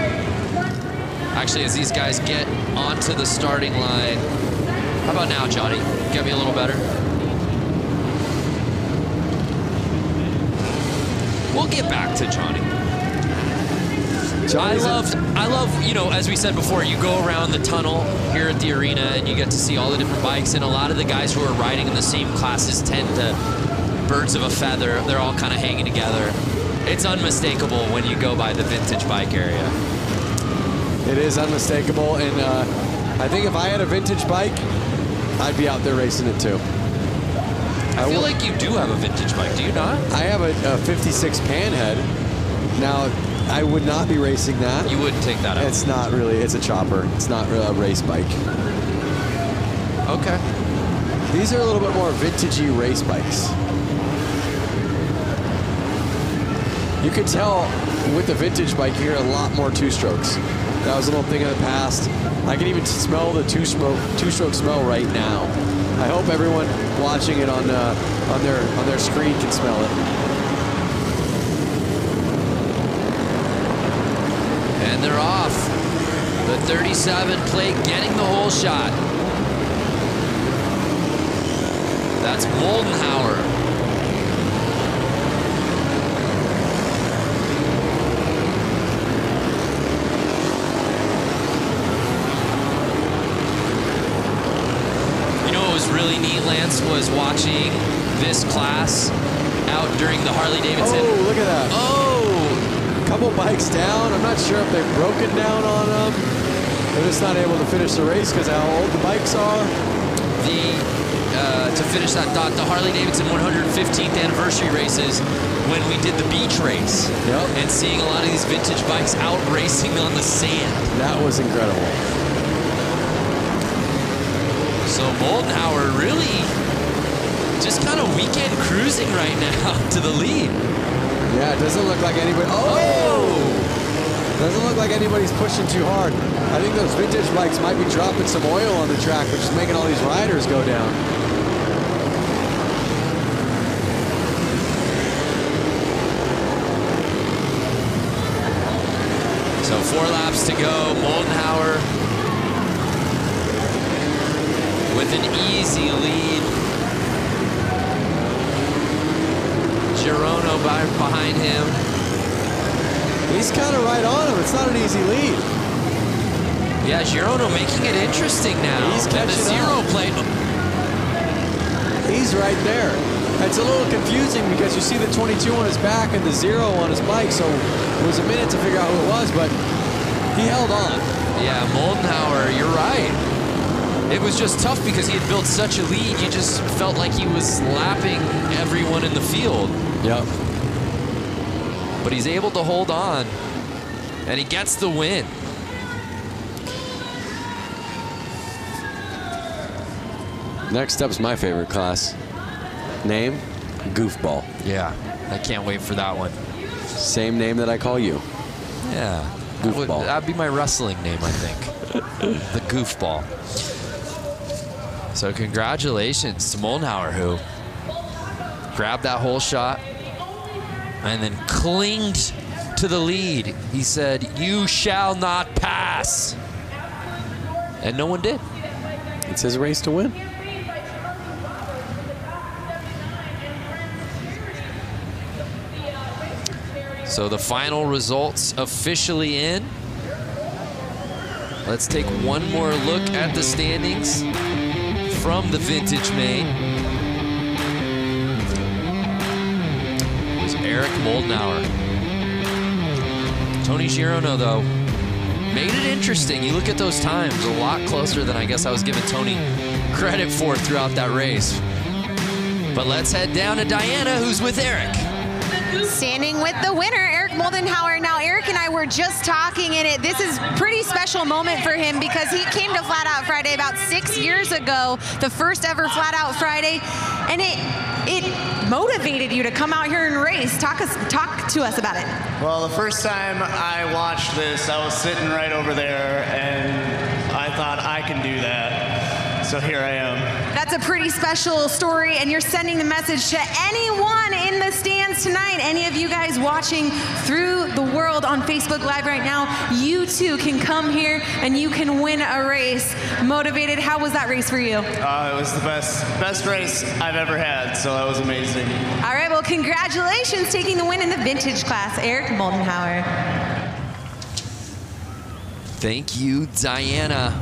Actually, as these guys get onto the starting line. How about now, Johnny? Get me a little better. We'll get back to Johnny. I love, you know, as we said before, you go around the tunnel here at the arena and you get to see all the different bikes, and a lot of the guys who are riding in the same classes tend to, birds of a feather, they're all kind of hanging together. It's unmistakable when you go by the vintage bike area. It is unmistakable, and I think if I had a vintage bike, I'd be out there racing it too. I feel like you do have a vintage bike, do you not? I have a 56 Panhead. Now, I would not be racing that. You wouldn't take that out? It's not really, it's a chopper. It's not really a race bike. Okay. These are a little bit more vintagey race bikes. You could tell with the vintage bike here, a lot more two-strokes. That was a little thing in the past. I can even smell the two-stroke smell right now. I hope everyone watching it on their screen can smell it. And they're off. The 37 plate getting the whole shot. That's Moldenhauer. You know what was really neat, Lance, was watching this class out during the Harley-Davidson. Oh, look at that. Oh! Couple bikes down. I'm not sure if they've broken down on them. They're just not able to finish the race because how old the bikes are. To finish that thought, the Harley-Davidson 115th anniversary races, when we did the beach race, and seeing a lot of these vintage bikes out racing on the sand. That was incredible. So Moldenhauer really just kind of weekend cruising right now to the lead. Yeah, it doesn't look like anybody. Doesn't look like anybody's pushing too hard. I think those vintage bikes might be dropping some oil on the track, which is making all these riders go down. So 4 laps to go. Moldenhauer with an easy lead. Girono behind him. He's kind of right on him. It's not an easy lead. Yeah, Girono making it interesting now. He's catching the zero up. plate. He's right there. It's a little confusing because you see the 22 on his back and the 0 on his bike, so it was a minute to figure out who it was, but he held on. Yeah, Moldenhauer, you're right. It was just tough because he had built such a lead. You just felt like he was lapping everyone in the field. Yep. But he's able to hold on, and he gets the win. Next up's my favorite class. Name, Goofball. Yeah, I can't wait for that one. Same name that I call you. Yeah, Goofball. That'd be my wrestling name, I think. The Goofball. So congratulations to Moldenhauer, who grabbed that whole shot and then clinged to the lead. He said, "You shall not pass." And no one did. It's his race to win. So the final results officially in. Let's take one more look at the standings from the Vintage Main. It was Eric Moldenhauer. Tony Girono, though, made it interesting. You look at those times, a lot closer than I guess I was giving Tony credit for throughout that race. But let's head down to Diana, who's with Eric. Standing with the winner, Eric Moldenhauer. Now, Eric and I were just talking, and this is a pretty special moment for him because he came to Flat Out Friday about 6 years ago, the first ever Flat Out Friday, and it motivated you to come out here and race. Talk to us about it. Well, the first time I watched this, I was sitting right over there, and I thought I can do that. So here I am. That's a pretty special story, and you're sending the message to anyone in the stands tonight. Any of you guys watching through the world on Facebook Live right now, you too can come here and you can win a race. Motivated, how was that race for you? It was the best race I've ever had, so that was amazing. All right, well, congratulations taking the win in the vintage class, Eric Moldenhauer. Thank you, Diana.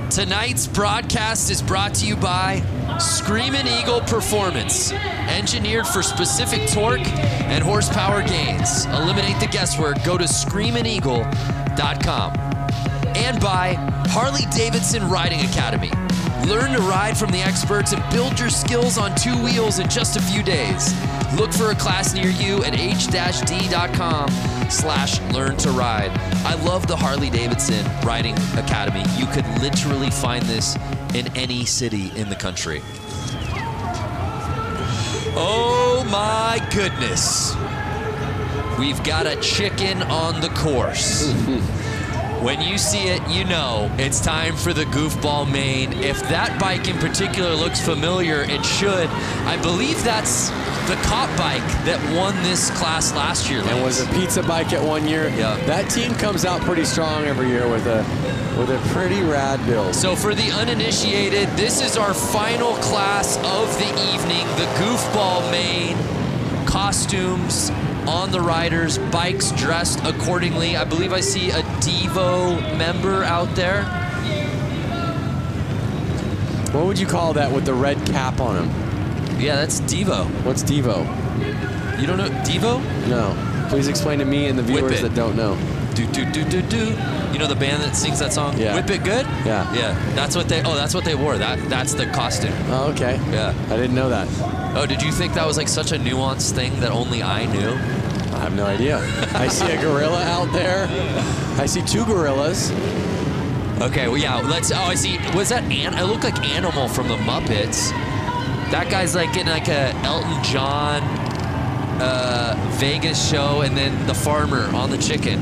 Tonight's broadcast is brought to you by Screamin' Eagle Performance, engineered for specific torque and horsepower gains. Eliminate the guesswork. Go to screamin'eagle.com. And by Harley-Davidson Riding Academy. Learn to ride from the experts and build your skills on 2 wheels in just a few days. Look for a class near you at h-d.com/learn-to-ride. I love the Harley-Davidson Riding Academy. You could literally find this in any city in the country. Oh my goodness. We've got a chicken on the course. When you see it, you know it's time for the Goofball Main. If that bike in particular looks familiar, it should. I believe that's the cop bike that won this class last year. And was a pizza bike at 1 year. Yeah. That team comes out pretty strong every year with a pretty rad build. So for the uninitiated, this is our final class of the evening, the Goofball Main. Costumes on the riders, bikes dressed accordingly. I believe I see a Devo member out there. What would you call that with the red cap on him? Yeah, that's Devo. What's Devo? You don't know Devo? No. Please explain to me and the viewers that don't know. Do do do do do. You know the band that sings that song? Yeah. Whip It Good? Yeah. Yeah. That's what they wore. That's the costume. Oh, okay. Yeah. I didn't know that. Oh, did you think that was like such a nuanced thing that only I knew? I have no idea. I see a gorilla out there. I see 2 gorillas. Okay, well, yeah, I see. Was that it looked like Animal from the Muppets. That guy's like in like a Elton John Vegas show, and then the farmer on the chicken.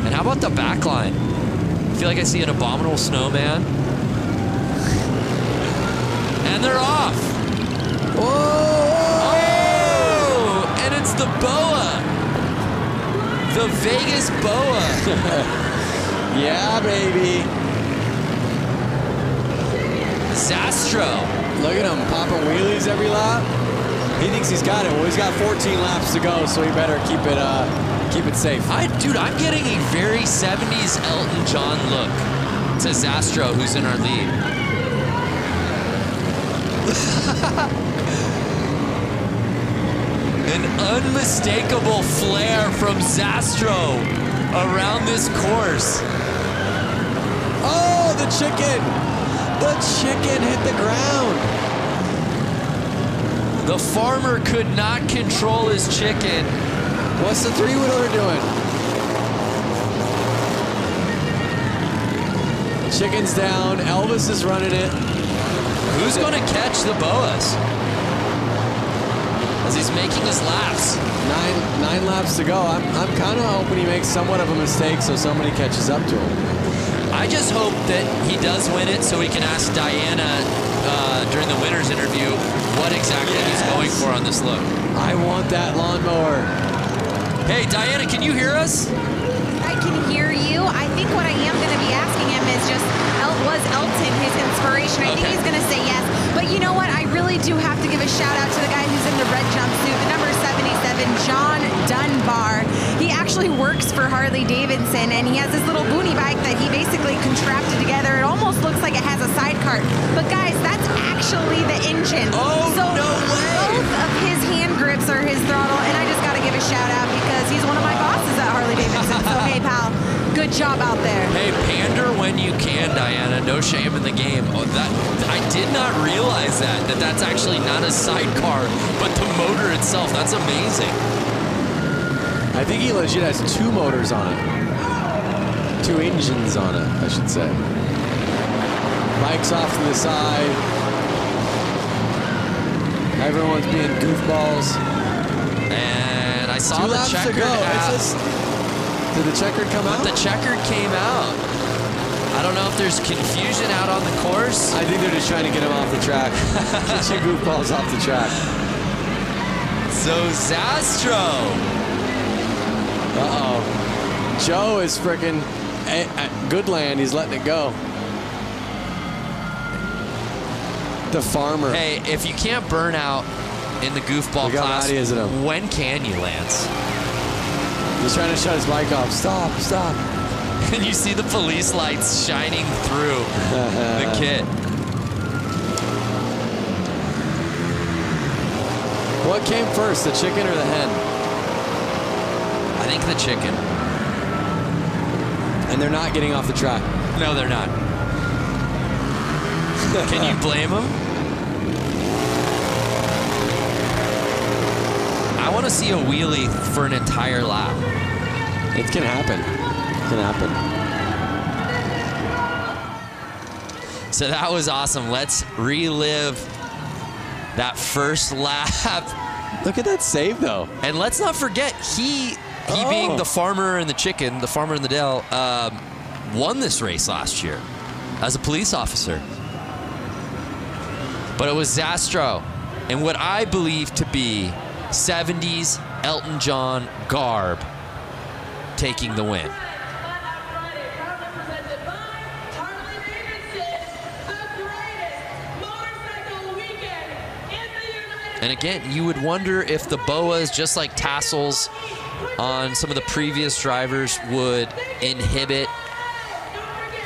And how about the back line? I feel like I see an abominable snowman. And they're off. Whoa! Oh! And it's the boa. The Vegas boa. Yeah, baby. Zastro. Look at him popping wheelies every lap. He thinks he's got it. Well, he's got 14 laps to go, so he better keep it safe. Dude, I'm getting a very 70s Elton John look to Zastro, who's in our lead. An unmistakable flair from Zastro around this course. Oh, the chicken! The chicken hit the ground. The farmer could not control his chicken. What's the three-wheeler doing? Chicken's down. Elvis is running it. Who's going to catch the boas? As he's making his laps. Nine laps to go. I'm kind of hoping he makes somewhat of a mistake so somebody catches up to him. I just hope that he does win it so he can ask Diana during the winner's interview what exactly he's going for on this look. I want that lawnmower. Hey, Diana, can you hear us? I can hear you. I think what I am going to be asking him is just, was Elton his inspiration? I think he's going to say yes. But you know what? I really do have to give a shout out to the guy who's in the red jumpsuit, the number 77, John Dunbar. He actually works for Harley-Davidson, and he has this little boonie bike that he basically contrapted together. It almost looks like it has a sidecar. But guys, that's actually the engine. Oh, so no way! Both of his hand grips are his throttle, and I just got to give a shout out because he's one of my bosses at Harley-Davidson. So hey, pal, good job out there. Hey, pander when you can, Diana. No shame in the game. Oh, I did not realize that's actually not a sidecar, but the motor itself. That's amazing. I think he legit has two motors on it. Two engines on it, I should say. Bike's off to the side. Everyone's being goofballs. And I saw the checkered Did the checkered come out? The checkered came out. I don't know if there's confusion out on the course. I think they're just trying to get him off the track. Get your goofballs off the track. So Zastro. Uh-oh. Joe is freaking good land. He's letting it go. The farmer. Hey, if you can't burn out in the goofball class, when can you, Lance? He's trying to shut his bike off. Stop, stop. And you see the police lights shining through the kit. What came first, the chicken or the hen? I think the chicken. And they're not getting off the track. No, they're not. Can you blame them? I want to see a wheelie for an entire lap. It can happen. It can happen. So that was awesome. Let's relive that first lap. Look at that save, though. And let's not forget, he being the farmer and the chicken, the farmer and the Dell, won this race last year as a police officer. But it was Zastro in what I believe to be 70s Elton John garb taking the win. And again, you would wonder if the boas, just like tassels on some of the previous drivers, would inhibit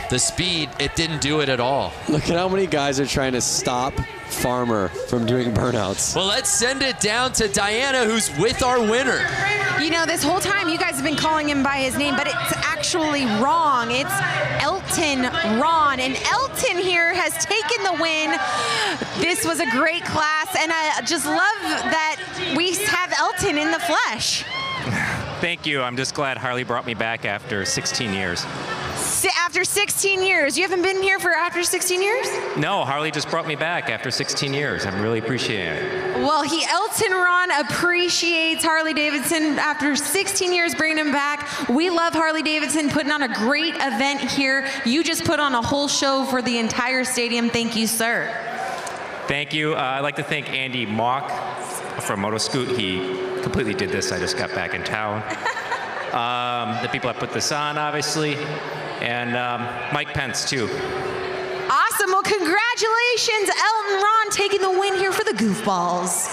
the speed. It didn't do it at all. Look at how many guys are trying to stop Farmer from doing burnouts. Well, let's send it down to Diana, who's with our winner. You know, this whole time you guys have been calling him by his name, but it's actually wrong. It's Elton Ron, and Elton here has taken the win. This was a great class, and I just love that we have Elton in the flesh. Thank you. I'm just glad Harley brought me back after 16 years. After after 16 years. You haven't been here for after 16 years? No, Harley just brought me back after 16 years. I'm really appreciating it. Well, Elton Ron appreciates Harley-Davidson after 16 years bringing him back. We love Harley-Davidson putting on a great event here. You just put on a whole show for the entire stadium. Thank you, sir. Thank you. I'd like to thank Andy Mock from Motoscoot. He completely did this. I just got back in town. The people that put this on, obviously, and Mike Pence, too. Awesome. Well, congratulations, Elton Ron, taking the win here for the Goofballs.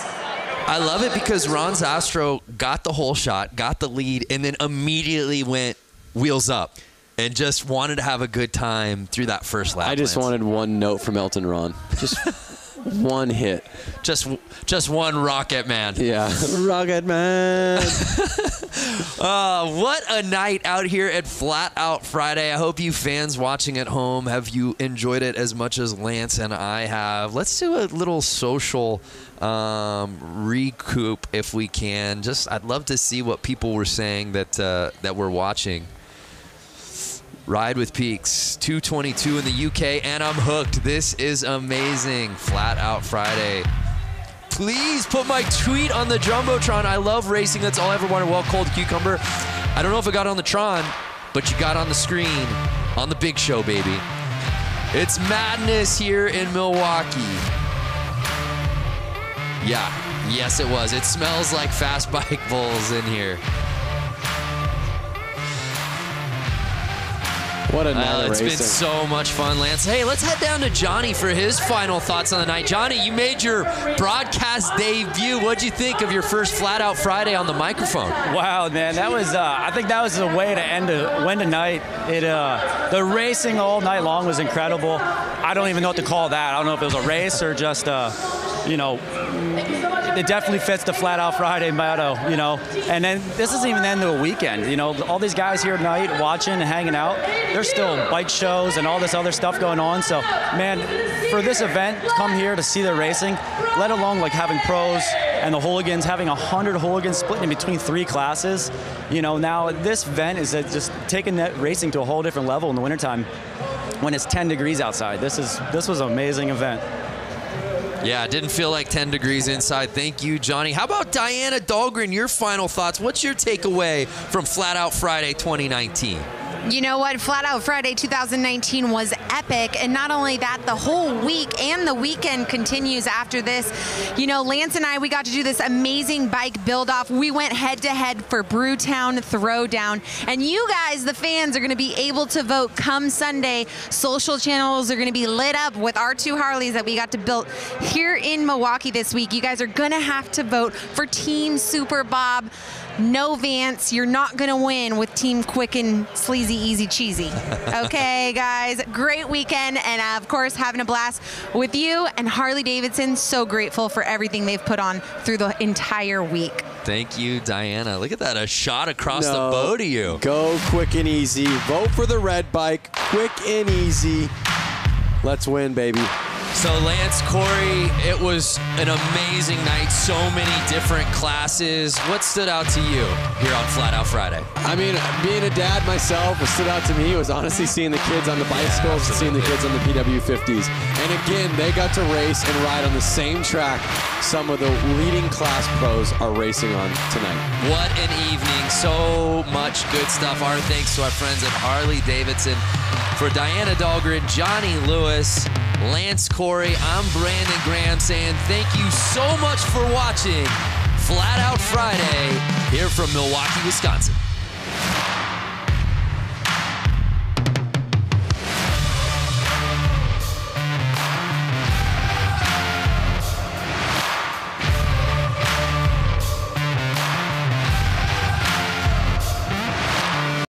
I love it because Ron Zastro got the whole shot, got the lead, and then immediately went wheels up and just wanted to have a good time through that first lap. I just wanted one note from Elton Ron. Just one hit. Just one Rocket Man. Yeah. Rocket Man. What a night out here at Flat Out Friday. I hope you fans watching at home, have you enjoyed it as much as Lance and I have. Let's do a little social recoup if we can. I'd love to see what people were saying that we're watching. Ride with Peaks, 2:22 in the UK, and I'm hooked. This is amazing. Flat Out Friday. Please put my tweet on the Jumbotron. I love racing. That's all I ever wanted. Well, Cold Cucumber. I don't know if it got on the Tron, but you got on the screen on the big show, baby. It's madness here in Milwaukee. Yeah, yes it was. It smells like fast bike bulls in here. What a night of It's racing. been so much fun, Lance. Hey, let's head down to Johnny for his final thoughts on the night. Johnny, you made your broadcast debut. What'd you think of your first Flat Out Friday on the microphone? Wow, man, that was. I think that was the way to end a night. The racing all night long was incredible. I don't even know what to call that. I don't know if it was a race or just, it definitely fits the Flat Out Friday motto, And then this isn't even the end of the weekend, All these guys here tonight watching and hanging out. There's still bike shows and all this other stuff going on. So, man, for this event, come here to see the racing, let alone like having pros and the hooligans, having 100 hooligans split in between 3 classes. Now this event is just taking that racing to a whole different level in the wintertime when it's 10 degrees outside. This was an amazing event. Yeah, it didn't feel like 10 degrees inside. Thank you, Johnny. How about Diana Dahlgren, your final thoughts? What's your takeaway from Flat Out Friday 2019? You know what? Flat Out Friday 2019 was epic. And not only that, the whole week and the weekend continues after this. Lance and I, we got to do this amazing bike build-off. We went head-to-head for Brewtown Throwdown. And you guys, the fans, are going to be able to vote come Sunday. Social channels are going to be lit up with our 2 Harleys that we got to build here in Milwaukee this week. You guys are going to have to vote for Team Super Bob. No Vance, you're not going to win with Team Quick and Sleazy Easy Cheesy. Okay, guys, great weekend, and of course, having a blast with you and Harley-Davidson. So grateful for everything they've put on through the entire week. Thank you, Diana. Look at that, a shot across the bow to you. Go Quick and Easy. Vote for the red bike. Quick and Easy. Let's win, baby. So Lance, Corey, it was an amazing night. So many different classes. What stood out to you here on Flat Out Friday? I mean, being a dad myself, what stood out to me was honestly seeing the kids on the bicycles and seeing the kids on the PW50s. And again, they got to race and ride on the same track some of the leading class pros are racing on tonight. What an evening. So much good stuff. Our thanks to our friends at Harley-Davidson. For Diana Dahlgren, Johnny Lewis, Lance Corey, I'm Brandon Graham saying thank you so much for watching Flat Out Friday here from Milwaukee, Wisconsin.